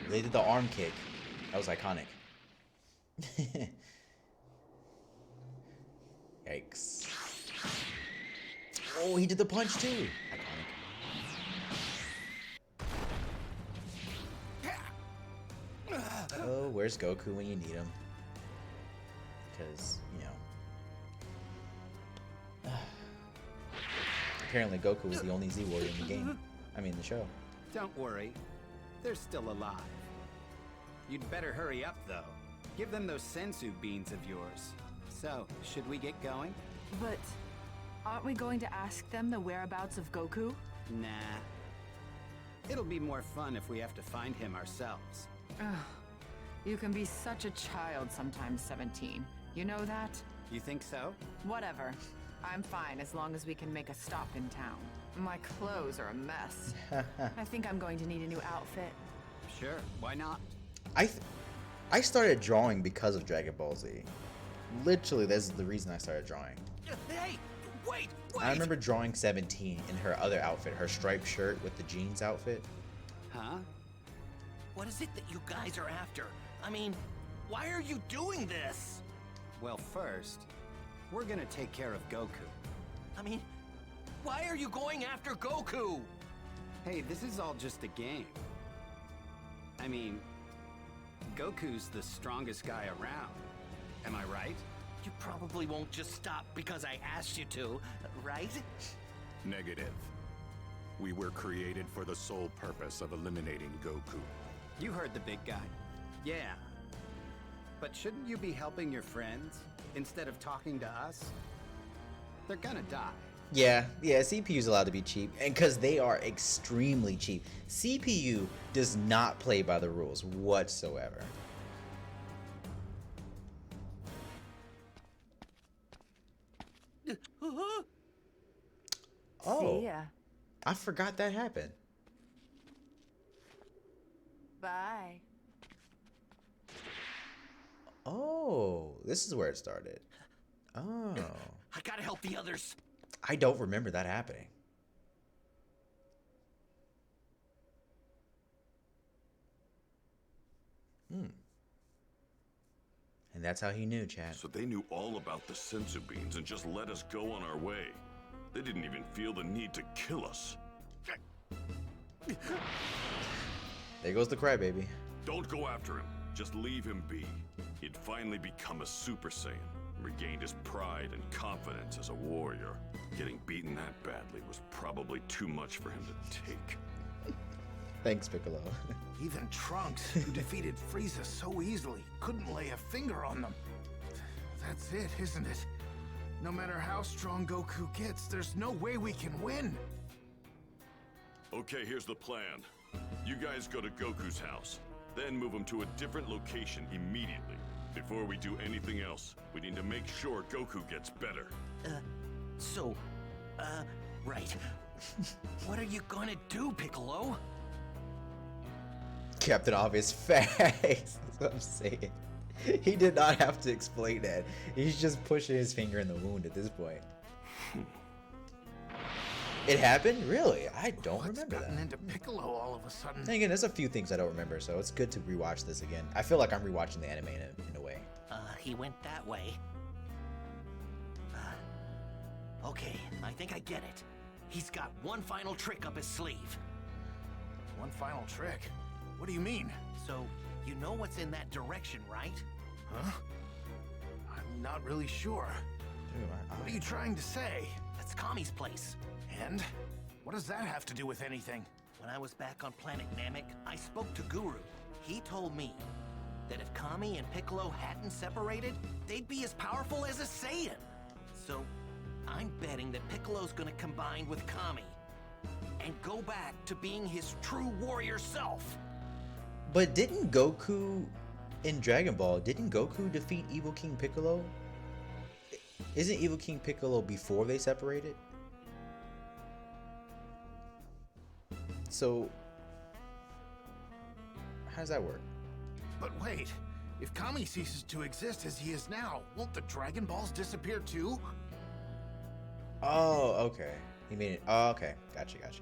they did the arm kick. That was iconic. Yikes. Oh, he did the punch too. Iconic. Oh, where's Goku when you need him? Because, you know. Apparently Goku was the only Z warrior in the game. I mean, the show. Don't worry. They're still alive. You'd better hurry up, though. Give them those sensu beans of yours. So, should we get going? But aren't we going to ask them the whereabouts of Goku? Nah. It'll be more fun if we have to find him ourselves. Ugh. You can be such a child sometimes, 17. You know that? You think so? Whatever. I'm fine as long as we can make a stop in town. My clothes are a mess. I think I'm going to need a new outfit. Sure, why not? I started drawing because of Dragon Ball Z. Literally, this is the reason I started drawing. Hey, wait! I remember drawing 17 in her other outfit, her striped shirt with the jeans outfit. Huh? What is it that you guys are after? I mean, why are you doing this? Well, first, we're gonna take care of Goku. I mean, why are you going after Goku? Hey, this is all just a game. I mean, Goku's the strongest guy around. Am I right? You probably won't just stop because I asked you to, right? Negative. We were created for the sole purpose of eliminating Goku. You heard the big guy. Yeah. But shouldn't you be helping your friends instead of talking to us? They're gonna die. Yeah, CPU's allowed to be cheap, and because they are extremely cheap. CPU does not play by the rules whatsoever. Oh, See ya. I forgot that happened. Bye. Oh, this is where it started. Oh. I gotta help the others. I don't remember that happening. And that's how he knew, chat. So they knew all about the sensu beans and just let us go on our way. They didn't even feel the need to kill us. There goes the crybaby. Don't go after him. Just leave him be. He'd finally become a Super Saiyan, regained his pride and confidence as a warrior. Getting beaten that badly was probably too much for him to take. Thanks, Piccolo. Even Trunks, who defeated Frieza so easily, couldn't lay a finger on them. That's it, isn't it? No matter how strong Goku gets, there's no way we can win. Okay, here's the plan. You guys go to Goku's house, then move him to a different location immediately. Before we do anything else, we need to make sure Goku gets better. Right. What are you gonna do, Piccolo? Captain Obvious facts. That's what I'm saying. He did not have to explain that. He's just pushing his finger in the wound at this point. It happened? Really? I don't remember that. Into Piccolo all of a sudden. And again, there's a few things I don't remember, so it's good to rewatch this again. I feel like I'm rewatching the anime in a way. He went that way. Okay, I think I get it. He's got one final trick up his sleeve. One final trick? What do you mean? So, you know what's in that direction, right? Huh? I'm not really sure. Dude, What are you trying to say? That's Kami's place. And? What does that have to do with anything? When I was back on planet Namek, I spoke to Guru. He told me that if Kami and Piccolo hadn't separated, they'd be as powerful as a Saiyan. So, I'm betting that Piccolo's gonna combine with Kami and go back to being his true warrior self. But didn't Goku in Dragon Ball, didn't Goku defeat Evil King Piccolo? Isn't Evil King Piccolo before they separated? So, how does that work? But wait, if Kami ceases to exist as he is now, won't the Dragon Balls disappear too? Oh, okay. He made it. Oh, okay. Gotcha. Okay.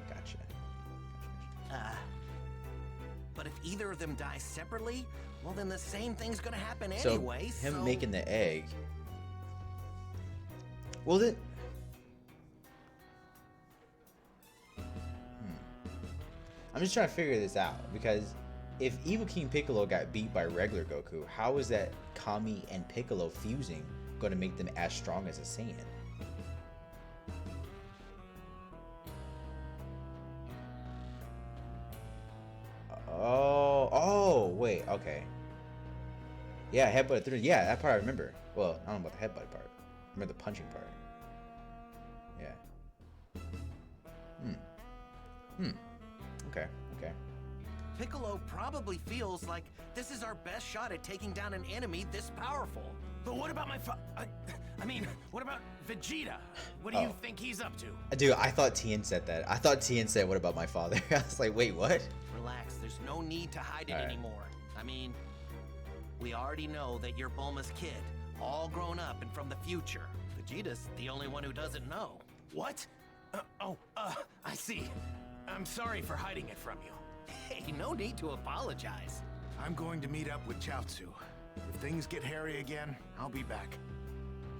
Gotcha. But if either of them die separately, well then the same thing's gonna happen So anyway, him making the egg. Well then. I'm just trying to figure this out because if Evil King Piccolo got beat by regular Goku, how is that Kami and Piccolo fusing going to make them as strong as a Saiyan? Oh, wait, okay. Yeah, headbutt through. Yeah, that part I remember. Well, I don't know about the headbutt part. I remember the punching part. Yeah. Okay. Piccolo probably feels like this is our best shot at taking down an enemy this powerful. But what about what about Vegeta? What do you think he's up to? Dude, I thought Tien said that. I thought Tien said, what about my father? I was like, wait, what? Relax, there's no need to hide it anymore. I mean, we already know that you're Bulma's kid, all grown up and from the future. Vegeta's the only one who doesn't know. What? I see. I'm sorry for hiding it from you. Hey, no need to apologize. I'm going to meet up with Chaozu. If things get hairy again, I'll be back.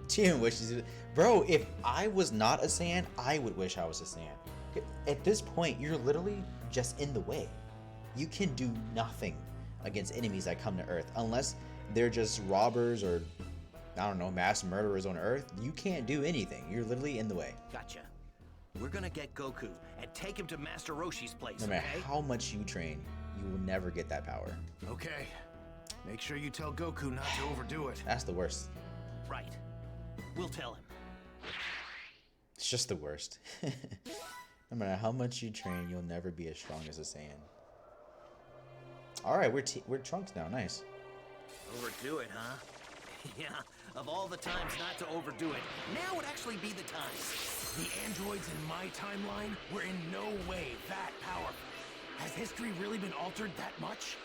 Tien wishes it. Bro, if I was not a Saiyan, I would wish I was a Saiyan. At this point, you're literally just in the way. You can do nothing against enemies that come to Earth unless they're just robbers or, I don't know, mass murderers on Earth. You can't do anything. You're literally in the way. Gotcha. We're gonna get Goku and take him to Master Roshi's place, No matter okay? how much you train, you will never get that power. Okay. Make sure you tell Goku not to overdo it. That's the worst. Right. We'll tell him. It's just the worst. No matter how much you train, you'll never be as strong as a Saiyan. Alright, we're Trunks now. Nice. Overdo it, huh? Yeah, of all the times not to overdo it, now would actually be the time. The androids in my timeline were in no way that powerful. Has history really been altered that much?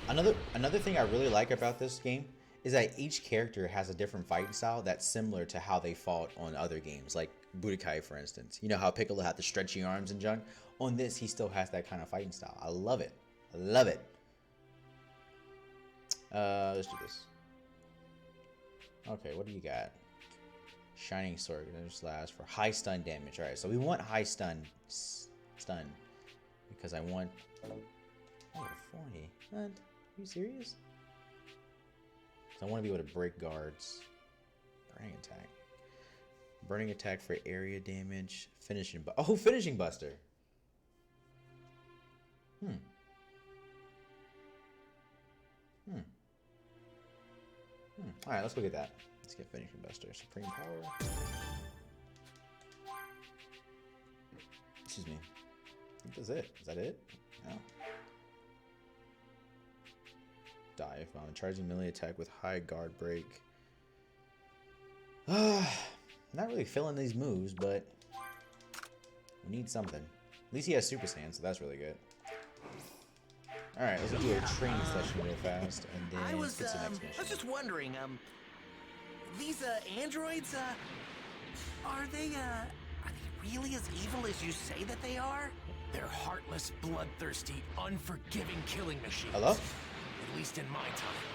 Another thing I really like about this game is that each character has a different fighting style that's similar to how they fought on other games, like Budokai, for instance. You know how Piccolo had the stretchy arms and junk? On this, he still has that kind of fighting style. I love it. I love it. Let's do this. Okay, what do you got? Shining Sword, just lasts for high stun damage. Alright, so we want high stun because I want 40. What? Are you serious? So I want to be able to break guards. Burning attack for area damage. Finishing Buster. Alright, let's go get that. Let's get Finishing Buster. Supreme Power. Excuse me. I think that's it. Is that it? No. Dive bomb. Charging melee attack with high guard break. Not really feeling these moves, but we need something. At least he has Super Saiyan, so that's really good. Alright, let's do a training session real fast, and then I was get to the next mission. I was just wondering, these androids, are they really as evil as you say that they are? They're heartless, bloodthirsty, unforgiving killing machines. Hello? At least in my time.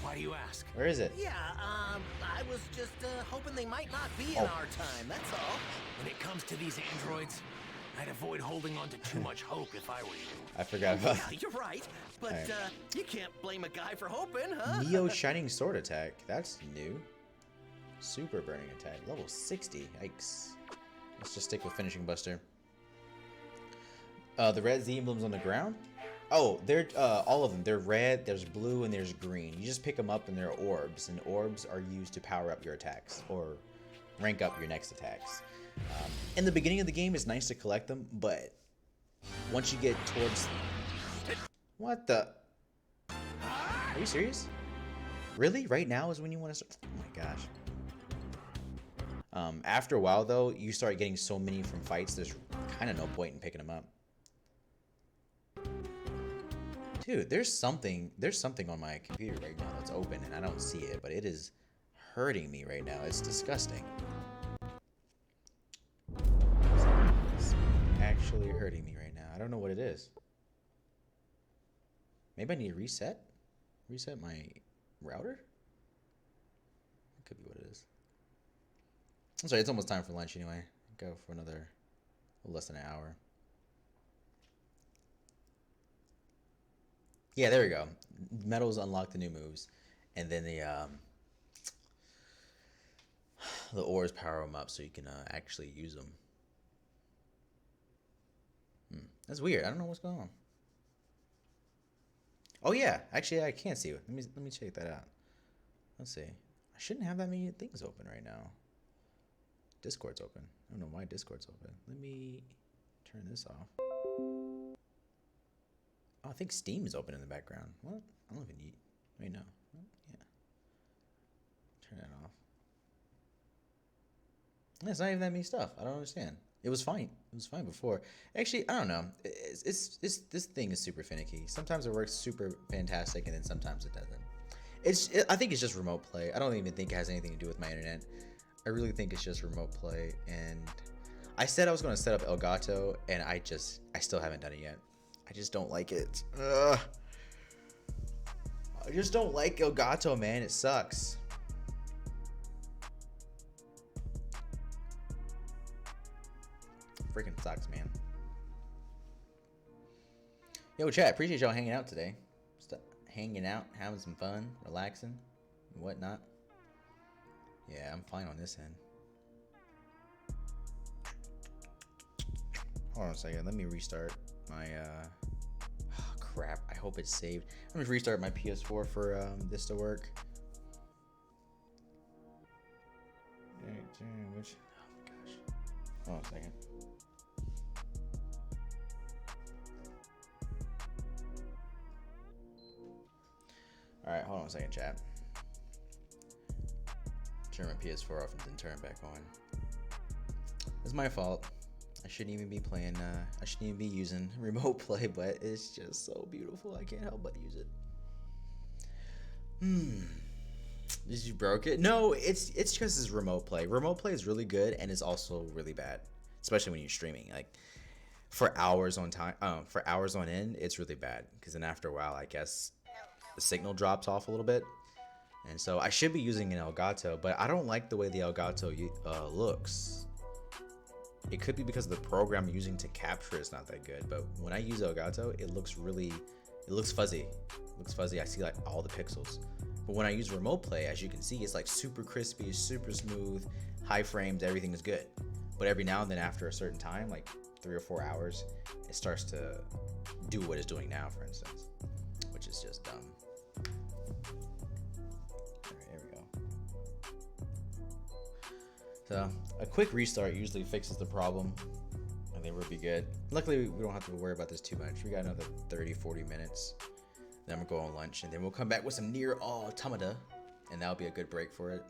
Why do you ask? Where is it? Yeah, I was just hoping they might not be in Oh. our time, that's all. When it comes to these androids, I'd avoid holding on to too much hope if I were you. I forgot about Yeah, you're right. But Alright. you can't blame a guy for hoping, huh? Neo Shining Sword attack. That's new. Super burning attack. Level 60. Yikes. Let's just stick with Finishing Buster. The red Z emblems on the ground. Oh, they're all of them. They're red, there's blue, and there's green. You just pick them up and they're orbs. And orbs are used to power up your attacks or rank up your next attacks. In the beginning of the game, it's nice to collect them, but once you get towards... What the... Are you serious? Really? Right now is when you want to start? Oh my gosh. After a while, though, you start getting so many from fights, there's kind of no point in picking them up. Dude, there's something on my computer right now that's open, and I don't see it, but it is hurting me right now. It's disgusting. It's actually hurting me right now. I don't know what it is. Maybe I need to reset? Reset my router? That could be what it is. I'm sorry, it's almost time for lunch anyway. Go for another less than an hour. Yeah, there we go. Metals unlock the new moves, and then the ores power them up so you can actually use them. That's weird. I don't know what's going on. Oh yeah, actually I can't see it. Let me check that out. Let's see. I shouldn't have that many things open right now. Discord's open. I don't know why Discord's open. Let me turn this off. Oh, I think Steam is open in the background. What? I don't even need. Wait, no. Yeah. Turn that off. It's not even that many stuff. I don't understand. It was fine. It was fine before. Actually, I don't know. It's this thing is super finicky. Sometimes it works super fantastic, and then sometimes it doesn't. I think it's just remote play. I don't even think it has anything to do with my internet. I really think it's just remote play. And I said I was going to set up Elgato, and I still haven't done it yet. I just don't like it. I just don't like Elgato, man. It sucks. Freaking sucks, man. Yo, chat. Appreciate y'all hanging out today. Just hanging out, having some fun, relaxing, and whatnot. Yeah, I'm fine on this end. Hold on a second. Let me restart my oh, crap. I hope it's saved. I'm gonna restart my PS4 for this to work. Which? Oh my gosh. Hold on a second. All right, hold on a second, chat. Turn my PS4 off and then turn it back on. It's my fault. I shouldn't even be playing, I shouldn't even be using remote play, but it's just so beautiful. I can't help but use it. Did you broke it? No, it's because it's remote play. Remote play is really good and it's also really bad, especially when you're streaming. Like for hours on end, it's really bad because then after a while, I guess the signal drops off a little bit. And so I should be using an Elgato, but I don't like the way the Elgato looks. It could be because the program I'm using to capture is not that good, but when I use Elgato, it looks fuzzy. It looks fuzzy. I see like all the pixels. But when I use remote play, as you can see, it's like super crispy, super smooth, high frames, everything is good. But every now and then after a certain time, like 3 or 4 hours, it starts to do what it's doing now, for instance, which is just dumb. So a quick restart usually fixes the problem and then we'll be good. Luckily, we don't have to worry about this too much. We got another 30-40 minutes. Then we'll go on lunch and then we'll come back with some Nier Automata and that'll be a good break for it.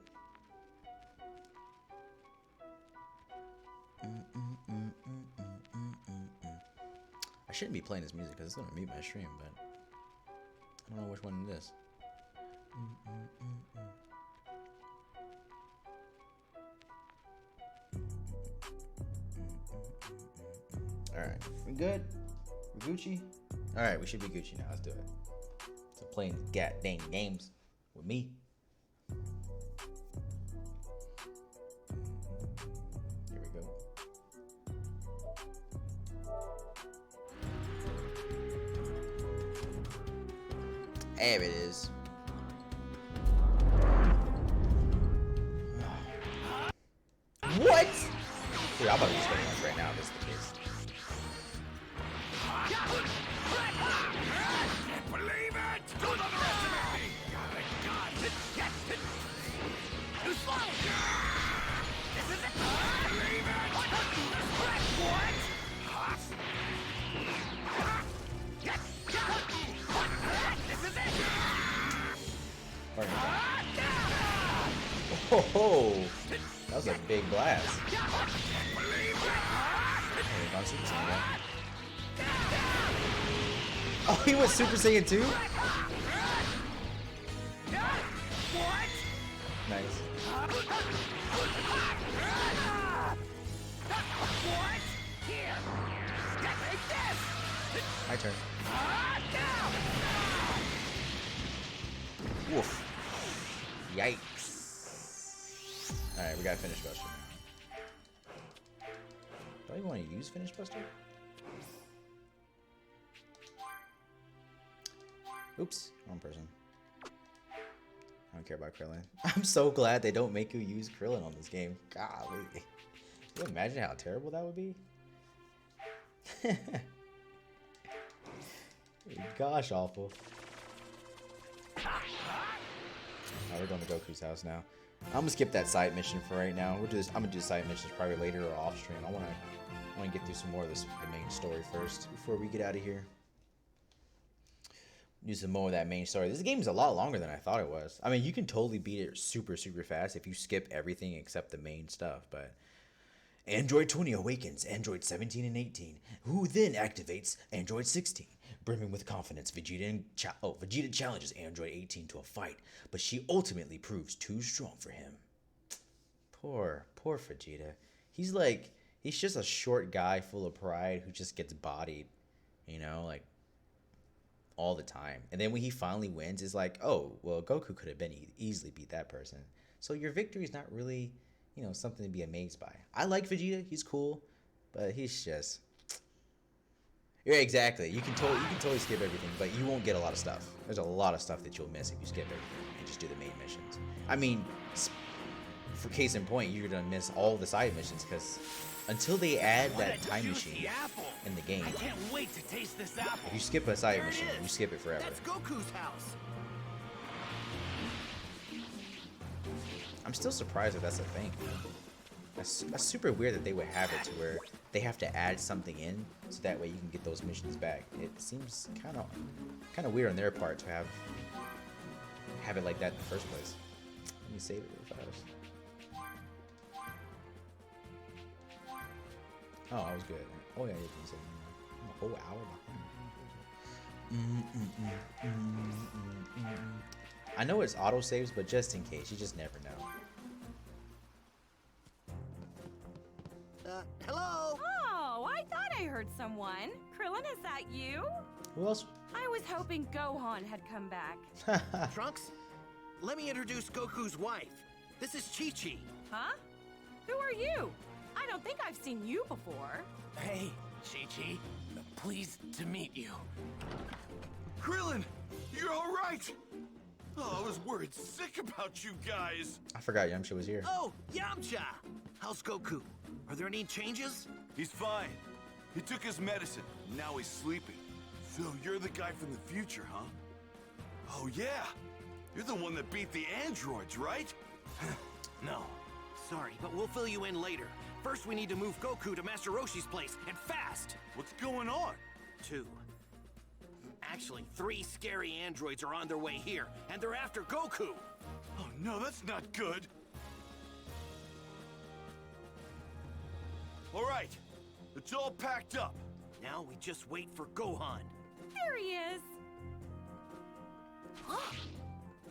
I shouldn't be playing this music because it's going to mute my stream, but I don't know which one it is. All right, we good? We Gucci? All right, we should be Gucci now. Let's do it. So playing goddamn games with me. Here we go. There it is. What? Dude, I'm about to use that right now if this is the case. Can't believe it! Don't underestimate me! Too slow! This is it! Believe it! What? This is it! Oh, that was a big blast. Oh, he was Super Saiyan 2? Nice. My turn. Woof. Yikes. Alright, we gotta finish Buster now. Do I even want to use Finish Buster? Oops, wrong person. I don't care about Krillin. I'm so glad they don't make you use Krillin on this game. Golly. Can you imagine how terrible that would be? Gosh, awful. Alright, we're going to Goku's house now. I'm gonna skip that side mission for right now. I'm gonna do side missions probably later or off stream. I wanna get through some more of the main story first before we get out of here. Do some more of that main story. This game is a lot longer than I thought it was. I mean, you can totally beat it super fast if you skip everything except the main stuff. But Android 20 awakens Android 17 and 18, who then activates Android 16. Brimming with confidence, Vegeta challenges Android 18 to a fight, but she ultimately proves too strong for him. Poor Vegeta. He's just a short guy full of pride who just gets bodied, you know, like all the time. And then when he finally wins, it's like, oh, well, Goku could have been easily beat that person. So your victory is not really, you know, something to be amazed by. I like Vegeta. He's cool, but he's just... Yeah, exactly. You can totally skip everything, but you won't get a lot of stuff. There's a lot of stuff that you'll miss if you skip everything and just do the main missions. I mean, for case in point, you're gonna miss all the side missions because until they add that time machine in the game, I can't wait to taste this apple. if you skip a side mission, you skip it forever. That's Goku's house. I'm still surprised that that's a thing. That's super weird that they would have it to where they have to add something in so that way you can get those missions back. It seems kind of weird on their part to have it like that in the first place. Let me save it real fast. Oh, I was good. Oh yeah, you can save it. I'm a whole hour behind. I know it's auto saves, but just in case, you just never know. Hello? Oh, I thought I heard someone. Krillin, is that you? Who else? I was hoping Gohan had come back. Trunks, let me introduce Goku's wife. This is Chi-Chi. Huh? Who are you? I don't think I've seen you before. Hey, Chi-Chi. Pleased to meet you. Krillin, you're all right. Oh, I was worried sick about you guys. I forgot Yamcha was here. Oh, Yamcha! How's Goku? Are there any changes? He's fine. He took his medicine. Now he's sleeping. So you're the guy from the future, huh? Oh yeah. You're the one that beat the androids, right? No. Sorry, but we'll fill you in later. First, we need to move Goku to Master Roshi's place, and fast! What's going on? 2. Actually, 3 scary androids are on their way here, and they're after Goku! Oh no, that's not good! Alright, it's all packed up. Now we just wait for Gohan. There he is. Huh?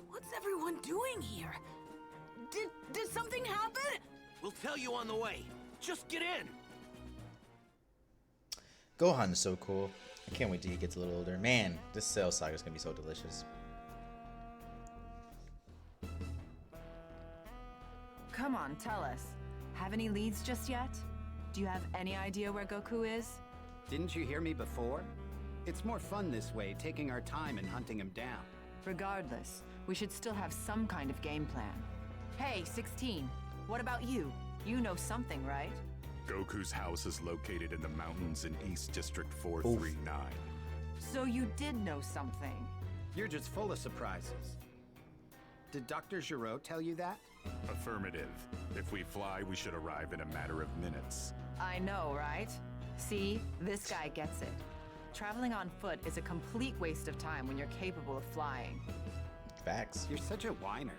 What's everyone doing here? Did something happen? We'll tell you on the way. Just get in! Gohan is so cool. I can't wait till he gets a little older. Man, this Cell Saga is gonna be so delicious. Come on, tell us. Have any leads just yet? Do you have any idea where Goku is? Didn't you hear me before? It's more fun this way, taking our time and hunting him down. Regardless, we should still have some kind of game plan. Hey, 16, what about you? You know something, right? Goku's house is located in the mountains in East District 439. So you did know something. You're just full of surprises. Did Dr. Giraud tell you that? Affirmative. If we fly, we should arrive in a matter of minutes. I know, right? See, this guy gets it. Traveling on foot is a complete waste of time when you're capable of flying. Facts. You're such a whiner.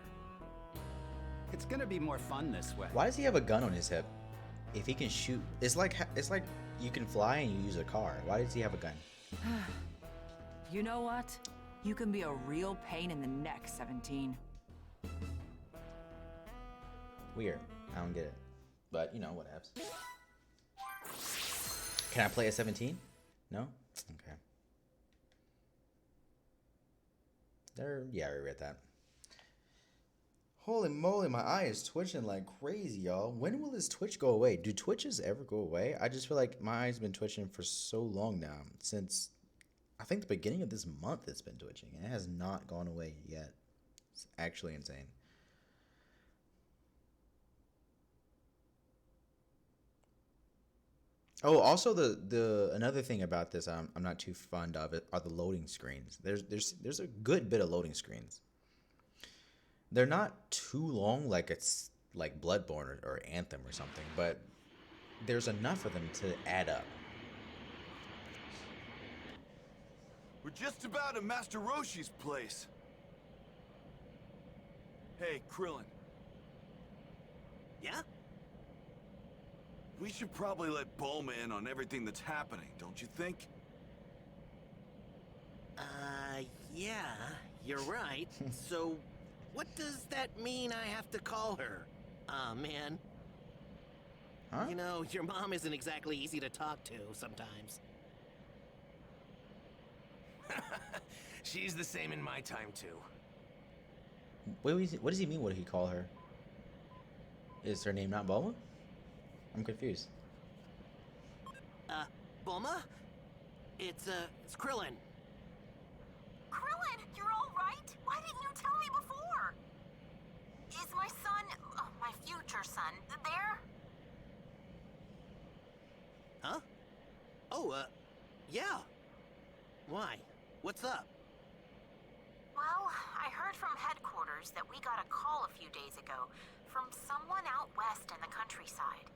It's gonna be more fun this way. Why does he have a gun on his hip? If he can shoot, it's like you can fly and you use a car. Why does he have a gun? You know what? You can be a real pain in the neck, 17. Weird. I don't get it. But, you know, what happens. Can I play at 17? No? Okay. Yeah, I read that. Holy moly, my eye is twitching like crazy, y'all. When will this twitch go away? Do twitches ever go away? I just feel like my eye's been twitching for so long now. Since, I think the beginning of this month it's been twitching. And it has not gone away yet. It's actually insane. Oh, also the another thing about this I'm not too fond of it are the loading screens. There's a good bit of loading screens. They're not too long like it's like Bloodborne or Anthem or something, but there's enough of them to add up. We're just about at Master Roshi's place. Hey, Krillin. Yeah? We should probably let Bulma in on everything that's happening, don't you think? Yeah, you're right. So, what does that mean I have to call her? Aw, man. Huh? You know, your mom isn't exactly easy to talk to sometimes. She's the same in my time, too. What does he mean? What did he call her? Is her name not Bulma? I'm confused. Bulma? It's Krillin. Krillin, you're all right? Why didn't you tell me before? Is my son, my future son, there? Huh? Oh, yeah. Why? What's up? Well, I heard from headquarters that we got a call a few days ago from someone out west in the countryside.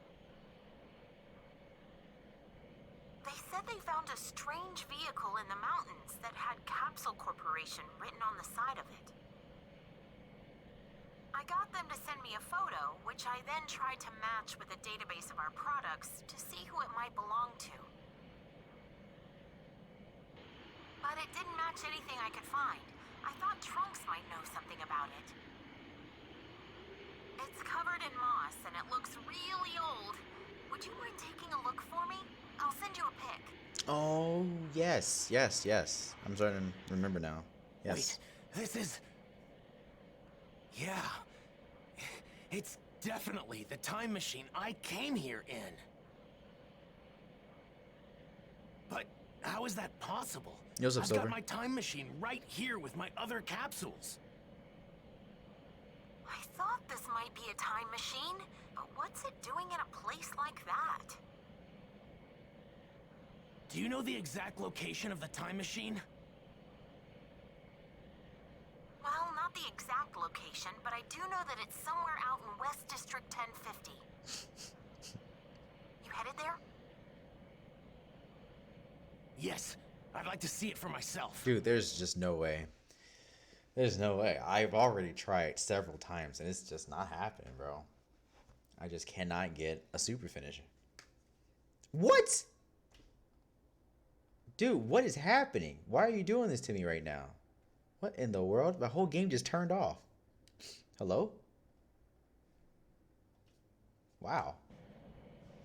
They said they found a strange vehicle in the mountains that had Capsule Corporation written on the side of it. I got them to send me a photo, which I then tried to match with a database of our products to see who it might belong to. But it didn't match anything I could find. I thought Trunks might know something about it. It's covered in moss and it looks really old. Would you mind taking a look for me? I'll send you a pic. Oh, yes. I'm starting to remember now. Yes. Wait, this is... Yeah. It's definitely the time machine I came here in. But how is that possible? I've got my time machine right here with my other capsules. I thought this might be a time machine, but what's it doing in a place like that? Do you know the exact location of the time machine? Well, not the exact location, but I do know that it's somewhere out in West District 1050. You headed there? Yes. I'd like to see it for myself. Dude, there's just no way. There's no way. I've already tried several times and it's just not happening, bro. I just cannot get a super finisher. What? Dude, what is happening? Why are you doing this to me right now? What in the world? The whole game just turned off. Hello? Wow.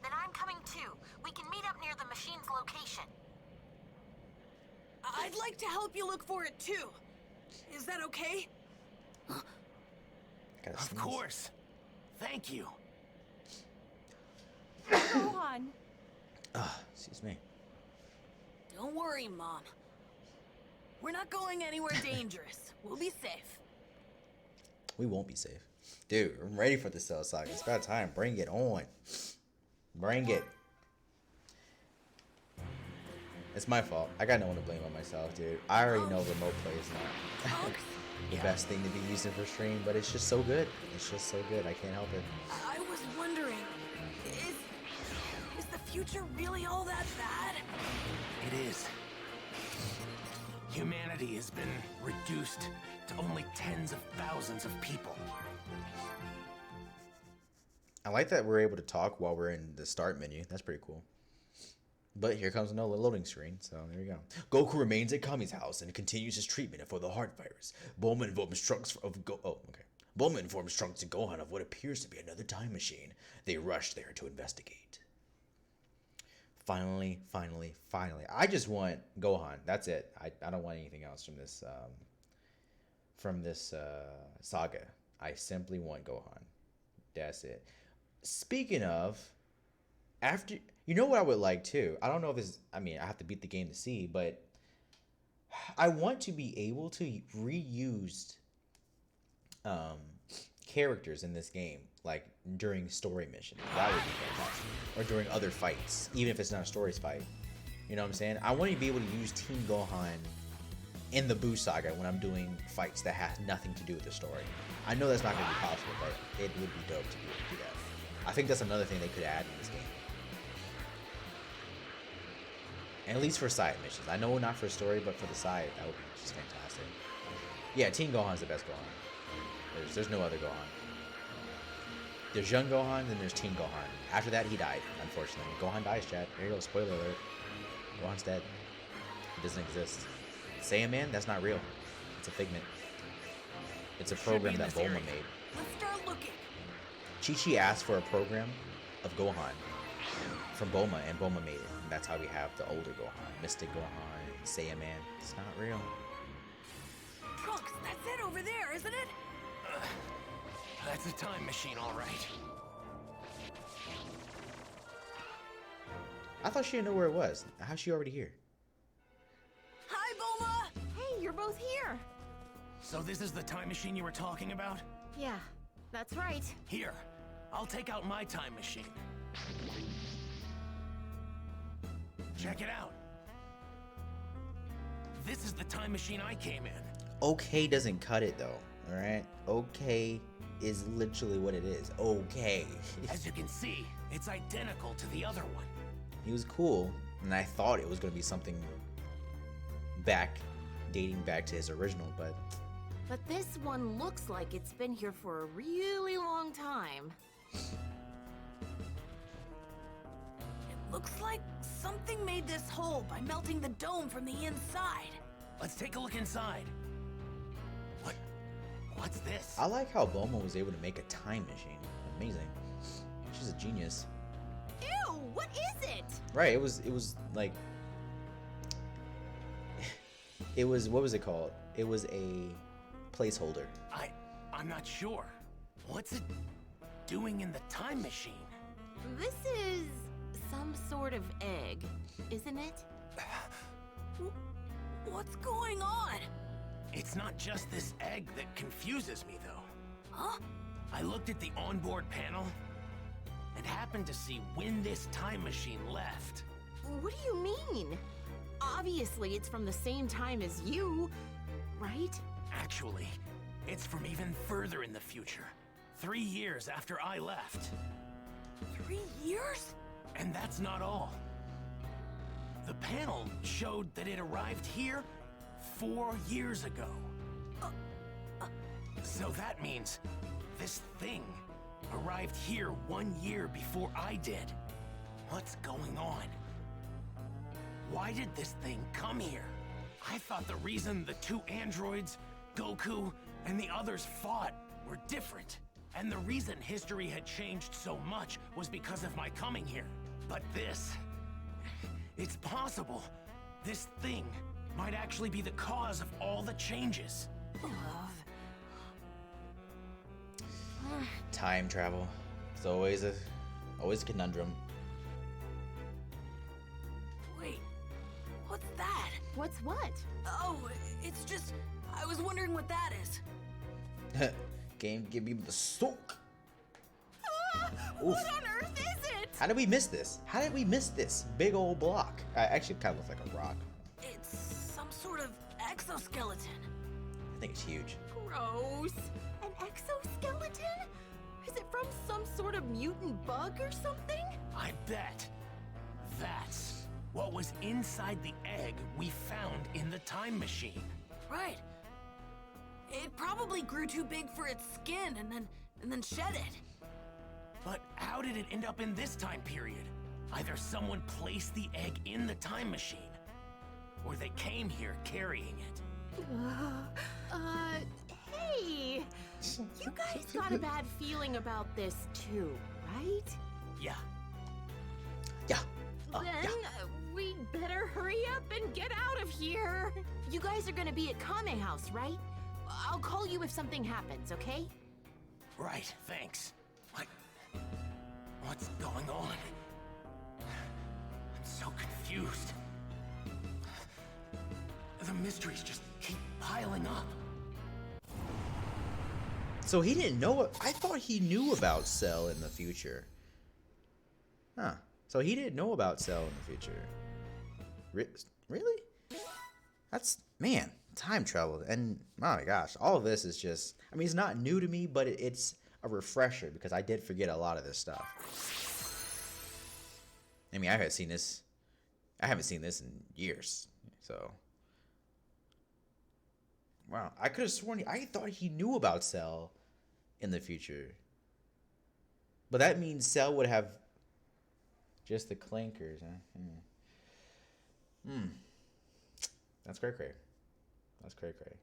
Then I'm coming too. We can meet up near the machine's location. I'd like to help you look for it too. Is that okay? Of course. Thank you. Gohan. Excuse me. Don't worry, Mom. We're not going anywhere dangerous. We'll be safe. We won't be safe. Dude, I'm ready for the Cell Saga. It's about time. Bring it on. Bring it. It's my fault. I got no one to blame on myself, dude. I already know remote play is not the best thing to be using for stream, but it's just so good. It's just so good. I can't help it. I was wondering, is the future really all that bad? It is. Humanity has been reduced to only tens of thousands of people. I like that we're able to talk while we're in the start menu. That's pretty cool. But here comes another loading screen, so there you go. Goku remains at Kami's house and continues his treatment for the heart virus. Bulma informs Trunks Bulma informs Trunks and Gohan of what appears to be another time machine. They rush there to investigate. Finally. I just want Gohan. That's it. I don't want anything else from this saga. I simply want Gohan. That's it. Speaking of, after, you know what I would like too? I don't know if it's, I mean, I have to beat the game to see, but I want to be able to reuse characters in this game, like during story missions. That would be fantastic. Or during other fights, even if it's not a stories fight. You know what I'm saying? I want to be able to use Team Gohan in the Buu Saga when I'm doing fights that has nothing to do with the story. I know that's not going to be possible, but it would be dope to be able to do that. I think that's another thing they could add in this game. And at least for side missions. I know not for story, but for the side, that would be just fantastic. Yeah, Team Gohan's the best Gohan. There's no other Gohan. There's young Gohan, then there's Team Gohan. After that, he died, unfortunately. Gohan dies, chat. There you go, spoiler alert. Gohan's dead. He doesn't exist. Saiyan Man, that's not real. It's a figment. It's a program that Bulma made. Let's start looking. Chi-Chi asked for a program of Gohan from Bulma, and Bulma made it. And that's how we have the older Gohan, Mystic Gohan, Saiyan Man. It's not real. Trunks, that's it over there, isn't it? That's a time machine, all right. I thought she didn't know where it was. How's she already here? Hi, Bulma! Hey, you're both here. So this is the time machine you were talking about? Yeah, that's right. Here, I'll take out my time machine. Check it out. This is the time machine I came in. Okay doesn't cut it though, alright? Okay is literally what it is. Okay. As you can see, it's identical to the other one. He was cool, and I thought it was going to be something dating back to his original, but... But this one looks like it's been here for a really long time. It looks like something made this hole by melting the dome from the inside. Let's take a look inside. What's this? I like how Bulma was able to make a time machine. Amazing. She's a genius. Ew, what is it? Right, it was like... It was, what was it called? It was a placeholder. I'm not sure. What's it doing in the time machine? This is some sort of egg, isn't it? What's going on? It's not just this egg that confuses me, though. Huh? I looked at the onboard panel and happened to see when this time machine left. What do you mean? Obviously, it's from the same time as you, right? Actually, it's from even further in the future. 3 years after I left. 3 years? And that's not all. The panel showed that it arrived here 4 years ago. So that means this thing arrived here 1 year before I did. What's going on? Why did this thing come here? I thought the reason the two androids, Goku, and the others fought were different. And the reason history had changed so much was because of my coming here. But this... it's possible. This thing might actually be the cause of all the changes. Time travel. It's always a conundrum. Wait, what's that? What's what? Oh, it's just, I was wondering what that is. Game, give me the soak. What on earth is it? How did we miss this? How did we miss this big old block? Actually, it kind of looks like a rock. It's some sort of exoskeleton. I think it's huge. Gross. An exoskeleton? Is it from some sort of mutant bug or something? I bet. That's what was inside the egg we found in the time machine. Right. It probably grew too big for its skin and then shed it. But how did it end up in this time period? Either someone placed the egg in the time machine, or they came here carrying it. Hey! You guys got a bad feeling about this too, right? Yeah. Then we'd better hurry up and get out of here. You guys are gonna be at Kame House, right? I'll call you if something happens, okay? Right, thanks. What's going on? I'm so confused. The mysteries just keep piling up. So he didn't know it. I thought he knew about Cell in the future. Huh. So he didn't know about Cell in the future. Really? That's, man, time travel. And, oh my gosh, all of this is just, I mean, it's not new to me, but it's a refresher because I did forget a lot of this stuff. I mean, I haven't seen this in years, so. Wow, I could have sworn, I thought he knew about Cell in the future. But that means Cell would have just the clankers, huh? That's cray cray. That's cray cray.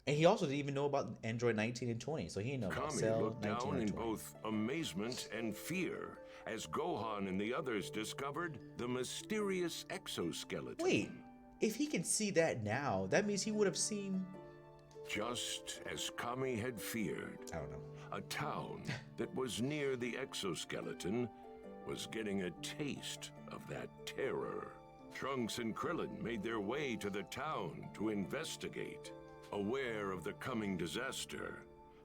And he also didn't even know about Android 19 and 20, so he didn't know about Kami Cell looked 19 down and in 20. both amazement and fear as Gohan and the others discovered the mysterious exoskeleton. Wait, if he can see that now, that means he would have seen... Just as Kami had feared, I don't know. a town that was near the exoskeleton was getting a taste of that terror. Trunks and Krillin made their way to the town to investigate. Aware of the coming disaster,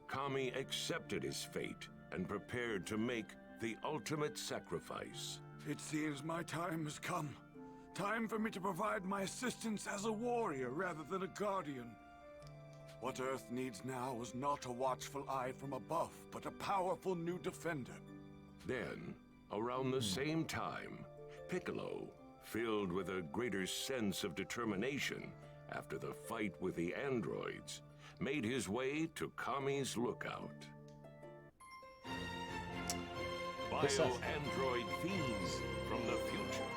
Kami accepted his fate and prepared to make the ultimate sacrifice. It seems my time has come. Time for me to provide my assistance as a warrior rather than a guardian. What Earth needs now is not a watchful eye from above, but a powerful new defender. Then, around the same time, Piccolo, filled with a greater sense of determination after the fight with the androids, made his way to Kami's lookout. Bio-android fiends from the future.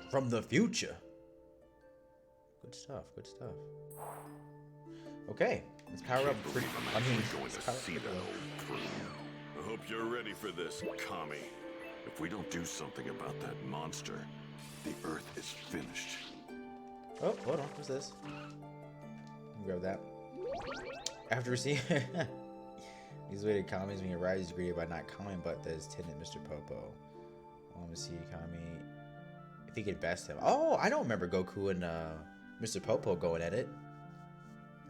From the future. Good stuff, good stuff. Okay, let's power up. I hope you're ready for this, Kami. If we don't do something about that monster, the Earth is finished. Oh, hold on, what's this? Grab that. After receiving these weighted Kami's when he arrives, he's greeted by not Kami, but the attendant, Mr. Popo. Let me see Kami. If he could best him. Oh, I don't remember Goku and Mr. Popo going at it.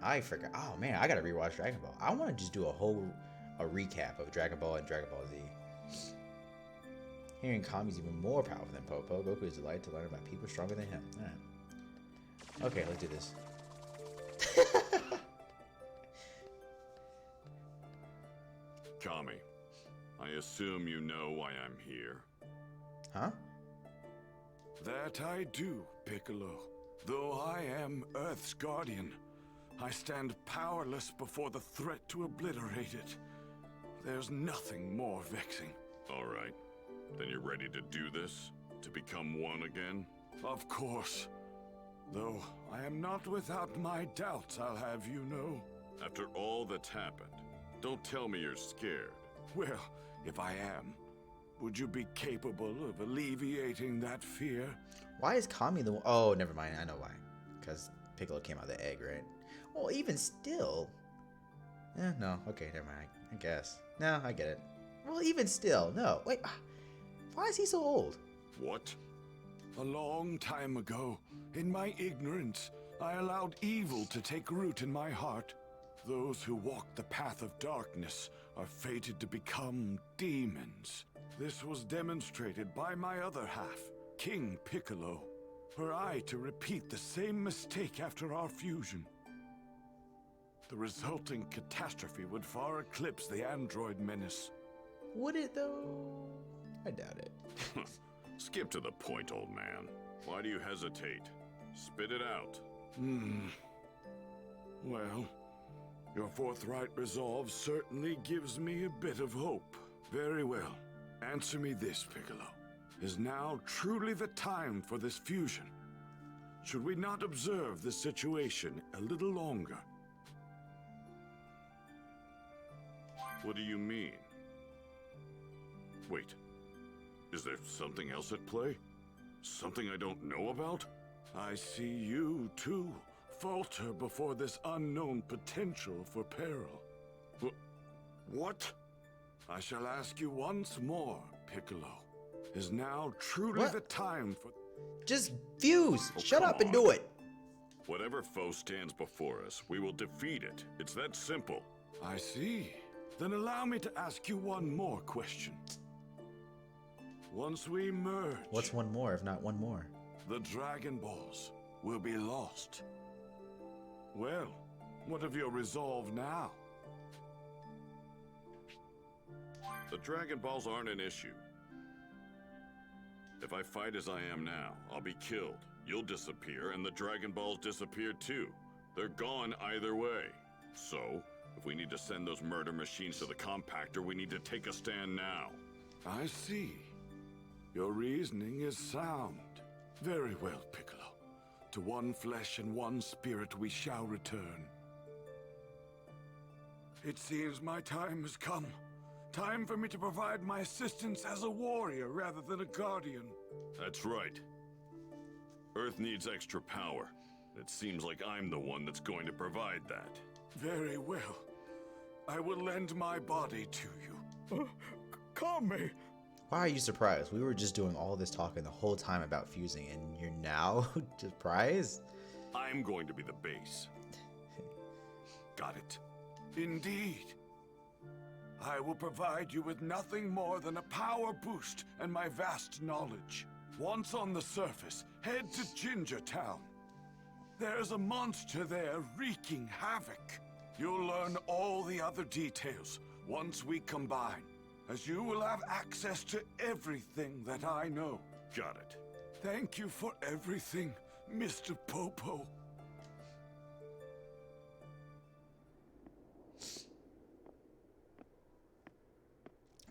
I forgot. Oh man, I gotta rewatch Dragon Ball. I want to just do a recap of Dragon Ball and Dragon Ball Z. Hearing Kami's even more powerful than Popo, Goku is delighted to learn about people stronger than him. Alright. Okay, let's do this. Kami, I assume you know why I'm here. Huh? That I do, Piccolo. Though I am Earth's guardian, I stand powerless before the threat to obliterate it. There's nothing more vexing. All right. Then you're ready to do this? To become one again? Of course. Though I am not without my doubts, I'll have you know. After all that's happened, don't tell me you're scared. Well, if I am, would you be capable of alleviating that fear? Why is Kami the one? Oh, never mind. I know why. Because Piccolo came out of the egg, right? Well, even still. No. Okay, never mind. I guess. No, I get it. Well, even still. No. Wait. Why is he so old? What? A long time ago, in my ignorance, I allowed evil to take root in my heart. Those who walk the path of darkness are fated to become demons. This was demonstrated by my other half, King Piccolo. Were I to repeat the same mistake after our fusion, the resulting catastrophe would far eclipse the android menace. Would it, though? I doubt it. Skip to the point, old man. Why do you hesitate? Spit it out. Well, your forthright resolve certainly gives me a bit of hope. Very well. Answer me this, Piccolo. Is now truly the time for this fusion? Should we not observe the situation a little longer? What do you mean? Wait. Is there something else at play? Something I don't know about? I see you, too, falter before this unknown potential for peril. What? I shall ask you once more, Piccolo. Is now truly the time for... Just fuse! Oh, Shut up and on. do it! Whatever foe stands before us, we will defeat it. It's that simple. I see. Then allow me to ask you one more question. Once we merge... What's one more, if not one more? The Dragon Balls will be lost. Well, what of your resolve now? The Dragon Balls aren't an issue. If I fight as I am now, I'll be killed. You'll disappear, and the Dragon Balls disappear too. They're gone either way. So, if we need to send those murder machines to the compactor, we need to take a stand now. I see. Your reasoning is sound. Very well, Piccolo. To one flesh and one spirit we shall return. It seems my time has come. Time for me to provide my assistance as a warrior rather than a guardian. That's right. Earth needs extra power. It seems like I'm the one that's going to provide that. Very well. I will lend my body to you. Kami! Why are you surprised? We were just doing all this talking the whole time about fusing, and you're now surprised? I'm going to be the base. Got it? Indeed. I will provide you with nothing more than a power boost and my vast knowledge. Once on the surface, head to Ginger Town. There's a monster there wreaking havoc. You'll learn all the other details once we combine, as you will have access to everything that I know. Got it. Thank you for everything, Mr. Popo.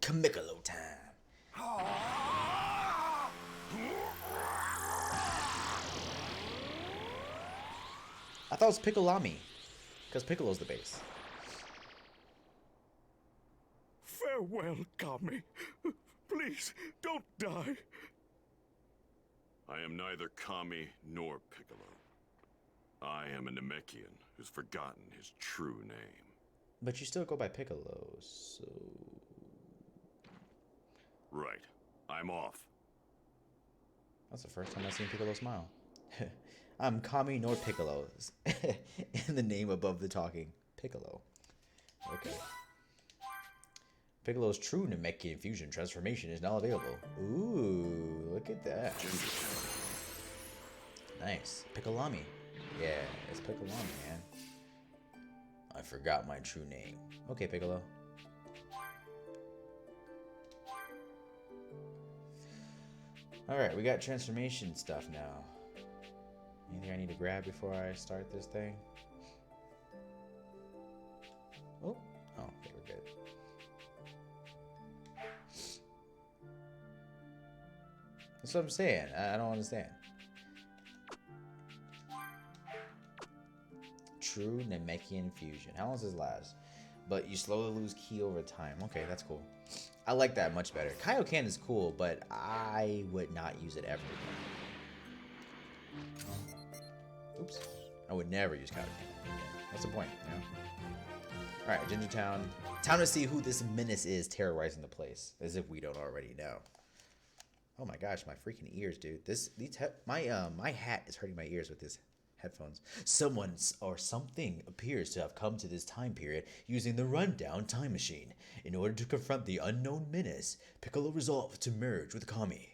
Kamikalo time. I thought it was Piccolami, because Piccolo's the base. Farewell, Kami. Please, don't die. I am neither Kami nor Piccolo. I am a Namekian who's forgotten his true name. But you still go by Piccolo, so... Right. I'm off. That's the first time I've seen Piccolo smile. I'm Kami nor Piccolo. In the name above the talking. Piccolo. Okay. Piccolo's true Namekian fusion transformation is now available. Ooh, look at that. Nice. Piccolami. Yeah, it's Piccolami, man. I forgot my true name. Okay, Piccolo. Alright, we got transformation stuff now. Anything I need to grab before I start this thing? Oh, okay, we're good. That's what I'm saying. I don't understand. True Namekian fusion. How long does this last? But you slowly lose ki over time. Okay, that's cool. I like that much better. Kaioken is cool, but I would not use it ever again. Oops. I would never use Kaioken. What's the point, you know? Alright, Jinzu Town. Time to see who this menace is terrorizing the place. As if we don't already know. Oh my gosh, my freaking ears, dude. My hat is hurting my ears with this headphones. Someone or something appears to have come to this time period using the rundown time machine. In order to confront the unknown menace, Piccolo resolved to merge with Kami.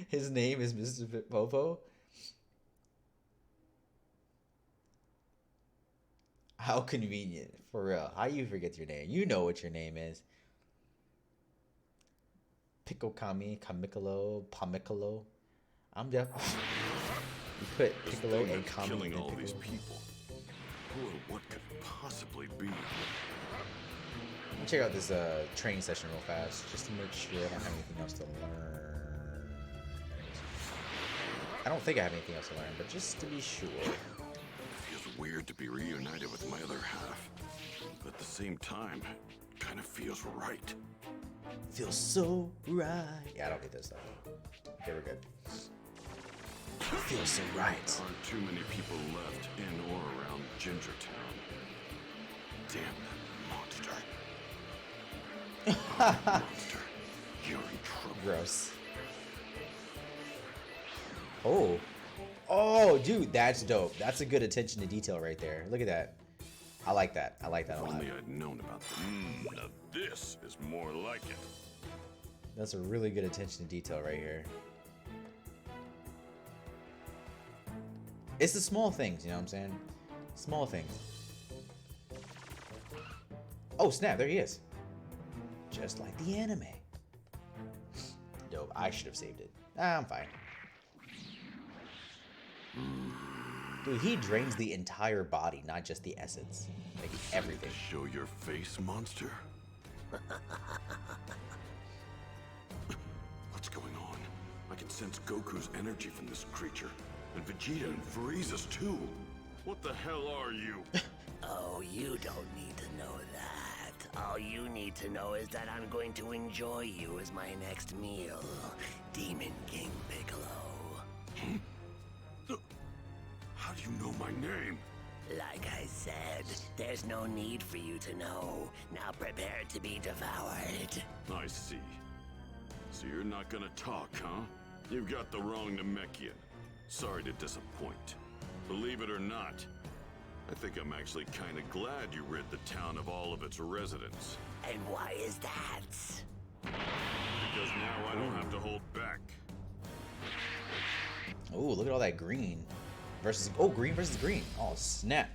His name is Mr. Popo. How convenient, for real. How you forget your name? You know what your name is. Pickle Kami, Kamikolo, Pamikolo. I'm deaf. You put Piccolo and Kami killing in all Piccolo. these people. Who or what could it possibly be? Let me check out this training session real fast, just to make sure I don't have anything else to learn. I don't think I have anything else to learn, but just to be sure. It feels weird to be reunited with my other half, but at the same time, it kind of feels right. Feels so right. Yeah, I don't need this stuff. Okay, we're good. Feels so right. There aren't too many people left in or around Ginger Town. Damn that monster. Monster, you're in trouble. Gross. Oh. Oh, dude, that's dope. That's a good attention to detail right there. Look at that. I like that. I like that a If lot. only I'd known about that. Now this is more like it. That's a really good attention to detail right here. It's the small things, you know what I'm saying? Small things. Oh, snap, there he is. Just like the anime. Dope, I should have saved it. I'm fine. Dude, he drains the entire body, not just the essence. Like everything. Show your face, monster. What's going on? I can sense Goku's energy from this creature. And Vegeta and Frieza's too. What the hell are you? Oh, you don't need to know that. All you need to know is that I'm going to enjoy you as my next meal. Demon King Piccolo. How do you know my name? Like I said, there's no need for you to know. Now prepare to be devoured. I see. So you're not gonna talk, huh? You've got the wrong Namekian. Sorry to disappoint. Believe it or not, I think I'm actually kind of glad you rid the town of all of its residents. And why is that? Because now I don't have to hold back. Oh, look at all that green. Versus, oh, green versus green. Oh, snap.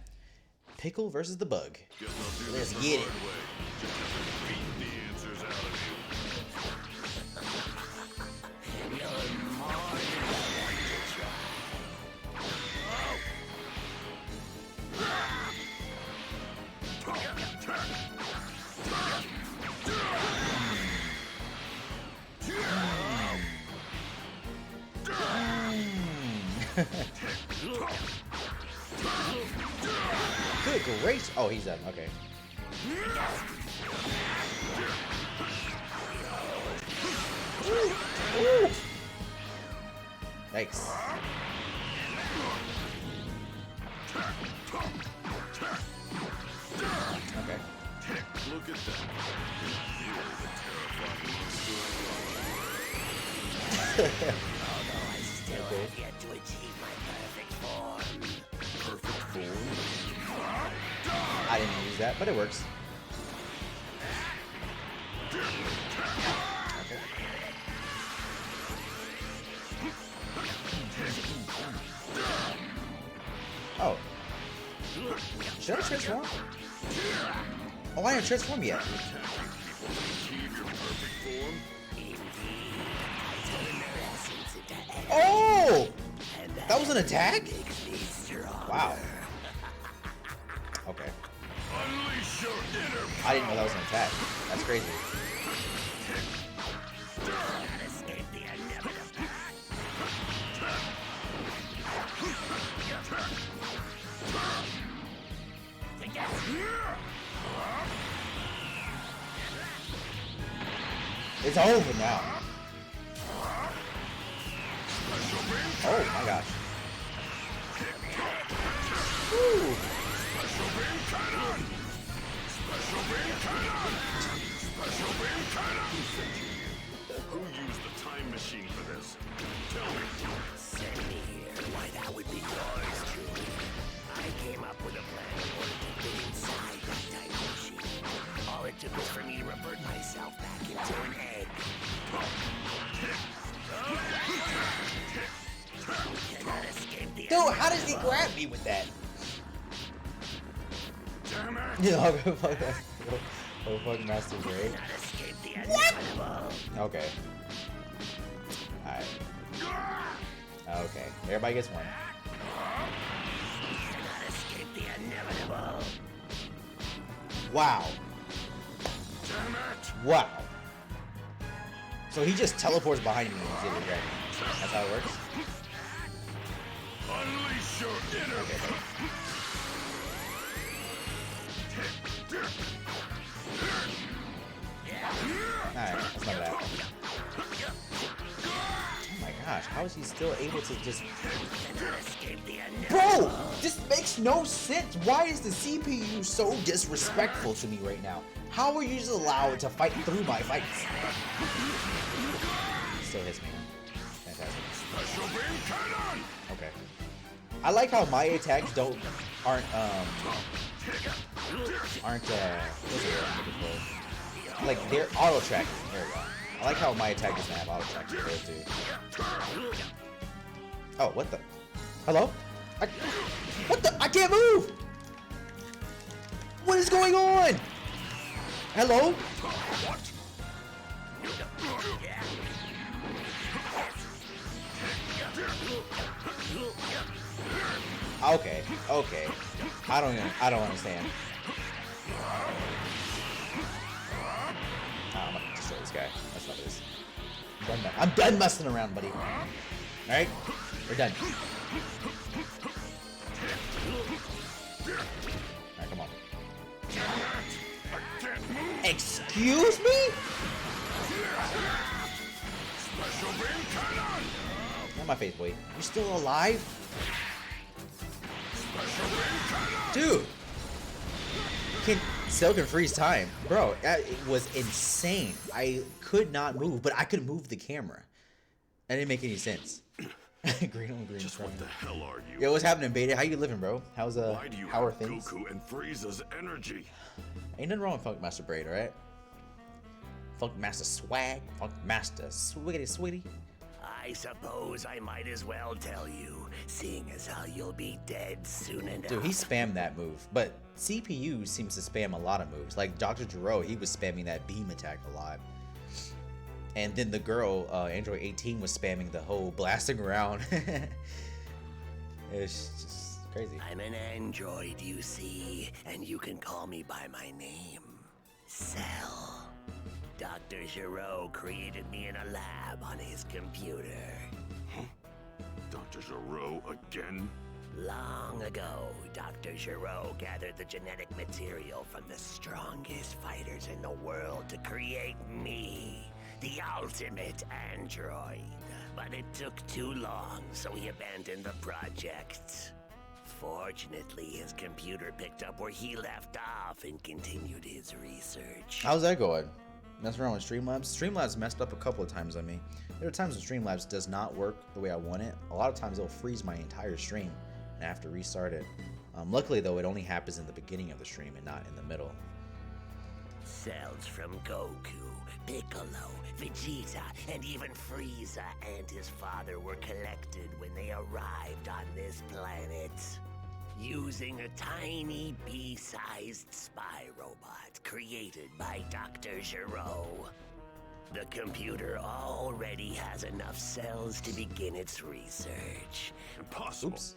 Pickle versus the bug. Guess I'll do Let's this the get hard it. way. Just have to beat the answers out of you. Good grace. Oh, he's done. Okay. Woo. Yikes. Okay. Look at that. You're the terrifying Although I still have yet to achieve my perfect form. Perfect form? I didn't use that, but it works. Oh. Should I transform? Oh, I didn't transform yet. Achieve your perfect form? Oh! That was an attack? Wow. Okay. Unleash your inner I didn't know that was an attack. That's crazy. It's over now. Oh my gosh. Woo. Special beam cannon! Special beam cannon! Special beam cannon! Who used the time machine for this? Tell me. Send me here. Why, that would be yours, truly. I came up with a plan in order to fit inside that time machine. All it took was for me to revert myself back into an egg. Cannot escape the Dude, how does he grab me with that? Damn it! Yeah, FunkMasterFro. What? Okay. Alright. Okay. Everybody gets one. Cannot escape the inevitable. Wow. Damn it! Wow. So he just teleports behind me and he's able to grab me. That's how it works? Unleash your inner. Alright, that's not bad. Oh my gosh, how is he still able to just... Bro! This makes no sense! Why is the CPU so disrespectful to me right now? How are you just allowed to fight through my fights? Still hits me. Fantastic. Okay. I like how my attacks aren't like they're auto tracking. There we go. I like how my attack doesn't have auto tracking there too. Oh, what the? Hello? What the? I can't move! What is going on? Hello? Okay, okay. I don't understand. I'm gonna destroy this guy. That's not this. I'm done messing around, buddy. Alright? We're done. Alright, come on. Excuse me? Not my face, boy. You still alive? Dude! Cell can freeze time. Bro, it was insane. I could not move, but I could move the camera. That didn't make any sense. Green on green. Just what the hell are you? Yo, what's happening, Beta? How you living, bro? How's Why do you how are have things? Goku and Frieza's energy? Ain't nothing wrong with FunkMaster Braid, alright? FunkMaster Swag, FunkMaster Swiggity Sweetie. I suppose I might as well tell you, seeing as how you'll be dead soon enough. Dude, he spammed that move, but CPU seems to spam a lot of moves. Like Dr. Gero, he was spamming that beam attack a lot. And then the girl, Android 18, was spamming the whole blasting around. It's just crazy. I'm an android, you see, and you can call me by my name, Cell. Dr. Gero created me in a lab on his computer. Huh? Dr. Gero again? Long ago, Dr. Gero gathered the genetic material from the strongest fighters in the world to create me, the ultimate android. But it took too long, so he abandoned the project. Fortunately, his computer picked up where he left off and continued his research. How's that going? Messing around with Streamlabs? Streamlabs messed up a couple of times on me. There are times when Streamlabs does not work the way I want it. A lot of times it'll freeze my entire stream and I have to restart it. Luckily though, it only happens in the beginning of the stream and not in the middle. Cells from Goku, Piccolo, Vegeta, and even Frieza and his father were collected when they arrived on this planet. Using a tiny bee-sized spy robot created by Dr. Gero. The computer already has enough cells to begin its research. Impossible. Oops.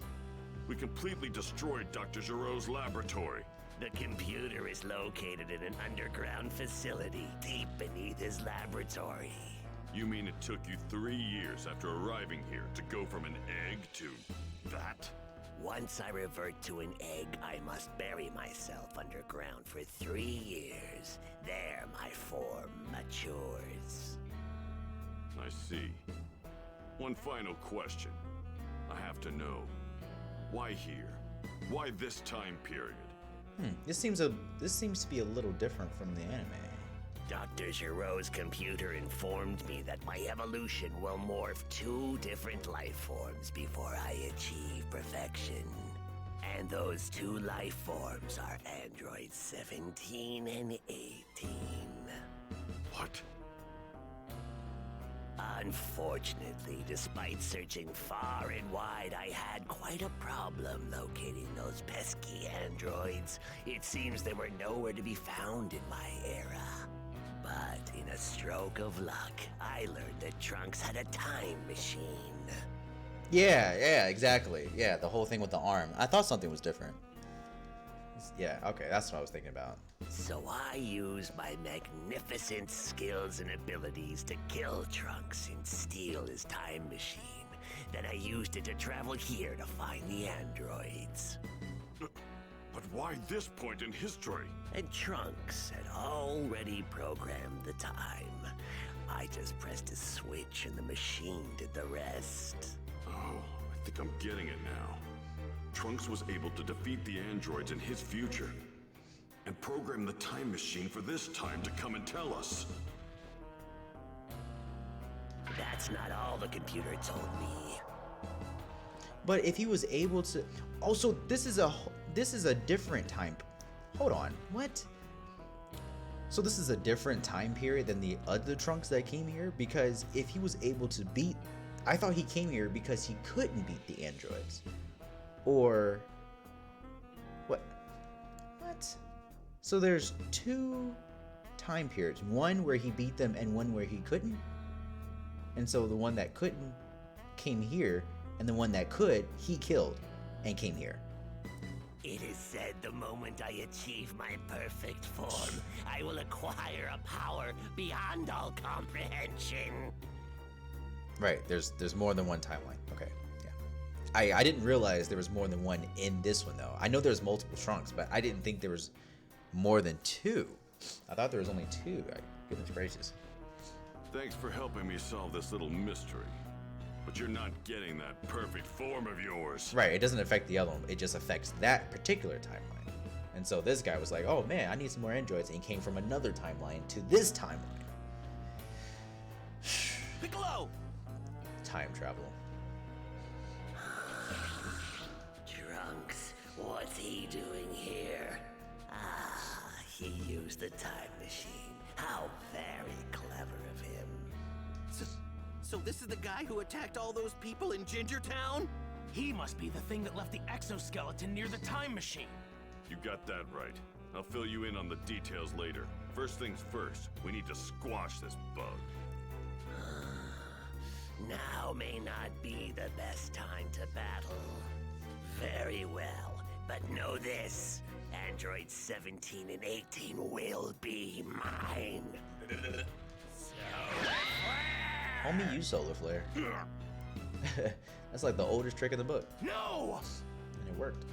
We completely destroyed Dr. Gero's laboratory. The computer is located in an underground facility deep beneath his laboratory. You mean it took you 3 years after arriving here to go from an egg to that? Once I revert to an egg, I must bury myself underground for 3 years. There my form matures. I see. One final question. I have to know. Why here? Why this time period? This seems to be a little different from the anime. Dr. Giroux's computer informed me that my evolution will morph 2 different life forms before I achieve perfection. And those 2 life forms are androids 17 and 18. What? Unfortunately, despite searching far and wide, I had quite a problem locating those pesky androids. It seems they were nowhere to be found in my era. But in a stroke of luck, I learned that Trunks had a time machine. Yeah, exactly. Yeah, the whole thing with the arm. I thought something was different. Yeah, okay, that's what I was thinking about. So I used my magnificent skills and abilities to kill Trunks and steal his time machine. Then I used it to travel here to find the androids. But why this point in history? And Trunks had already programmed the time. I just pressed a switch and the machine did the rest. Oh, I think I'm getting it now. Trunks was able to defeat the androids in his future and program the time machine for this time to come and tell us. That's not all the computer told me. But if he was able to, also this is a different time. Hold on, what? So this is a different time period than the other Trunks that came here? Because if he was able to beat, I thought he came here because he couldn't beat the androids. Or what? So there's 2 time periods, one where he beat them and one where he couldn't. And so the one that couldn't came here, and the one that could, he killed and came here. It is said the moment I achieve my perfect form, I will acquire a power beyond all comprehension. Right, there's more than one timeline. Okay, yeah. I didn't realize there was more than one in this one though. I know there's multiple Trunks, but I didn't think there was more than 2. I thought there was only 2. Goodness gracious. Thanks for helping me solve this little mystery. But you're not getting that perfect form of yours. Right, it doesn't affect the other one. It just affects that particular timeline. And so this guy was like, oh man, I need some more androids. And he came from another timeline to this timeline. Piccolo! Time travel. Trunks, what's he doing here? Ah, he used the time machine. How very clever of him. So this is the guy who attacked all those people in Gingertown? He must be the thing that left the exoskeleton near the time machine. You got that right. I'll fill you in on the details later. First things first, we need to squash this bug. Now may not be the best time to battle. Very well, but know this. Androids 17 and 18 will be mine. Homie, use solar flare. That's like the oldest trick in the book. No! And it worked.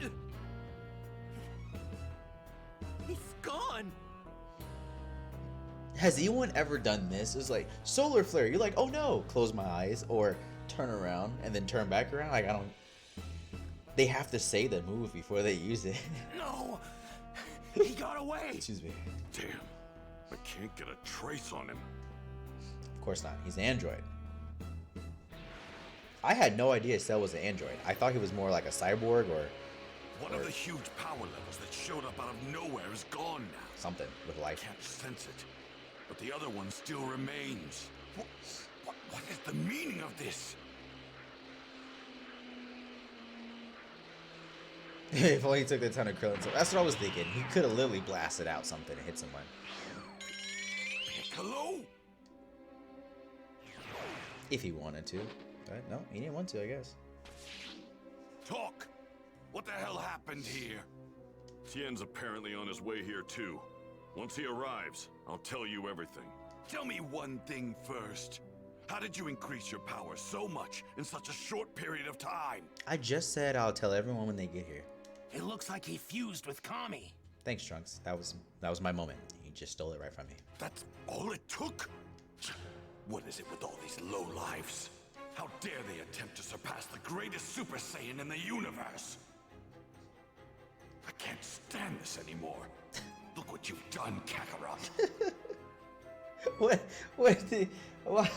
He's gone! Has anyone ever done this? It's like, solar flare, you're like, oh no, close my eyes, or turn around and then turn back around. Like, I don't... They have to say the move before they use it. No! He got away! Excuse me. Damn, I can't get a trace on him. Of course not. He's an android. I had no idea Cell was an android. I thought he was more like a cyborg or... One of the huge power levels that showed up out of nowhere is gone now. Something with life. I can't sense it, but the other one still remains. What is the meaning of this? If only he took the time to Krillin. So that's what I was thinking. He could have literally blasted out something and hit someone. Piccolo? If he wanted to. But no, he didn't want to, I guess. Talk! What the hell happened here? Tien's apparently on his way here too. Once he arrives, I'll tell you everything. Tell me one thing first. How did you increase your power so much in such a short period of time? I just said I'll tell everyone when they get here. It looks like he fused with Kami. Thanks, Trunks. That was my moment. He just stole it right from me. That's all it took? What is it with all these lowlives? How dare they attempt to surpass the greatest Super Saiyan in the universe? I can't stand this anymore. Look what you've done, Kakarot.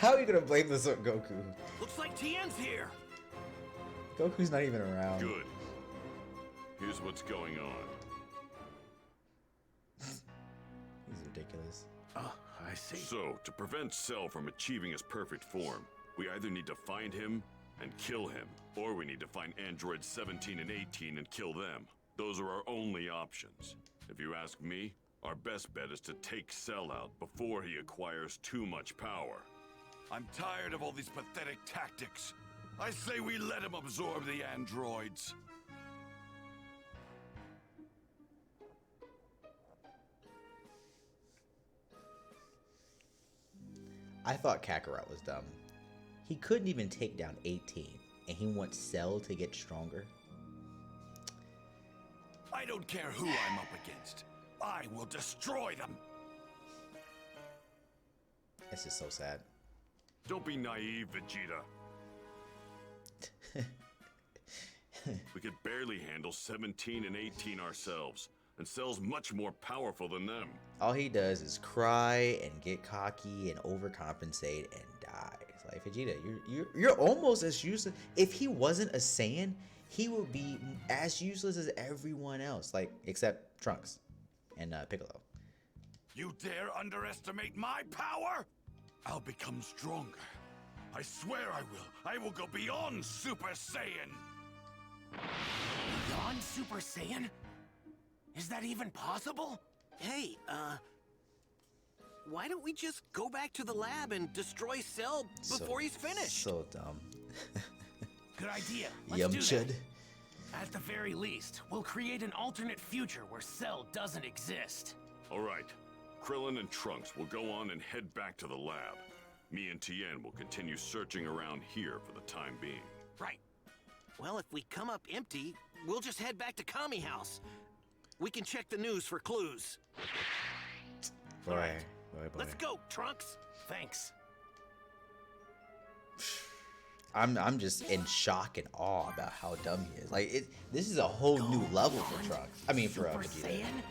How are you gonna blame this on Goku? Looks like Tien's here. Goku's not even around. Good. Here's what's going on. He's ridiculous. I see. So, to prevent Cell from achieving his perfect form, we either need to find him and kill him, or we need to find androids 17 and 18 and kill them. Those are our only options. If you ask me, our best bet is to take Cell out before he acquires too much power. I'm tired of all these pathetic tactics. I say we let him absorb the androids. I thought Kakarot was dumb. He couldn't even take down 18, and he wants Cell to get stronger. I don't care who I'm up against. I will destroy them. This is so sad. Don't be naive, Vegeta. We could barely handle 17 and 18 ourselves, and Cell's much more powerful than them. All he does is cry and get cocky and overcompensate and die. It's like, Vegeta, you're almost as useless. If he wasn't a Saiyan, he would be as useless as everyone else, like except Trunks and Piccolo. You dare underestimate my power? I'll become stronger. I swear I will. I will go beyond Super Saiyan. Beyond Super Saiyan? Is that even possible? Hey, why don't we just go back to the lab and destroy Cell before he's finished? So dumb. Good idea. Let's do Yumchud. that. At the very least, we'll create an alternate future where Cell doesn't exist. All right. Krillin and Trunks will go on and head back to the lab. Me and Tien will continue searching around here for the time being. Right. Well, if we come up empty, we'll just head back to Kami House. We can check the news for clues. Boy. Let's go, Trunks. Thanks. I'm just in shock and awe about how dumb he is. Like, this is a whole new level for Trunks. I mean, for Super Vegeta. Saiyan?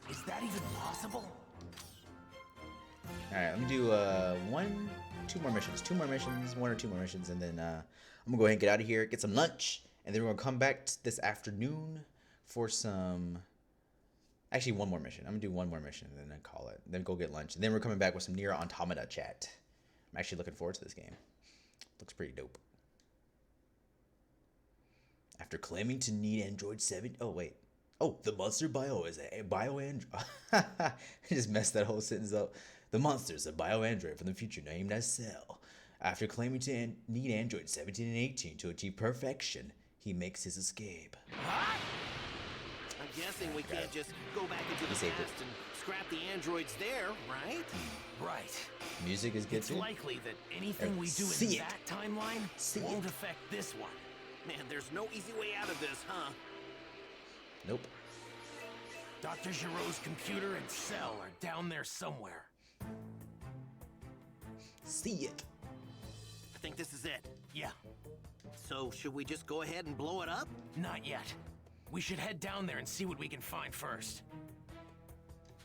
Is that even possible? All right, let me do two more missions, one or two more missions, and then I'm gonna go ahead and get out of here, get some lunch, and then we're gonna come back this afternoon for some. Actually, one more mission. I'm gonna do one more mission and then call it. Then go get lunch, and then we're coming back with some Nier Automata chat. I'm actually looking forward to this game. Looks pretty dope. After claiming to need Android 7, oh wait. Oh, the monster bio is a bio-android. I just messed that whole sentence up. The monster is a bio-android from the future named as Cell. After claiming to need Android 17 and 18 to achieve perfection, he makes his escape. I'm guessing we can't just go back into the Disabled. past and scrap the androids there, right? Right. Music is good It's too. likely that anything we do See in it. that timeline won't affect this one. Man, there's no easy way out of this, huh? Nope. Dr. Giro's computer and Cell are down there somewhere. See it. I think this is it. Yeah. So, should we just go ahead and blow it up? Not yet. We should head down there and see what we can find first.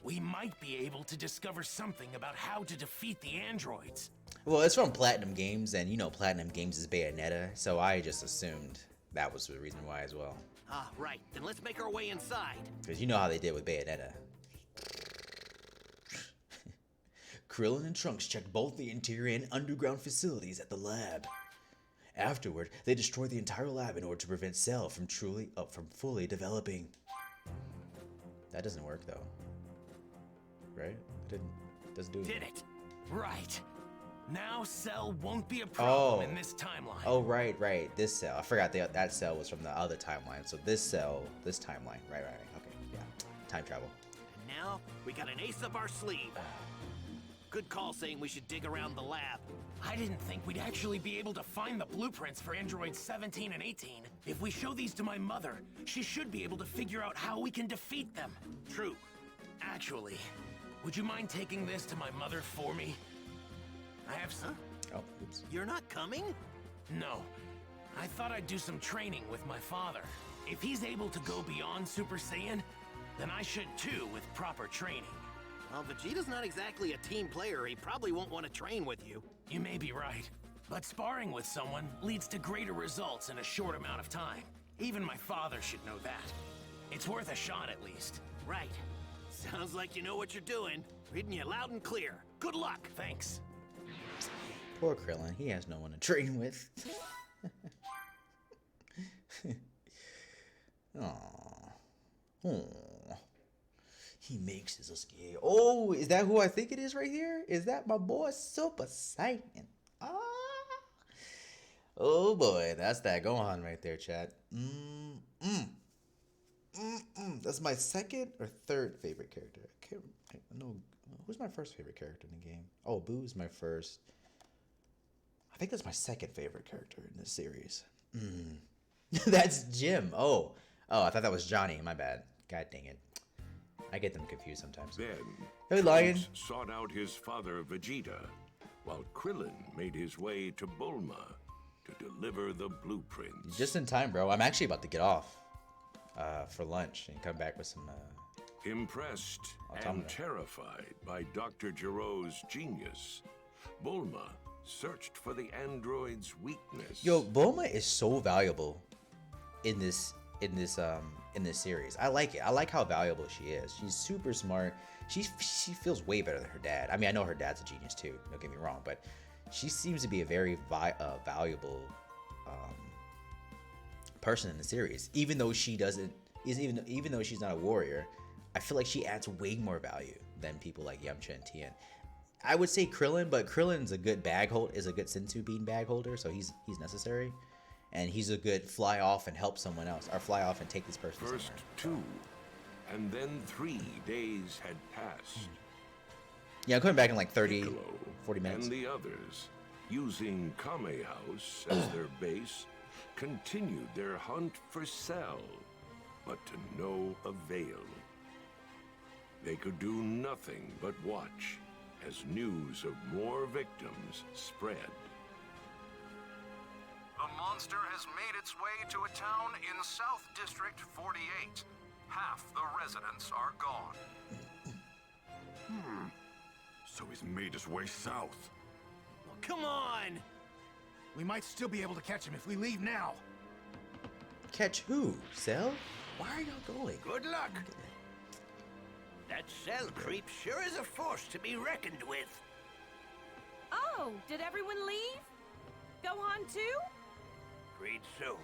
We might be able to discover something about how to defeat the androids. Well, it's from Platinum Games, and you know Platinum Games is Bayonetta, so I just assumed that was the reason why as well. Ah, right. Then let's make our way inside. Because you know how they did with Bayonetta. Krillin and Trunks checked both the interior and underground facilities at the lab. Afterward, they destroyed the entire lab in order to prevent Cell from fully developing. That doesn't work though, right? Doesn't do it. Did it? Right. Now Cell won't be a problem in this timeline. Oh, right. This Cell. I forgot that Cell was from the other timeline. So this Cell, this timeline. Right. Okay, yeah. Time travel. And now we got an ace up our sleeve. Good call saying we should dig around the lab. I didn't think we'd actually be able to find the blueprints for androids 17 and 18. If we show these to my mother, she should be able to figure out how we can defeat them. True. Actually, would you mind taking this to my mother for me? I have some... Oh, oops. You're not coming? No. I thought I'd do some training with my father. If he's able to go beyond Super Saiyan, then I should too with proper training. Well, Vegeta's not exactly a team player. He probably won't want to train with you. You may be right. But sparring with someone leads to greater results in a short amount of time. Even my father should know that. It's worth a shot at least. Right. Sounds like you know what you're doing. Reading you loud and clear. Good luck. Thanks. Poor Krillin. He has no one to train with. Aww. Aww. He makes us scared. Oh, is that who I think it is right here? Is that my boy Super Saiyan? Ah. Oh boy, that's that Gohan right there, chat. That's my second or third favorite character. I know who's my first favorite character in the game. Oh, Boo's my first. I think that's my second favorite character in this series. That's Jim. Oh, I thought that was Johnny. My bad. God dang it. I get them confused sometimes. Then, Hey, Lion. Trunks sought out his father Vegeta, while Krillin made his way to Bulma to deliver the blueprints. Just in time, bro. I'm actually about to get off for lunch and come back with some. Impressed and terrified by Dr. Giro's genius, Bulma searched for the android's weakness. Yo, Bulma is so valuable in this series. I like it. I like how valuable she is. She's super smart. She feels way better than her dad. I mean, I know her dad's a genius too. Don't get me wrong, but she seems to be a very valuable person in the series. Even though she doesn't, even though she's not a warrior, I feel like she adds way more value than people like Yamcha and Tien. I would say Krillin, but Krillin's a good is a good sensu bean bag holder, so he's necessary. And he's a good fly off and help someone else, or fly off and take this person First somewhere. 2, and then 3 days had passed. Yeah, I'm coming back in like 40 minutes. And the others, using Kame House as their base, continued their hunt for Cell, but to no avail. They could do nothing but watch as news of more victims spread. A monster has made its way to a town in South District 48. Half the residents are gone. So he's made his way south. Oh, come on! We might still be able to catch him if we leave now. Catch who? Cell? Why are y'all going? Good luck. That Cell creep sure is a force to be reckoned with. Oh, did everyone leave? Gohan too? Agreed so.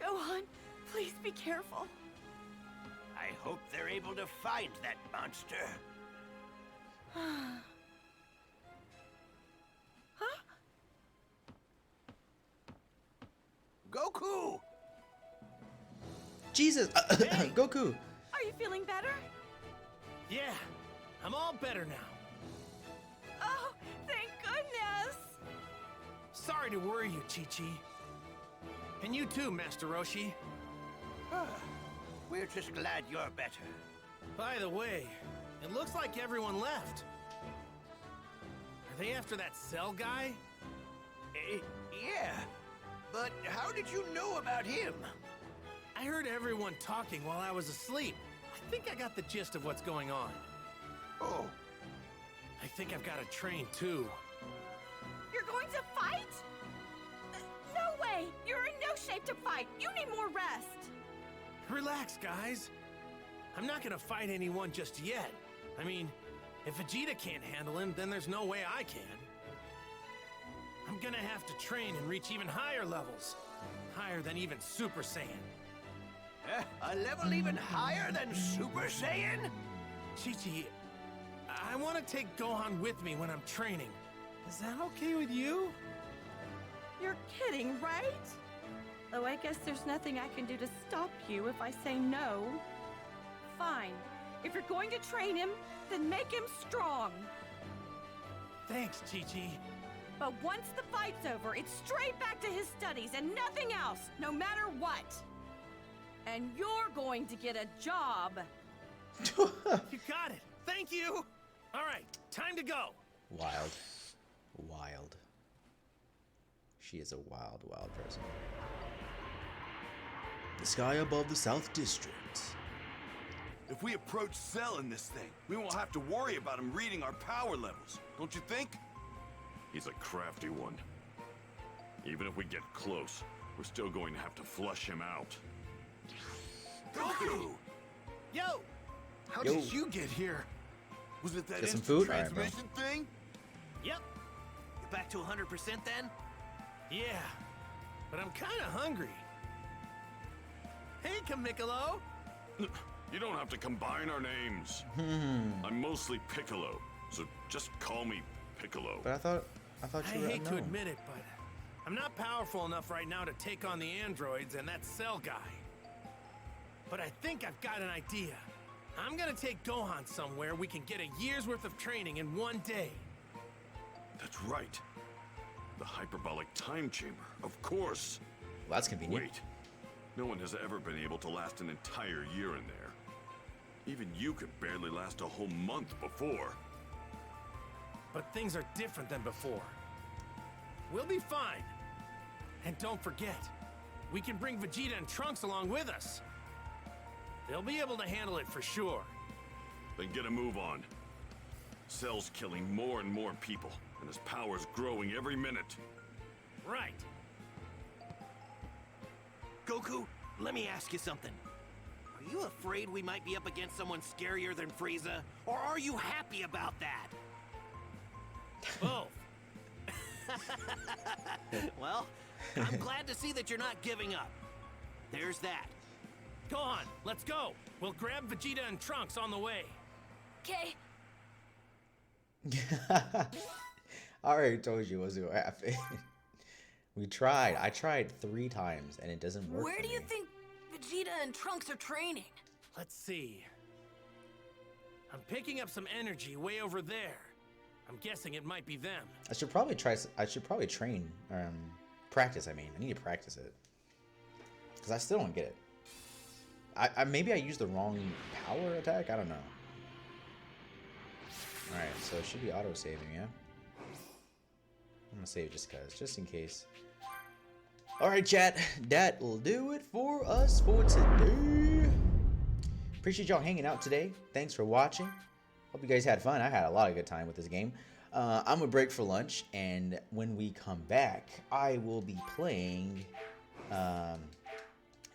Gohan, please be careful. I hope they're able to find that monster. Huh? Goku! Jesus! Hey. Goku! Are you feeling better? Yeah, I'm all better now. Oh, thank goodness! Sorry to worry you, Chi-Chi. And you too, Master Roshi. We're just glad you're better. By the way, it looks like everyone left. Are they after that Cell guy? Yeah, but how did you know about him? I heard everyone talking while I was asleep. I think I got the gist of what's going on. Oh. I think I've got to train too. You're going to fight? No way! You're in no shape to fight! You need more rest! Relax, guys. I'm not gonna fight anyone just yet. I mean, if Vegeta can't handle him, then there's no way I can. I'm gonna have to train and reach even higher levels. Higher than even Super Saiyan. A level even higher than Super Saiyan? Chi-Chi, I want to take Gohan with me when I'm training. Is that okay with you? You're kidding, right? Oh, I guess there's nothing I can do to stop you if I say no. Fine. If you're going to train him, then make him strong. Thanks, Chi-Chi. But once the fight's over, it's straight back to his studies and nothing else, no matter what. And you're going to get a job. You got it. Thank you. All right, time to go. Wild. Wild. She is a wild, wild person. The sky above the South District. If we approach Cell in this thing, we won't have to worry about him reading our power levels, don't you think? He's a crafty one. Even if we get close, we're still going to have to flush him out. Goku! Yo! How Yo. did you get here? Was it that Get some instant food? All right, bro. transmission thing? Yep. You're back to 100% then? Yeah, but I'm kind of hungry. Hey, Kamikolo. You don't have to combine our names. I'm mostly Piccolo, so just call me Piccolo. But I thought I you were hate to unknown. admit it, but I'm not powerful enough right now to take on the androids and that Cell guy. But I think I've got an idea. I'm gonna take Gohan somewhere we can get a year's worth of training in one day. That's right. The hyperbolic time chamber, of course. Well, that's convenient. Wait. No one has ever been able to last an entire year in there. Even you could barely last a whole month before. But things are different than before. We'll be fine. And don't forget, we can bring Vegeta and Trunks along with us. They'll be able to handle it for sure. Then get a move on. Cell's killing more and more people, and his power's growing every minute. Right. Goku, let me ask you something. Are you afraid we might be up against someone scarier than Frieza? Or are you happy about that? Both. Well, I'm glad to see that you're not giving up. There's that. Gohan, let's go. We'll grab Vegeta and Trunks on the way. Okay. I already told you what's gonna happen. We tried. I tried 3 times and it doesn't work. Where for do you me. think Vegeta and Trunks are training? Let's see. I'm picking up some energy way over there. I'm guessing it might be them. I should probably try. I should probably train. Practice. I mean, I need to practice it because I still don't get it. I maybe I used the wrong power attack. I don't know. All right, so it should be auto saving. Yeah. I'm gonna save just cause, just in case. All right, chat. That will do it for us for today. Appreciate y'all hanging out today. Thanks for watching. Hope you guys had fun. I had a lot of good time with this game. I'm gonna break for lunch, and when we come back, I will be playing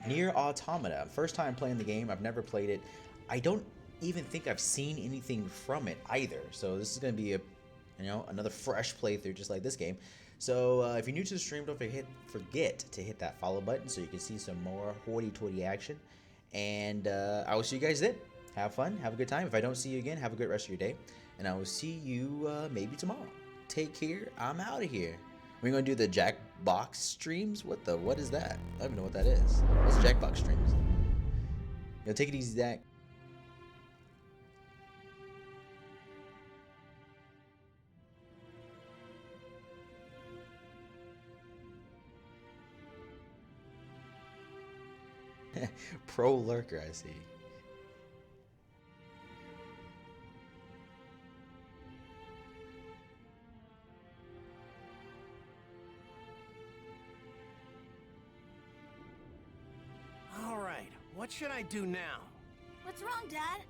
Nier Automata. First time playing the game. I've never played it. I don't even think I've seen anything from it either. So this is gonna be another fresh playthrough, just like this game. So if you're new to the stream, don't forget to hit that follow button so you can see some more hoity-toity action. And I will see you guys then. Have fun. Have a good time. If I don't see you again, have a great rest of your day. And I will see you maybe tomorrow. Take care. I'm out of here. We're going to do the Jackbox streams? What is that? I don't even know what that is. What's Jackbox streams? Take it easy, Zach. Pro lurker, I see. All right, what should I do now? What's wrong, Dad?